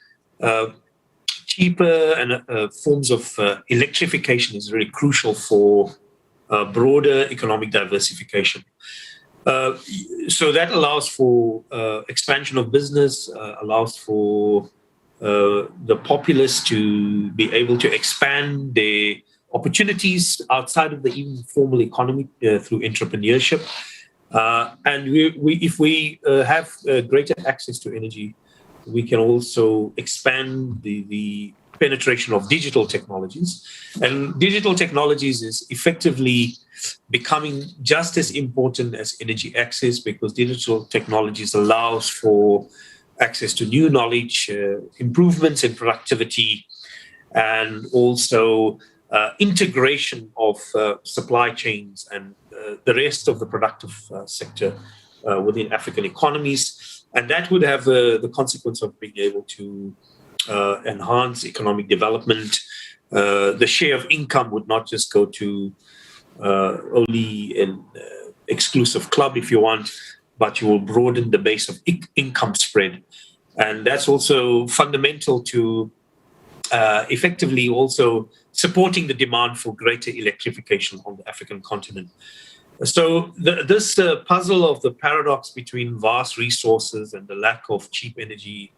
Cheaper and forms of electrification is very crucial for broader economic diversification. So that allows for expansion of business, allows for the populace to be able to expand their opportunities outside of the informal economy through entrepreneurship. And if we have greater access to energy, we can also expand the penetration of digital technologies. And digital technologies is effectively becoming just as important as energy access, because digital technologies allows for access to new knowledge, improvements in productivity, and also integration of supply chains and the rest of the productive sector within African economies. And that would have the consequence of being able to enhance economic development. The share of income would not just go to only an exclusive club, if you want, but you will broaden the base of income spread. And that's also fundamental to effectively also supporting the demand for greater electrification on the African continent. So this puzzle of the paradox between vast resources and the lack of cheap energy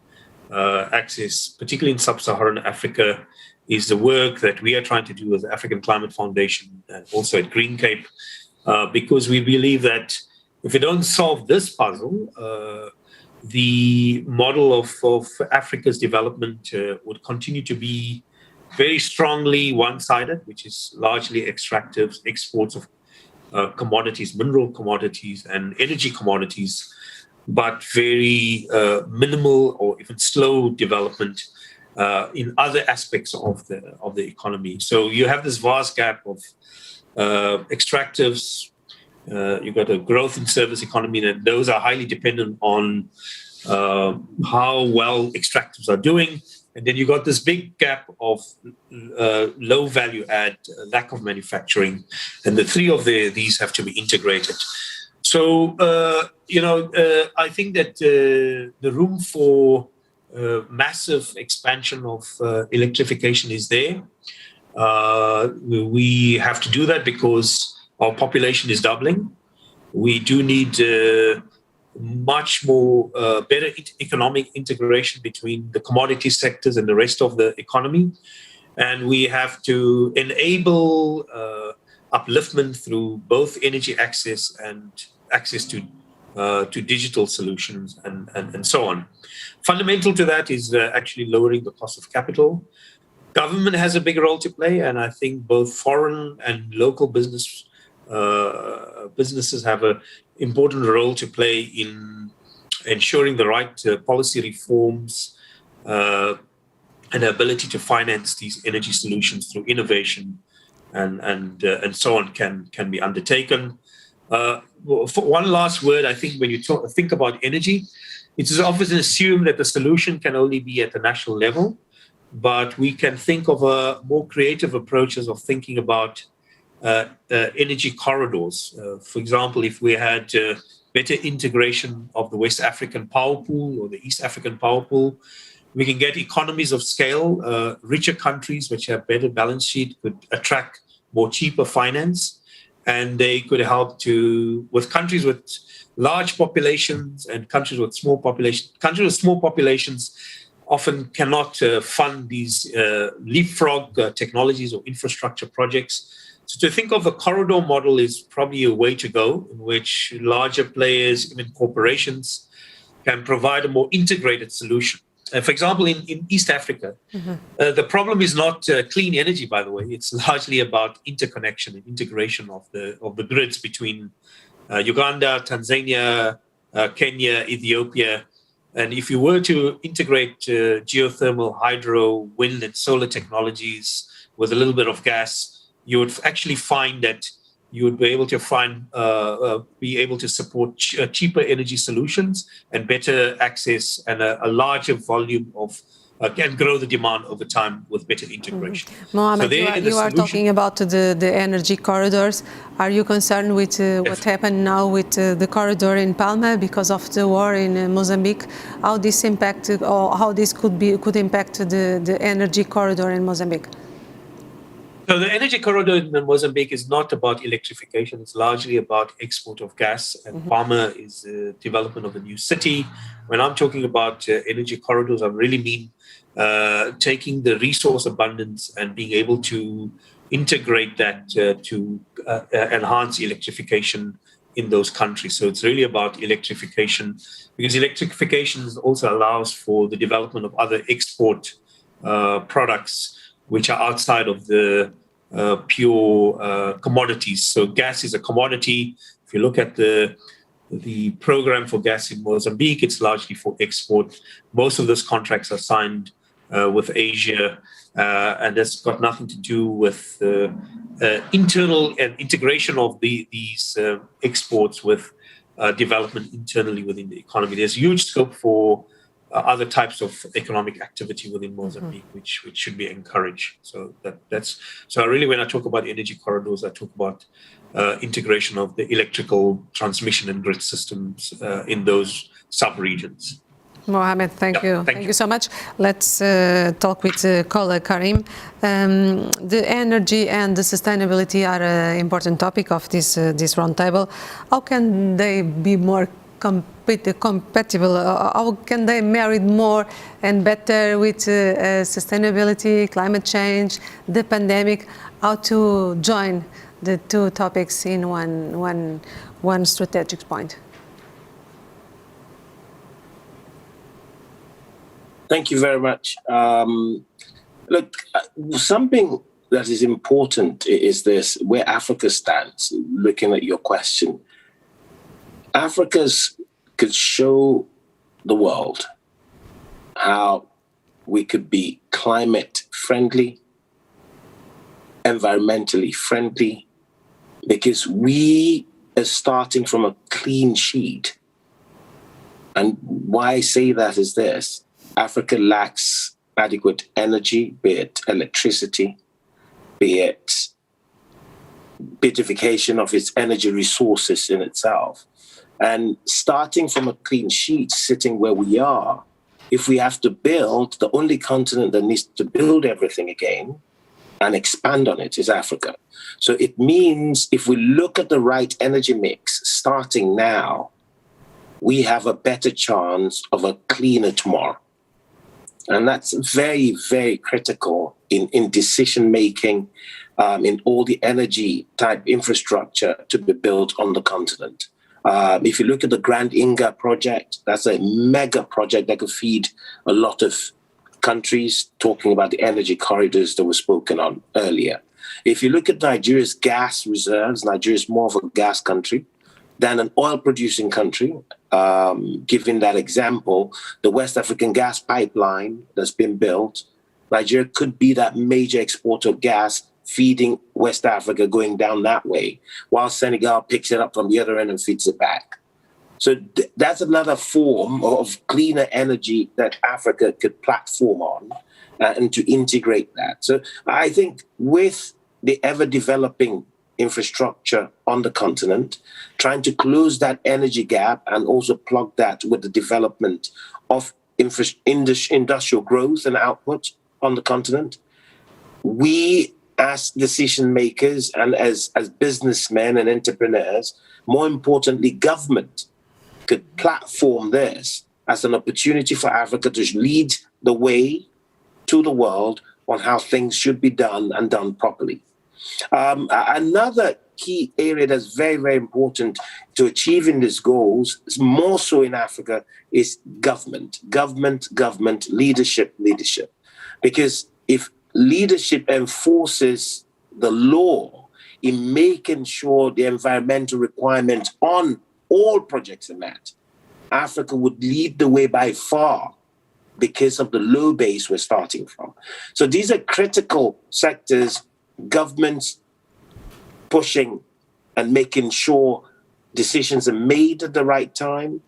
access, particularly in sub-Saharan Africa, is the work that we are trying to do as the African Climate Foundation and also at Green Cape, because we believe that if we don't solve this puzzle, the model of Africa's development would continue to be very strongly one-sided, which is largely extractive exports of commodities, mineral commodities, and energy commodities, but very minimal or even slow development in other aspects of the economy. So you have this vast gap of extractives. You've got a growth in service economy, and those are highly dependent on how well extractives are doing. And then you got this big gap of low value add, lack of manufacturing, and the three of these have to be integrated. So, I think that the room for massive expansion of electrification is there. We have to do that because our population is doubling. We do need much more better economic integration between the commodity sectors and the rest of the economy. And we have to enable upliftment through both energy access and access to digital solutions and so on. Fundamental to that is actually lowering the cost of capital. Government has a big role to play, and I think both foreign and local businesses have an important role to play in ensuring the right policy reforms and ability to finance these energy solutions through innovation and so on can be undertaken. For one last word, I think when you think about energy, it is often assumed that the solution can only be at the national level, but we can think of more creative approaches of thinking about energy corridors. For example, if we had better integration of the West African power pool or the East African power pool, we can get economies of scale. Richer countries which have better balance sheet could attract more cheaper finance, and they could help with countries with large populations and countries with small populations. Countries with small populations often cannot fund these leapfrog technologies or infrastructure projects. So to think of a corridor model is probably a way to go, in which larger players, even corporations, can provide a more integrated solution. For example, in East Africa, the problem is not clean energy, by the way. It's largely about interconnection and integration of the grids between Uganda, Tanzania, Kenya, Ethiopia. And if you were to integrate geothermal, hydro, wind, and solar technologies with a little bit of gas, you would actually find that you would be able to support cheaper energy solutions and better access and a larger volume of can grow the demand over time with better integration. Mohamed, So you are talking about the energy corridors. Are you concerned with what happened now with the corridor in Palma because of the war in Mozambique? How this impacted, or how this could impact the energy corridor in Mozambique? So the energy corridor in Mozambique is not about electrification. It's largely about export of gas. And Palma is the development of a new city. When I'm talking about energy corridors, I really mean taking the resource abundance and being able to integrate that to enhance electrification in those countries. So it's really about electrification, because electrification also allows for the development of other export products which are outside of the pure commodities. So gas is a commodity. If you look at the program for gas in Mozambique, it's largely for export. Most of those contracts are signed with Asia, and that's got nothing to do with internal and integration of these exports with development internally within the economy. There's huge scope for other types of economic activity within Mozambique, which should be encouraged. So so really, when I talk about energy corridors, I talk about integration of the electrical transmission and grid systems in those sub-regions. Mohamed, thank you. Thank you so much. Let's talk with Kola Karim. The energy and the sustainability are an important topic of this roundtable. How can they be more compatible? How can they marry more and better with sustainability, climate change, the pandemic? How to join the two topics in one strategic point? Thank you very much. Look, something that is important is this, where Africa stands, looking at your question. Africa's could show the world how we could be climate friendly, environmentally friendly, because we are starting from a clean sheet. And why I say that is this: Africa lacks adequate energy, be it electricity, be it beautification of its energy resources in itself. And starting from a clean sheet, sitting where we are, if we have to build, the only continent that needs to build everything again and expand on it is Africa. So it means if we look at the right energy mix starting now, we have a better chance of a cleaner tomorrow. And that's very, very critical in decision-making, in all the energy type infrastructure to be built on the continent. If you look at the Grand Inga project, that's a mega project that could feed a lot of countries, talking about the energy corridors that were spoken on earlier. If you look at Nigeria's gas reserves, Nigeria is more of a gas country than an oil-producing country. Given that example, the West African gas pipeline that's been built, Nigeria could be that major exporter of gas feeding West Africa going down that way, while Senegal picks it up from the other end and feeds it back. So that's another form of cleaner energy that Africa could platform on and to integrate that. So I think with the ever-developing infrastructure on the continent, trying to close that energy gap and also plug that with the development of industrial growth and output on the continent, we as decision makers and as businessmen and entrepreneurs, more importantly, government, could platform this as an opportunity for Africa to lead the way to the world on how things should be done and done properly. Another key area that's very, very important to achieving these goals, more so in Africa, is government, leadership. Because if leadership enforces the law in making sure the environmental requirements on all projects are met, Africa would lead the way by far because of the low base we're starting from. So these are critical sectors, governments pushing and making sure decisions are made at the right time,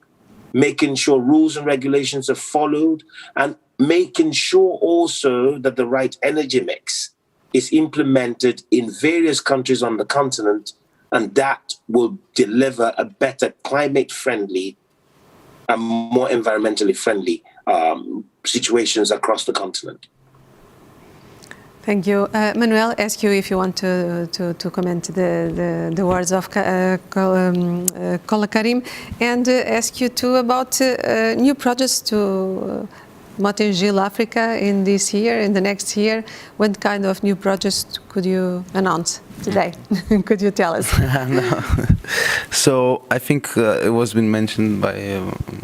making sure rules and regulations are followed, and making sure also that the right energy mix is implemented in various countries on the continent, and that will deliver a better climate-friendly and more environmentally friendly situations across the continent. Thank you. Manuel, ask you if you want to comment the words of Kola Karim, and ask you too about new projects to Motengil Africa in this year, in the next year. What kind of new projects could you announce today? Could you tell us? No. So I think it was been mentioned by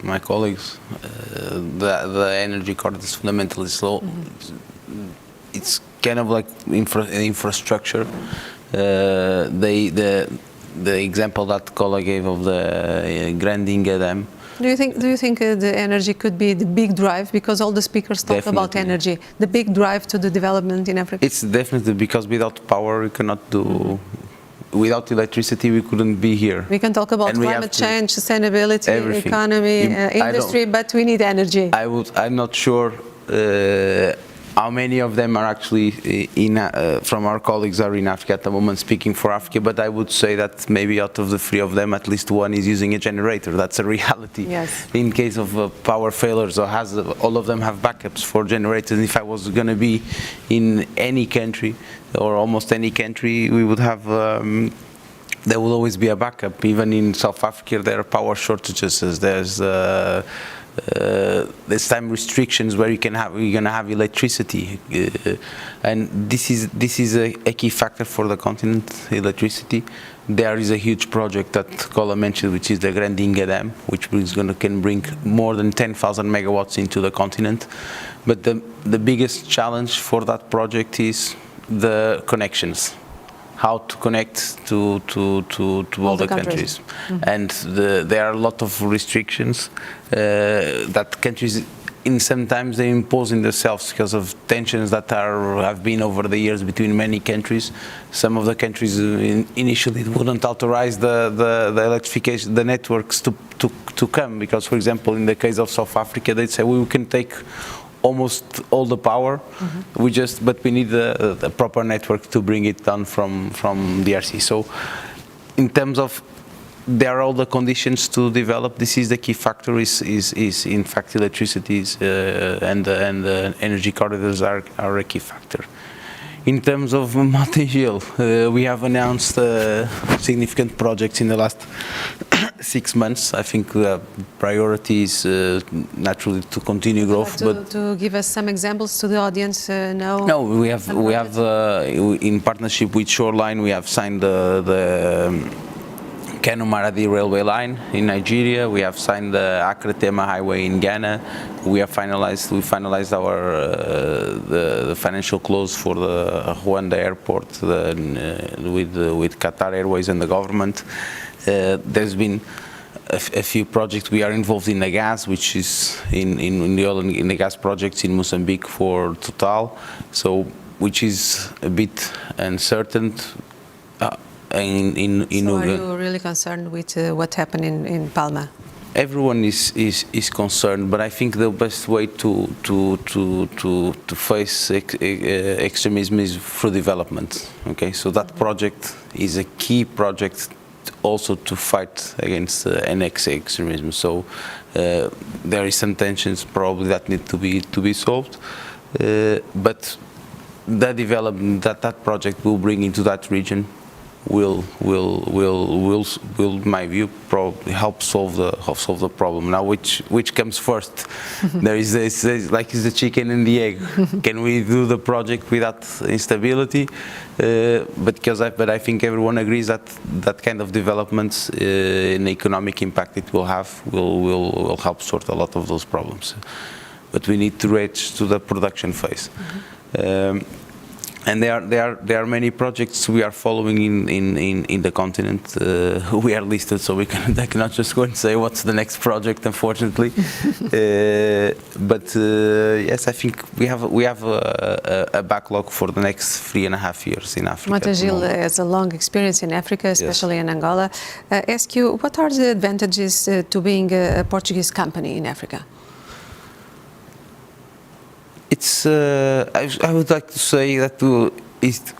my colleagues, the energy corridor is fundamentally slow. It's kind of like infrastructure. The example that Kola gave of the Grand Inga Dam. Do you think the energy could be the big drive, because all the speakers talk about energy, the big drive to the development in Africa? It's definitely, because without power we cannot do, without electricity we couldn't be here. We can talk about climate change, sustainability, everything. Economy, industry, but we need energy. I'm not sure how many of them are actually from our colleagues are in Africa at the moment speaking for Africa, but I would say that maybe out of the 3 of them, at least 1 is using a generator. That's a reality. Yes. In case of power failures, or all of them have backups for generators. If I was going to be in any country, or almost any country, we would have there will always be a backup. Even in South Africa, there are power shortages. There's time restrictions where you're gonna have electricity, and this is a key factor for the continent. Electricity. There is a huge project that Kola mentioned, which is the Grand Inga Dam, which can bring more than 10,000 megawatts into the continent. But the biggest challenge for that project is the connections. how to connect to all the countries. And there are a lot of restrictions that countries sometimes they impose in themselves because of tensions that have been over the years between many countries. Some of the countries initially wouldn't authorize the electrification, the networks to come, because, for example, in the case of South Africa, they'd say, well, we can take almost all the power, but we need a proper network to bring it down from DRC. So in terms of there are all the conditions to develop. This is the key factor. Is in fact electricity and energy corridors are a key factor. In terms of Mbt, we have announced significant projects in the last 6 months. I think the priority is naturally to continue growth. To give us some examples to the audience, No, we have in partnership with Shoreline, we have signed the Kano-Maradi railway line in Nigeria. We have signed the Accra-Tema highway in Ghana. We finalized our the financial close for the Rwanda airport with Qatar Airways and the government. There's been a few projects. We are involved in the gas, which is in the oil and in the gas projects in Mozambique for Total. So, which is a bit uncertain. So are you really concerned with what happened in Palma? Everyone is concerned, but I think the best way to face extremism is through development. Okay, so that project is a key project also to fight against NX extremism. So there is some tensions probably that need to be solved, but the development that project will bring into that region will, in my view, probably help solve the problem. Now, which comes first? There is this, like it's the chicken and the egg. Can we do the project without instability? But I think everyone agrees that that kind of developments in the economic impact it will have will help sort a lot of those problems. But we need to reach to the production phase. And there are many projects we are following in the continent. We are listed, so I cannot just go and say what's the next project, unfortunately. But yes, I think we have a backlog for the next 3.5 years in Africa. Mbt has a long experience in Africa, especially in Angola. Ask you, what are the advantages to being a Portuguese company in Africa? It's. I would like to say that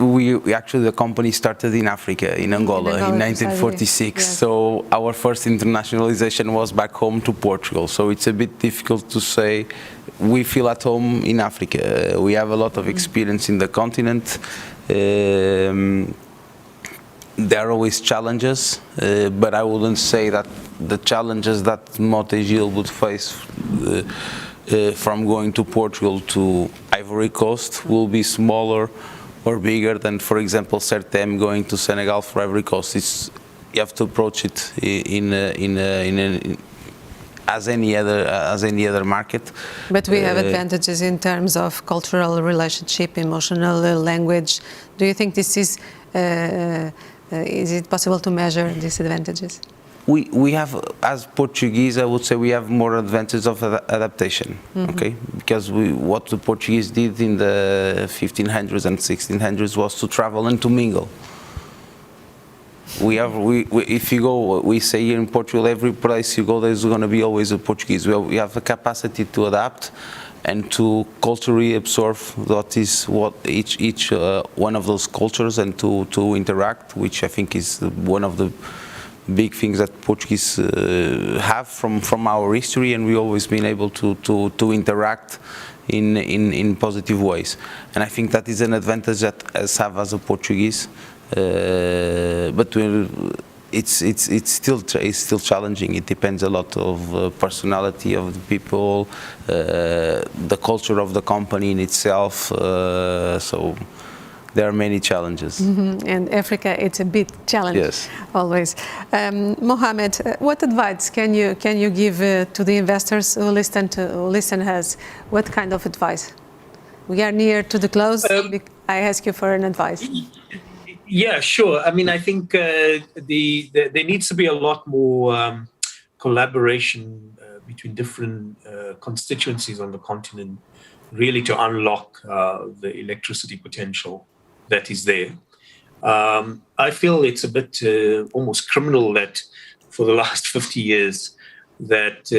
we actually the company started in Africa, in Angola, in 1946. Yes. So our first internationalization was back home to Portugal. So it's a bit difficult to say we feel at home in Africa. We have a lot of experience in the continent. There are always challenges, but I wouldn't say that the challenges that Mbt would face. From going to Portugal to Ivory Coast will be smaller or bigger than, for example, Certem going to Senegal for Ivory Coast. You have to approach it as any other market. But we have advantages in terms of cultural relationship, emotional language. Do you think this is it possible to measure these advantages? We have, as Portuguese, I would say we have more advantage of adaptation, okay? Because what the Portuguese did in the 1500s and 1600s was to travel and to mingle. If you go, we say here in Portugal, every place you go, there's going to be always a Portuguese. We have the capacity to adapt and to culturally absorb what each one of those cultures and to interact, which I think is one of the big things that Portuguese have from our history, and we've always been able to interact in positive ways. And I think that is an advantage that us have as a Portuguese, but it's still challenging. It depends a lot of personality of the people, the culture of the company in itself. So. There are many challenges. And Africa, it's a big challenge, yes. Always. Mohamed, what advice can you give to the investors who listen us? What kind of advice? We are near to the close. I ask you for an advice. Yeah, sure. I mean, I think there needs to be a lot more collaboration between different constituencies on the continent, really to unlock the electricity potential that is there. I feel it's a bit almost criminal that for the last 50 years that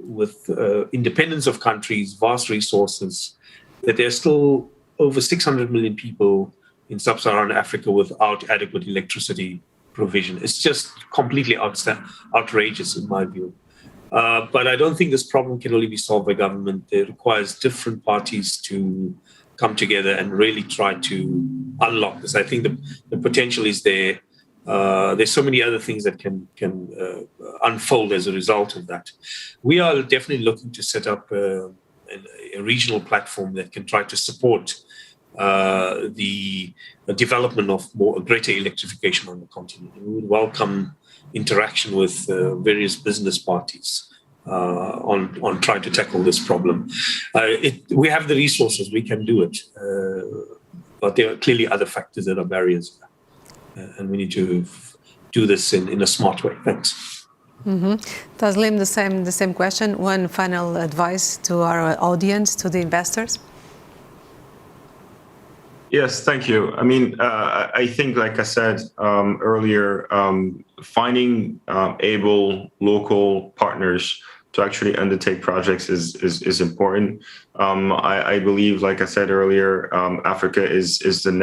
with independence of countries, vast resources, that there's still over 600 million people in sub-Saharan Africa without adequate electricity provision. It's just completely outrageous in my view. But I don't think this problem can only be solved by government. It requires different parties to come together and really try to unlock this. I think the potential is there. There's so many other things that can unfold as a result of that. We are definitely looking to set up a regional platform that can try to support the development of greater electrification on the continent. We would welcome interaction with various business parties on trying to tackle this problem. We have the resources, we can do it, but there are clearly other factors that are barriers, and we need to do this in a smart way. Thanks. Taslim, the same question. One final advice to our audience, to the investors. Yes, thank you. I mean, I think, like I said earlier, finding able local partners to actually undertake projects is important. I believe, like I said earlier, Africa is the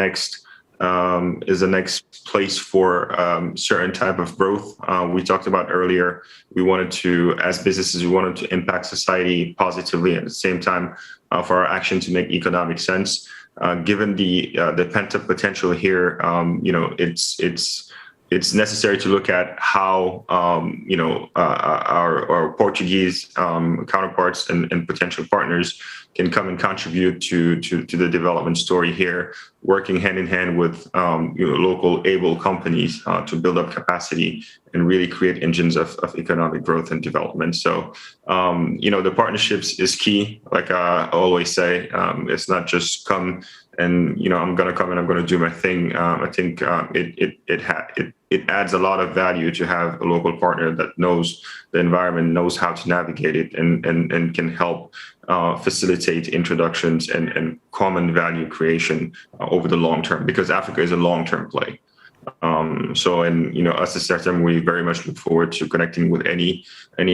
next place for certain type of growth. We talked about earlier, we wanted to, as businesses, we wanted to impact society positively at the same time for our action to make economic sense. Given the pent-up potential here, it's necessary to look at how our Portuguese counterparts and potential partners can come and contribute to the development story here, working hand in hand with local able companies to build up capacity and really create engines of economic growth and development. So, the partnerships is key. Like I always say, it's not just come and, I'm going to come and I'm going to do my thing. I think it adds a lot of value to have a local partner that knows the environment, knows how to navigate it, and can help facilitate introductions and common value creation over the long term, because Africa is a long-term play. Us as Certem, we very much look forward to connecting with any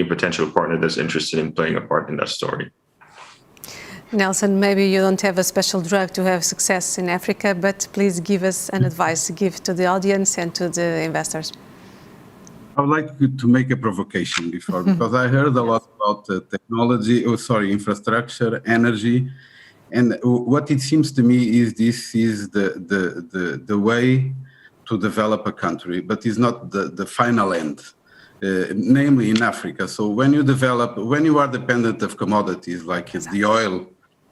potential partner that's interested in playing a part in that story. Nelson, maybe you don't have a special drug to have success in Africa, but please give us an advice to give to the audience and to the investors. I would like to make a provocation before, because I heard a lot about infrastructure, energy, and what it seems to me is this is the way to develop a country, but it's not the final end, namely in Africa. So when you are dependent of commodities like the oil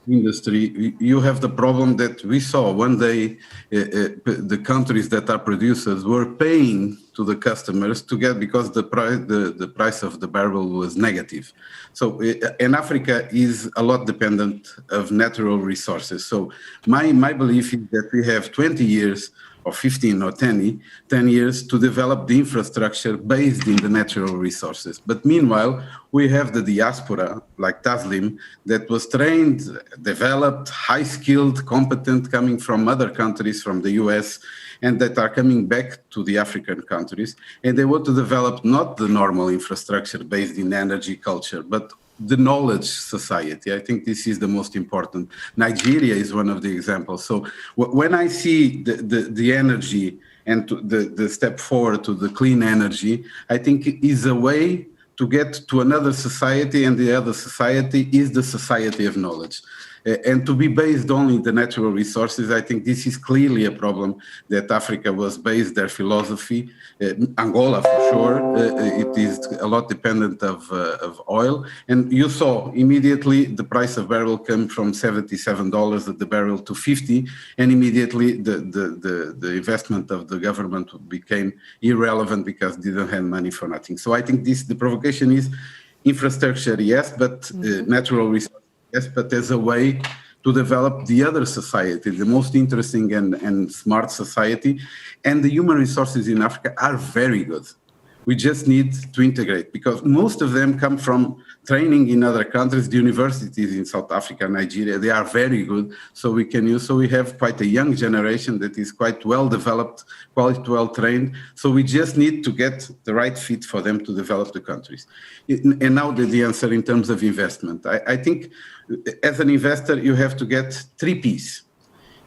industry, you have the problem that we saw one day. The countries that are producers were paying to the customers to get, because the price of the barrel was negative. So and Africa is a lot dependent of natural resources. So my belief is that we have 20 years or 15 or 10 years to develop the infrastructure based in the natural resources. But meanwhile, we have the diaspora, like Taslim, that was trained, developed, high-skilled, competent, coming from other countries, from the US, and that are coming back to the African countries. And they want to develop not the normal infrastructure based in energy culture, but the knowledge society. I think this is the most important. Nigeria is one of the examples. So when I see the energy and the step forward to the clean energy, I think it is a way to get to another society, and the other society is the society of knowledge. And to be based only in the natural resources, I think this is clearly a problem that Africa was based, their philosophy. Angola, for sure, it is a lot dependent of oil. And you saw immediately the price of barrel come from $77 at the barrel to $50, and immediately the investment of the government became irrelevant because they didn't have money for nothing. So I think the provocation is infrastructure, yes, but natural resources, yes, but there's a way to develop the other society, the most interesting and smart society. And the human resources in Africa are very good. We just need to integrate, because most of them come from training in other countries. The universities in South Africa, Nigeria, they are very good, so we can use. So we have quite a young generation that is quite well developed, quite well trained. So we just need to get the right fit for them to develop the countries. And now the answer in terms of investment. I think as an investor, you have to get 3 Ps.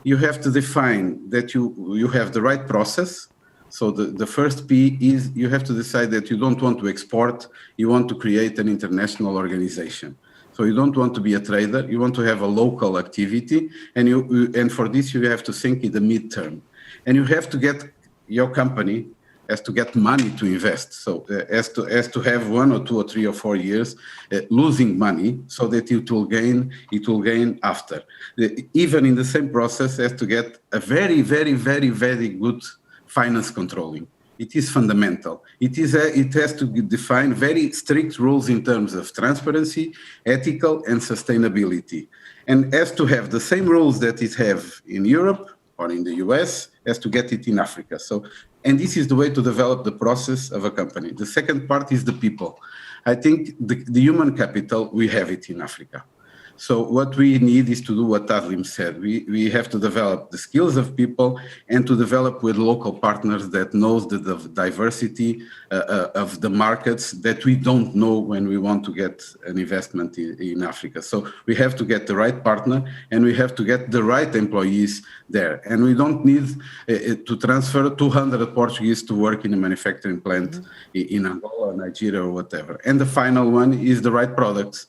You have to define that you have the right process. So the first P is you have to decide that you don't want to export, you want to create an international organization. So you don't want to be a trader, you want to have a local activity, and for this you have to think in the midterm. And you have to get, your company has to get money to invest. So has to have 1 or 2 or 3 or 4 years losing money, so that it will gain after. Even in the same process, has to get a very, very, very, very good finance controlling. It is fundamental. It has to define very strict rules in terms of transparency, ethical, and sustainability. And has to have the same rules that it have in Europe or in the US, has to get it in Africa. And this is the way to develop the process of a company. The second part is the people. I think the human capital, we have it in Africa. So what we need is to do what Adlim said. We have to develop the skills of people and to develop with local partners that knows the diversity of the markets that we don't know when we want to get an investment in Africa. So we have to get the right partner and we have to get the right employees there. And we don't need to transfer 200 Portuguese to work in a manufacturing plant in Angola, Nigeria, or whatever. And the final one is the right products.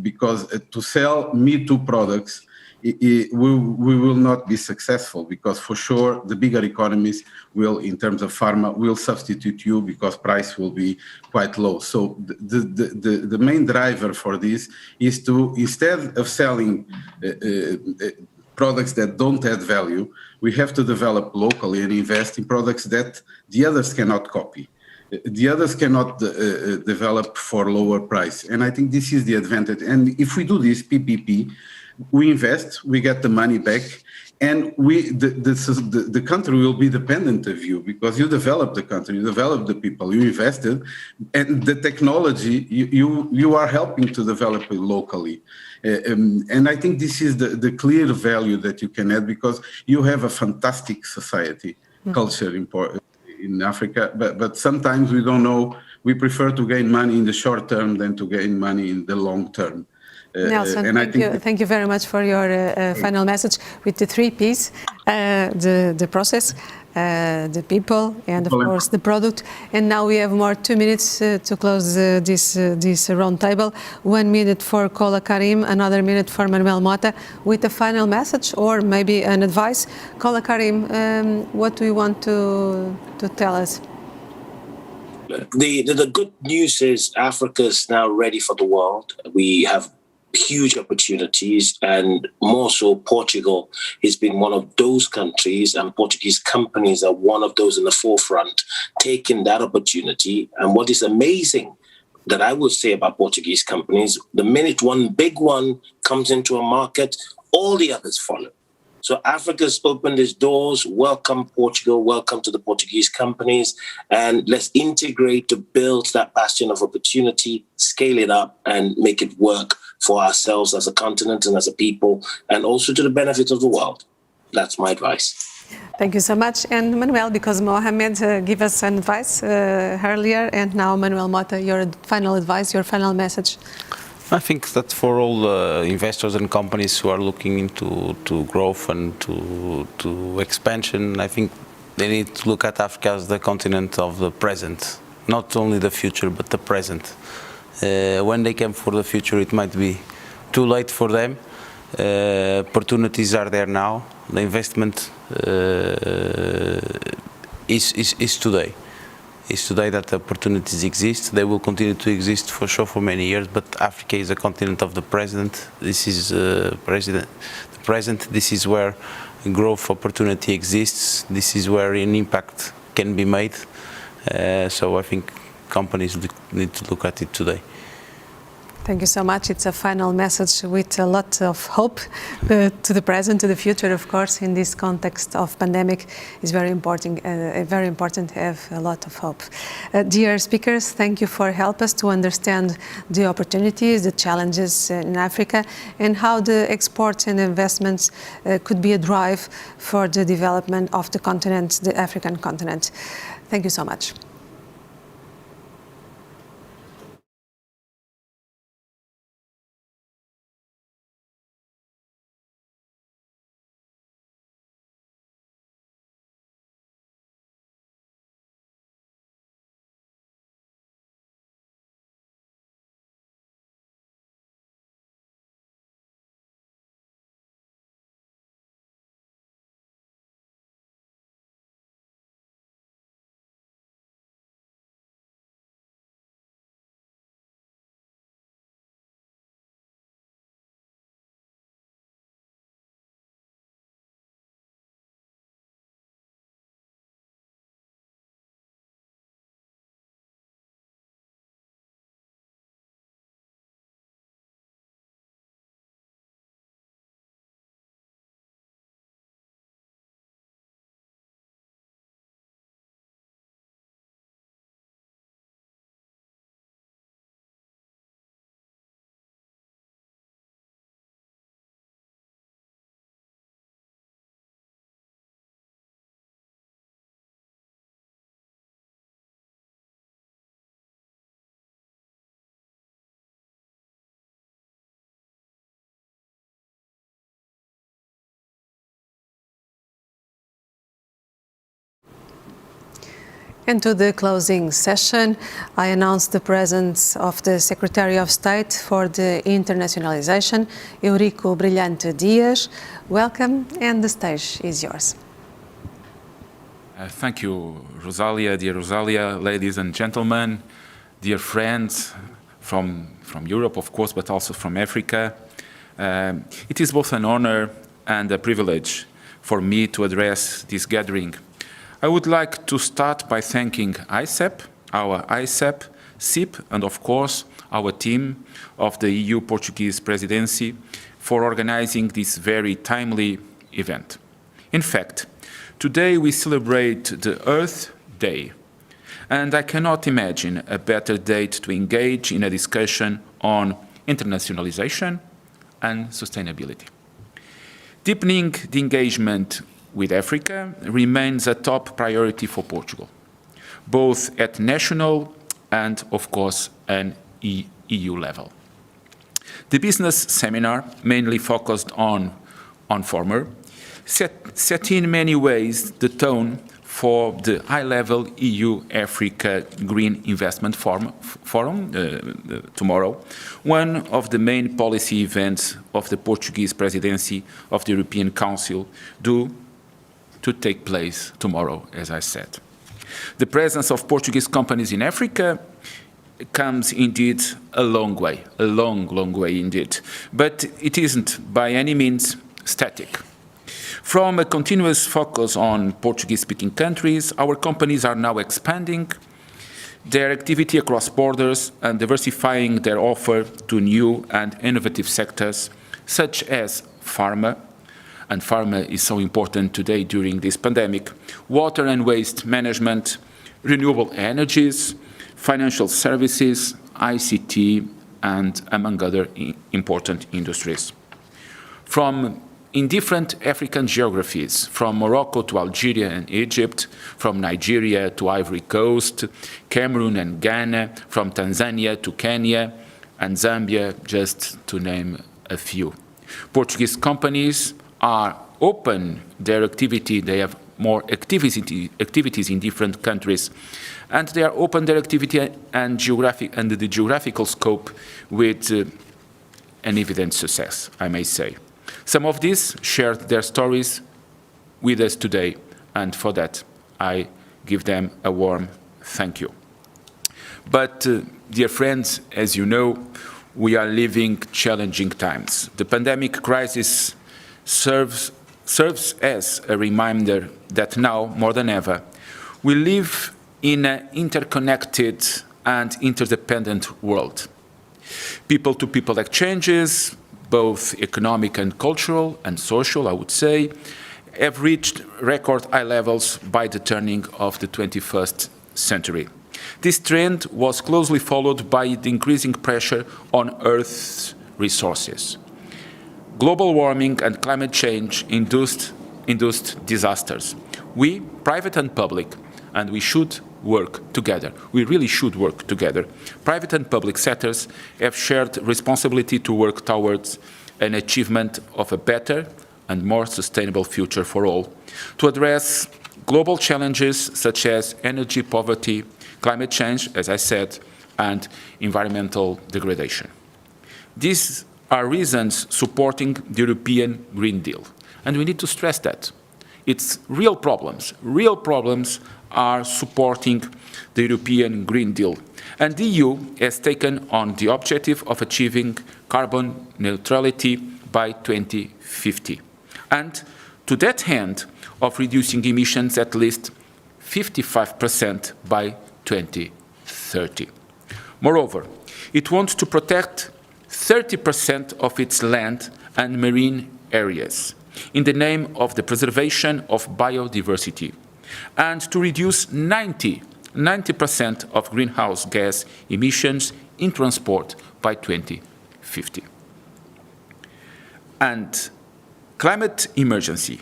Because to sell Me Too products, we will not be successful, because for sure the bigger economies will, in terms of pharma, will substitute you because price will be quite low. So the main driver for this is to, instead of selling products that don't add value, we have to develop locally and invest in products that the others cannot copy. The others cannot develop for lower price. And I think this is the advantage. And if we do this PPP, we invest, we get the money back, and the country will be dependent of you, because you develop the country, you develop the people, you invested, and the technology, you are helping to develop it locally. And I think this is the clear value that you can add, because you have a fantastic society, culture in Africa, but sometimes we don't know. We prefer to gain money in the short term than to gain money in the long term. Nelson, thank you very much for your final message with the 3 Ps, the process, the people, and of course the product. And now we have more 2 minutes to close this round table. 1 minute for Kola Karim, another minute for Manuel Mota, with a final message or maybe an advice. Kola Karim, what do you want to tell us? The good news is Africa is now ready for the world. We have huge opportunities, and more so Portugal has been one of those countries, and Portuguese companies are one of those in the forefront taking that opportunity. And what is amazing that I would say about Portuguese companies, the minute one big one comes into a market, all the others follow. So Africa's opened its doors. Welcome Portugal, welcome to the Portuguese companies, and let's integrate to build that bastion of opportunity, scale it up and make it work for ourselves as a continent and as a people, and also to the benefit of the world. That's my advice. Thank you so much. And Manuel, because Mohamed gave us an advice earlier, and now Manuel Mota, your final advice, your final message. I think that for all investors and companies who are looking into growth and to expansion, I think they need to look at Africa as the continent of the present, not only the future, but the present. When they come for the future, it might be too late for them. Opportunities are there now. The investment is today. It's today that the opportunities exist. They will continue to exist for sure for many years, but Africa is a continent of the present. This is the present. This is where growth opportunity exists. This is where an impact can be made. So I think companies need to look at it today. Thank you so much. It's a final message with a lot of hope to the present, to the future, of course. In this context of pandemic, it's very important to have a lot of hope. Dear speakers, thank you for helping us to understand the opportunities, the challenges in Africa, and how the exports and investments could be a drive for the development of the continent, the African continent. Thank you so much. And to the closing session, I announce the presence of the Secretary of State for the Internationalization, Eurico Brilhante Dias. Welcome, and the stage is yours. Thank you, Rosalia, dear Rosalia, ladies and gentlemen, dear friends from Europe, of course, but also from Africa. It is both an honor and a privilege for me to address this gathering. I would like to start by thanking Aicep, our Aicep, CIP, and of course our team of the EU Portuguese Presidency for organizing this very timely event. In fact, today we celebrate the Earth Day, and I cannot imagine a better date to engage in a discussion on internationalization and sustainability. Deepening the engagement with Africa remains a top priority for Portugal, both at national and, of course, an EU level. The business seminar, mainly focused on farmer, set in many ways the tone for the high-level EU-Africa Green Investment Forum tomorrow, one of the main policy events of the Portuguese presidency of the European Council due to take place tomorrow, as I said. The presence of Portuguese companies in Africa comes indeed a long way indeed, but it isn't by any means static. From a continuous focus on Portuguese-speaking countries, our companies are now expanding their activity across borders and diversifying their offer to new and innovative sectors, such as pharma, and pharma is so important today during this pandemic, water and waste management, renewable energies, financial services, ICT, and among other important industries. In different African geographies, from Morocco to Algeria and Egypt, from Nigeria to Ivory Coast, Cameroon and Ghana, from Tanzania to Kenya and Zambia, just to name a few. Portuguese companies are open their activity, they have more activities in different countries, and they are open their activity and the geographical scope with an evident success, I may say. Some of these shared their stories with us today, and for that I give them a warm thank you. But, dear friends, as you know, we are living challenging times. The pandemic crisis serves as a reminder that now, more than ever, we live in an interconnected and interdependent world. People-to-people exchanges, both economic and cultural and social, I would say, have reached record high levels by the turning of the 21st century. This trend was closely followed by the increasing pressure on Earth's resources. Global warming and climate change induced disasters. We, private and public, and we should work together. We really should work together. Private and public sectors have shared responsibility to work towards an achievement of a better and more sustainable future for all, to address global challenges such as energy poverty, climate change, as I said, and environmental degradation. These are reasons supporting the European Green Deal, and we need to stress that. It's real problems. Real problems are supporting the European Green Deal. And the EU has taken on the objective of achieving carbon neutrality by 2050. And to that end, of reducing emissions at least 55% by 2030. Moreover, it wants to protect 30% of its land and marine areas in the name of the preservation of biodiversity, and to reduce 90% of greenhouse gas emissions in transport by 2050. And climate emergency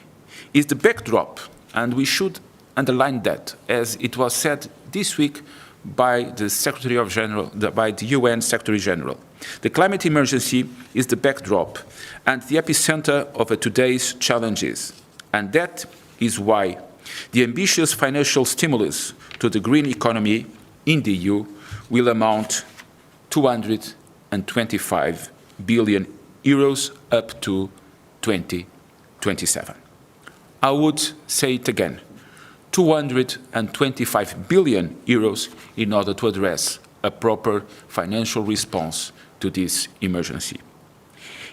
is the backdrop, and we should underline that, as it was said this week by the UN Secretary General. The climate emergency is the backdrop and the epicenter of today's challenges, and that is why the ambitious financial stimulus to the green economy in the EU will amount to €225 billion up to 2027. I would say it again, €225 billion in order to address a proper financial response to this emergency.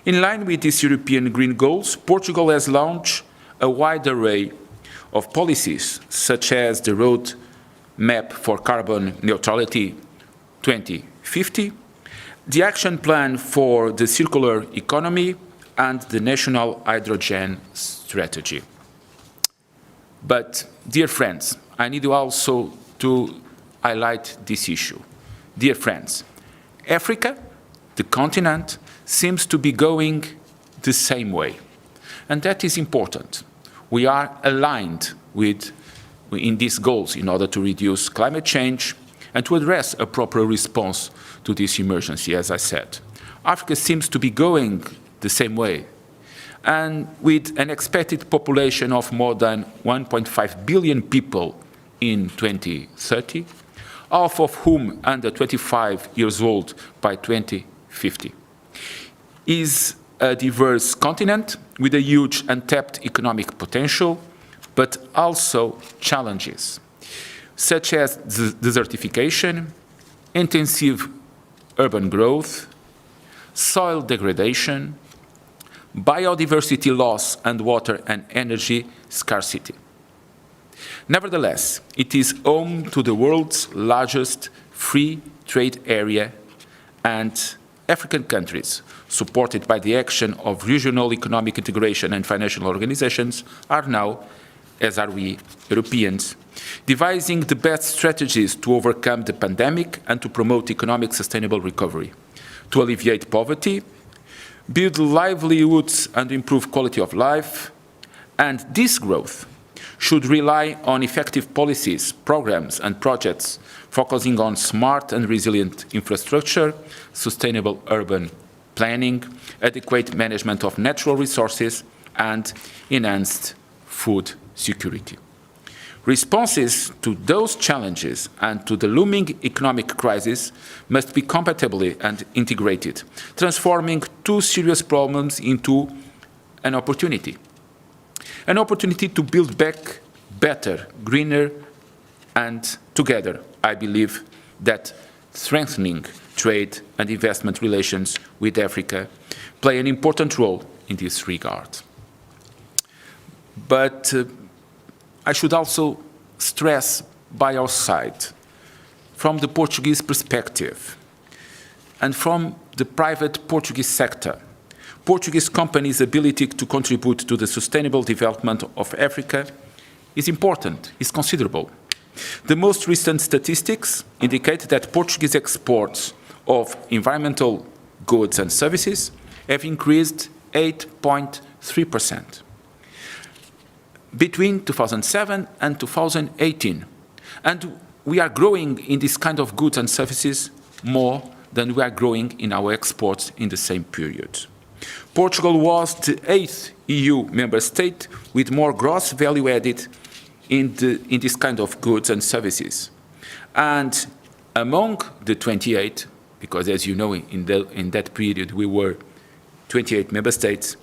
In line with these European green goals, Portugal has launched a wide array of policies, such as the Road Map for Carbon Neutrality 2050, the Action Plan for the Circular Economy, and the National Hydrogen Strategy. But, dear friends, I need also to highlight this issue. Dear friends, Africa, the continent, seems to be going the same way, and that is important. We are aligned in these goals in order to reduce climate change and to address a proper response to this emergency, as I said. Africa seems to be going the same way, and with an expected population of more than 1.5 billion people in 2030, half of whom under 25 years old by 2050. Is a diverse continent with a huge untapped economic potential, but also challenges, such as desertification, intensive urban growth, soil degradation, biodiversity loss, and water and energy scarcity. Nevertheless, it is home to the world's largest free trade area, and African countries, supported by the action of regional economic integration and financial organizations, are now, as are we Europeans, devising the best strategies to overcome the pandemic and to promote economic sustainable recovery, to alleviate poverty, build livelihoods and improve quality of life, and this growth should rely on effective policies, programs and projects focusing on smart and resilient infrastructure, sustainable urban planning, adequate management of natural resources, and enhanced food security. Responses to those challenges and to the looming economic crisis must be compatibly and integrated, transforming two serious problems into an opportunity. An opportunity to build back better, greener, and together, I believe that strengthening trade and investment relations with Africa play an important role in this regard. But I should also stress by our side, from the Portuguese perspective, and from the private Portuguese sector. Portuguese companies' ability to contribute to the sustainable development of Africa is important, is considerable. The most recent statistics indicate that Portuguese exports of environmental goods and services have increased 8.3% between 2007 and 2018. And we are growing in this kind of goods and services more than we are growing in our exports in the same period. Portugal was the 8th EU member state with more gross value added in this kind of goods and services. And among the 28, because as you know, in that period we were 28 member states,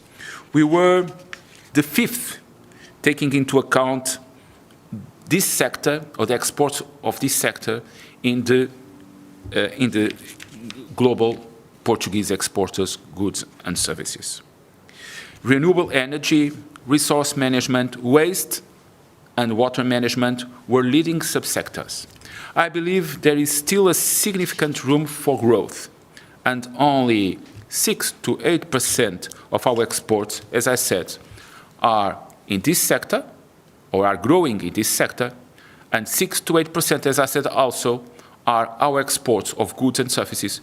we were the 5th, taking into account this sector, or the exports of this sector, in the global Portuguese exporters' goods and services. Renewable energy, resource management, waste and water management were leading subsectors. I believe there is still a significant room for growth, and only 6 to 8% of our exports, as I said, are in this sector, or are growing in this sector, and 6 to 8%, as I said also, are our exports of goods and services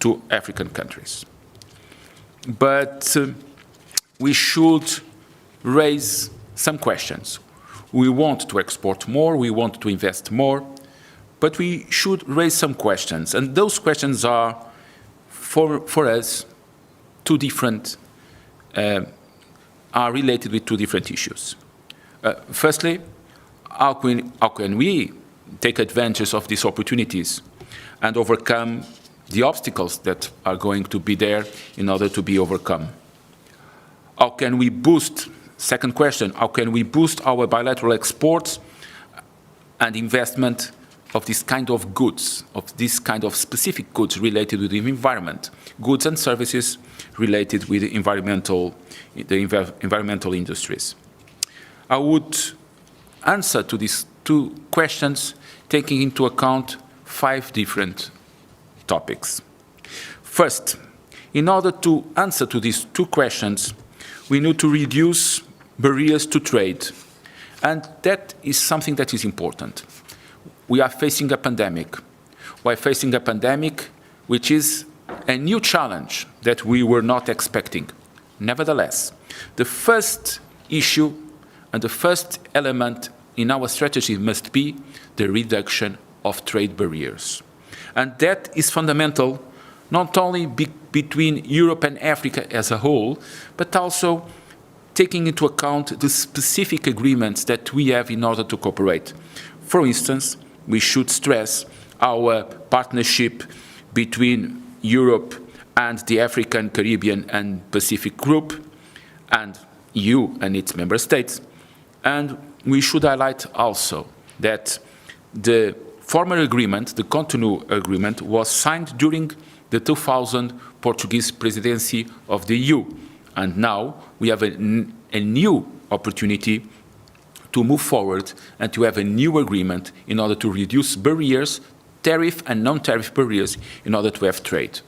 to African countries. But we should raise some questions. We want to export more, we want to invest more, but we should raise some questions. And those questions are, for us, are related with two different issues. Firstly, how can we take advantage of these opportunities and overcome the obstacles that are going to be there in order to be overcome? How can we boost, second question, how can we boost our bilateral exports and investment of this kind of goods, of this kind of specific goods related with the environment, goods and services related with the environmental industries? I would answer to these two questions taking into account 5 different topics. First, in order to answer to these 2 questions, we need to reduce barriers to trade. And that is something that is important. We are facing a pandemic. We are facing a pandemic which is a new challenge that we were not expecting. Nevertheless, the first issue and the first element in our strategy must be the reduction of trade barriers. And that is fundamental not only between Europe and Africa as a whole, but also taking into account the specific agreements that we have in order to cooperate. For instance, we should stress our partnership between Europe and the African, Caribbean and Pacific Group, and EU and its member states. And we should highlight also that the former agreement, the Cotonou Agreement, was signed during the 2000 Portuguese presidency of the EU. And now we have a new opportunity to move forward and to have a new agreement in order to reduce barriers, tariff and non-tariff barriers, in order to have trade.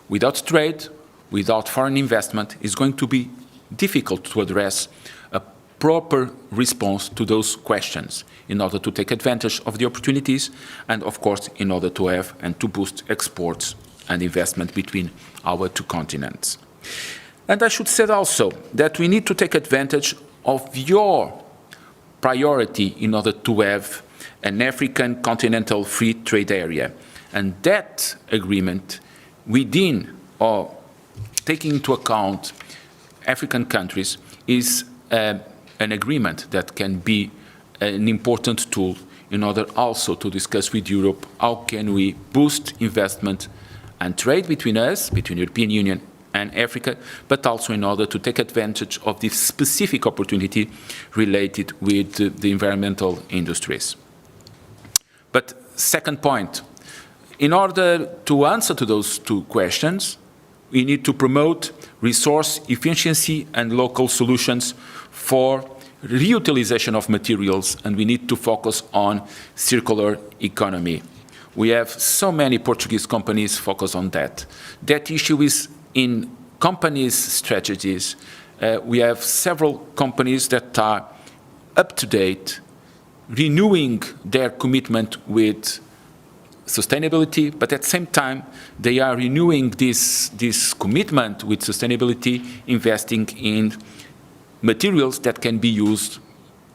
Without trade, without foreign investment, it's going to be difficult to address a proper response to those questions in order to take advantage of the opportunities and, of course, in order to have and to boost exports and investment between our 2 continents. And I should say also that we need to take advantage of your priority in order to have an African continental free trade area. And that agreement within or taking into account African countries is an agreement that can be an important tool in order also to discuss with Europe how can we boost investment and trade between us, between European Union and Africa, but also in order to take advantage of this specific opportunity related with the environmental industries. But second point, in order to answer to those 2 questions, we need to promote resource efficiency and local solutions for reutilization of materials, and we need to focus on circular economy. We have so many Portuguese companies focused on that. That issue is in companies' strategies. We have several companies that are up to date, renewing their commitment with sustainability, but at the same time, they are renewing this commitment with sustainability, investing in materials that can be used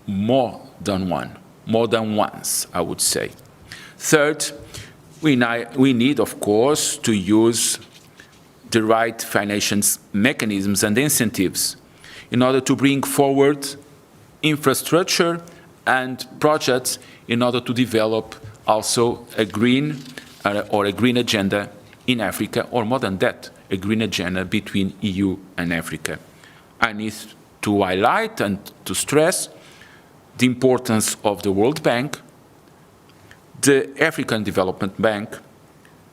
more than once, I would say. Third, we need, of course, to use the right financial mechanisms and incentives in order to bring forward infrastructure and projects in order to develop also a green agenda in Africa, or more than that, a green agenda between EU and Africa. I need to highlight and to stress the importance of the World Bank, the African Development Bank,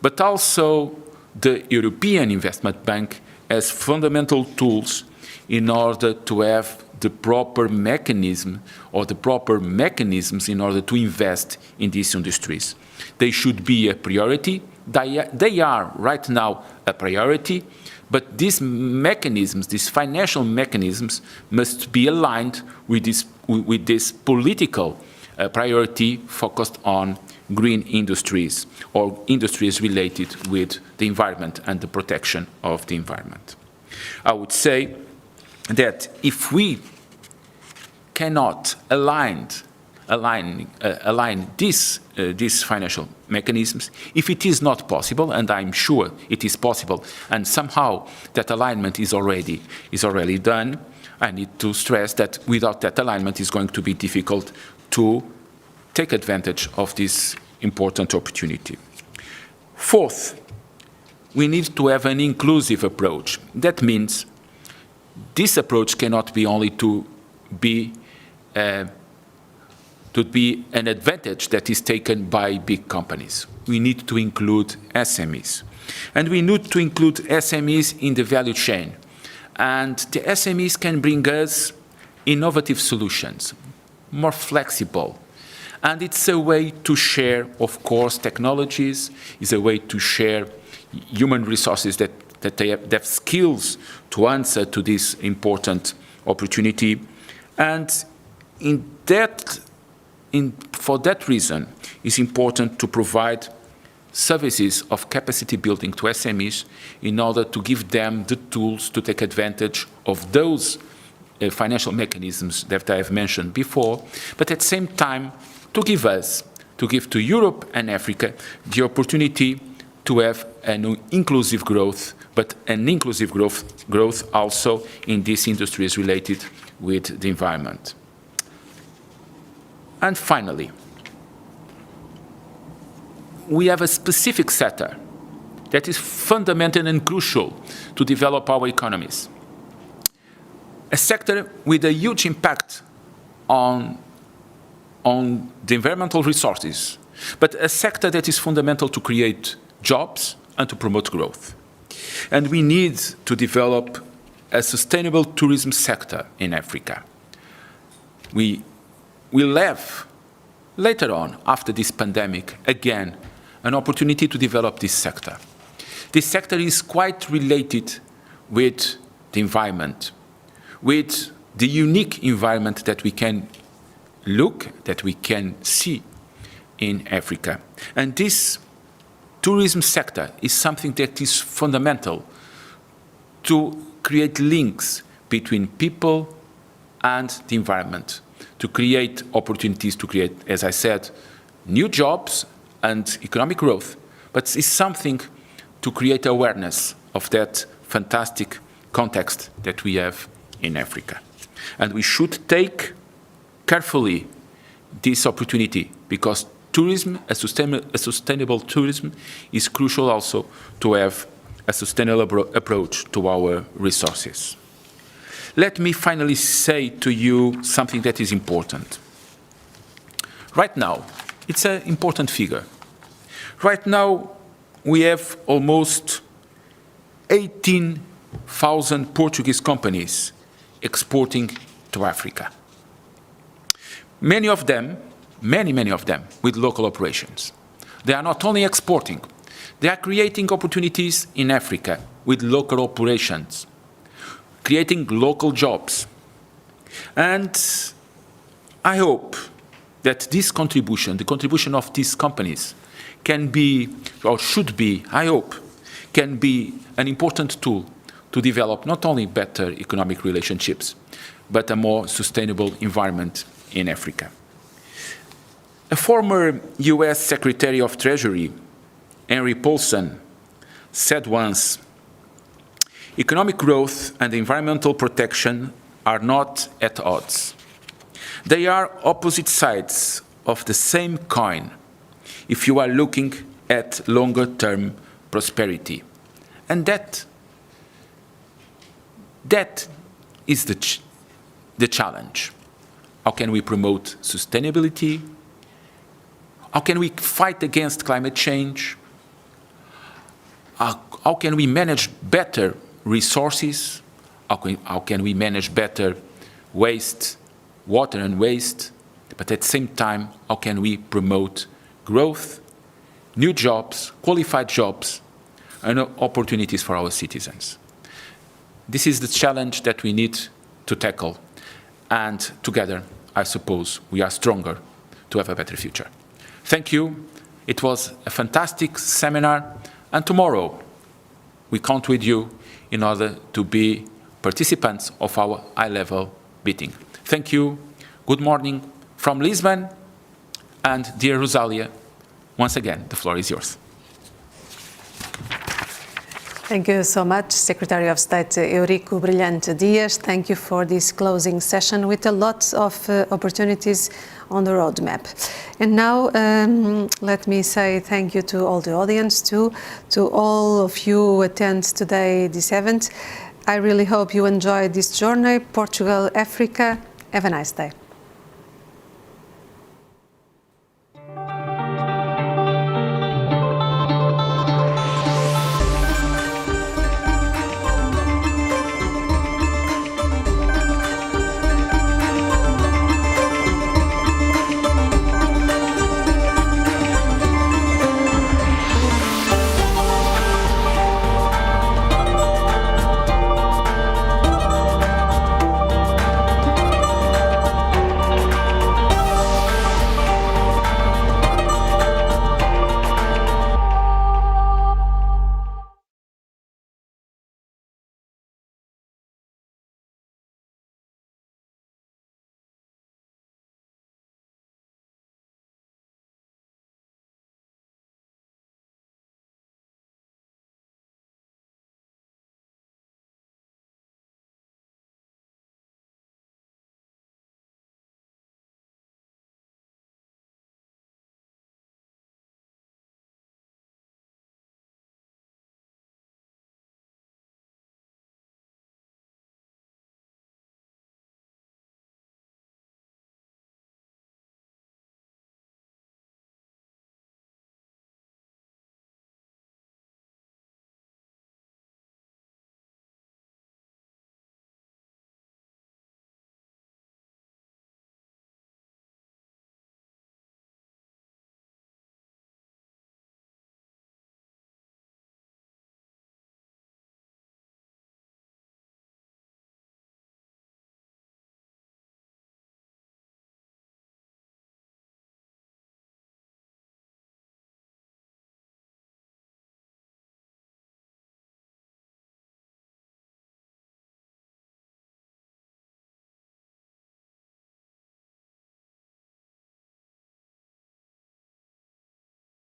but also the European Investment Bank as fundamental tools in order to have the proper mechanism or the proper mechanisms in order to invest in these industries. They should be a priority. They are right now a priority, but these mechanisms, these financial mechanisms, must be aligned with this political priority focused on green industries or industries related with the environment and the protection of the environment. I would say that if we cannot align these financial mechanisms, if it is not possible, and I'm sure it is possible, and somehow that alignment is already done, I need to stress that without that alignment, it's going to be difficult to take advantage of this important opportunity. Fourth, we need to have an inclusive approach. That means this approach cannot be only to be an advantage that is taken by big companies. We need to include SMEs. And we need to include SMEs in the value chain. And the SMEs can bring us innovative solutions, more flexible. And it's a way to share, of course, technologies. It's a way to share human resources that they have skills to answer to this important opportunity. And for that reason, it's important to provide services of capacity building to SMEs in order to give them the tools to take advantage of those financial mechanisms that I have mentioned before, but at the same time to give to Europe and Africa the opportunity to have an inclusive growth, but an inclusive growth also in these industries related with the environment. And finally, we have a specific sector that is fundamental and crucial to develop our economies. A sector with a huge impact on the environmental resources, but a sector that is fundamental to create jobs and to promote growth. And we need to develop a sustainable tourism sector in Africa. We will have, later on, after this pandemic, again, an opportunity to develop this sector. This sector is quite related with the environment, with the unique environment that we can that we can see in Africa. And this tourism sector is something that is fundamental to create links between people and the environment, to create opportunities, to create, as I said, new jobs and economic growth, but it's something to create awareness of that fantastic context that we have in Africa. And we should take carefully this opportunity, because tourism, a sustainable tourism, is crucial also to have a sustainable approach to our resources. Let me finally say to you something that is important. Right now, it's an important figure. Right now, we have almost 18,000 Portuguese companies exporting to Africa. Many of them with local operations. They are not only exporting, they are creating opportunities in Africa with local operations, creating local jobs. And I hope that this contribution, the contribution of these companies, can be, or should be, I hope, can be an important tool to develop not only better economic relationships, but a more sustainable environment in Africa. A former US Secretary of Treasury, Henry Paulson, said once, "Economic growth and environmental protection are not at odds. They are opposite sides of the same coin if you are looking at longer-term prosperity." And that is the challenge. How can we promote sustainability? How can we fight against climate change? How can we manage better resources? How can we manage better waste, water and waste? But at the same time, how can we promote growth, new jobs, qualified jobs, and opportunities for our citizens? This is the challenge that we need to tackle. And together, I suppose, we are stronger to have a better future. Thank you. It was a fantastic seminar. And tomorrow, we count with you in order to be participants of our high-level meeting. Thank you. Good morning from Lisbon. And dear Rosalia, once again, the floor is yours. Thank you so much, Secretary of State Eurico Brilhante Dias. Thank you for this closing session with a lot of opportunities on the roadmap. And now, let me say thank you to all the audience, to all of you who attend today this event. I really hope you enjoyed this journey, Portugal, Africa. Have a nice day.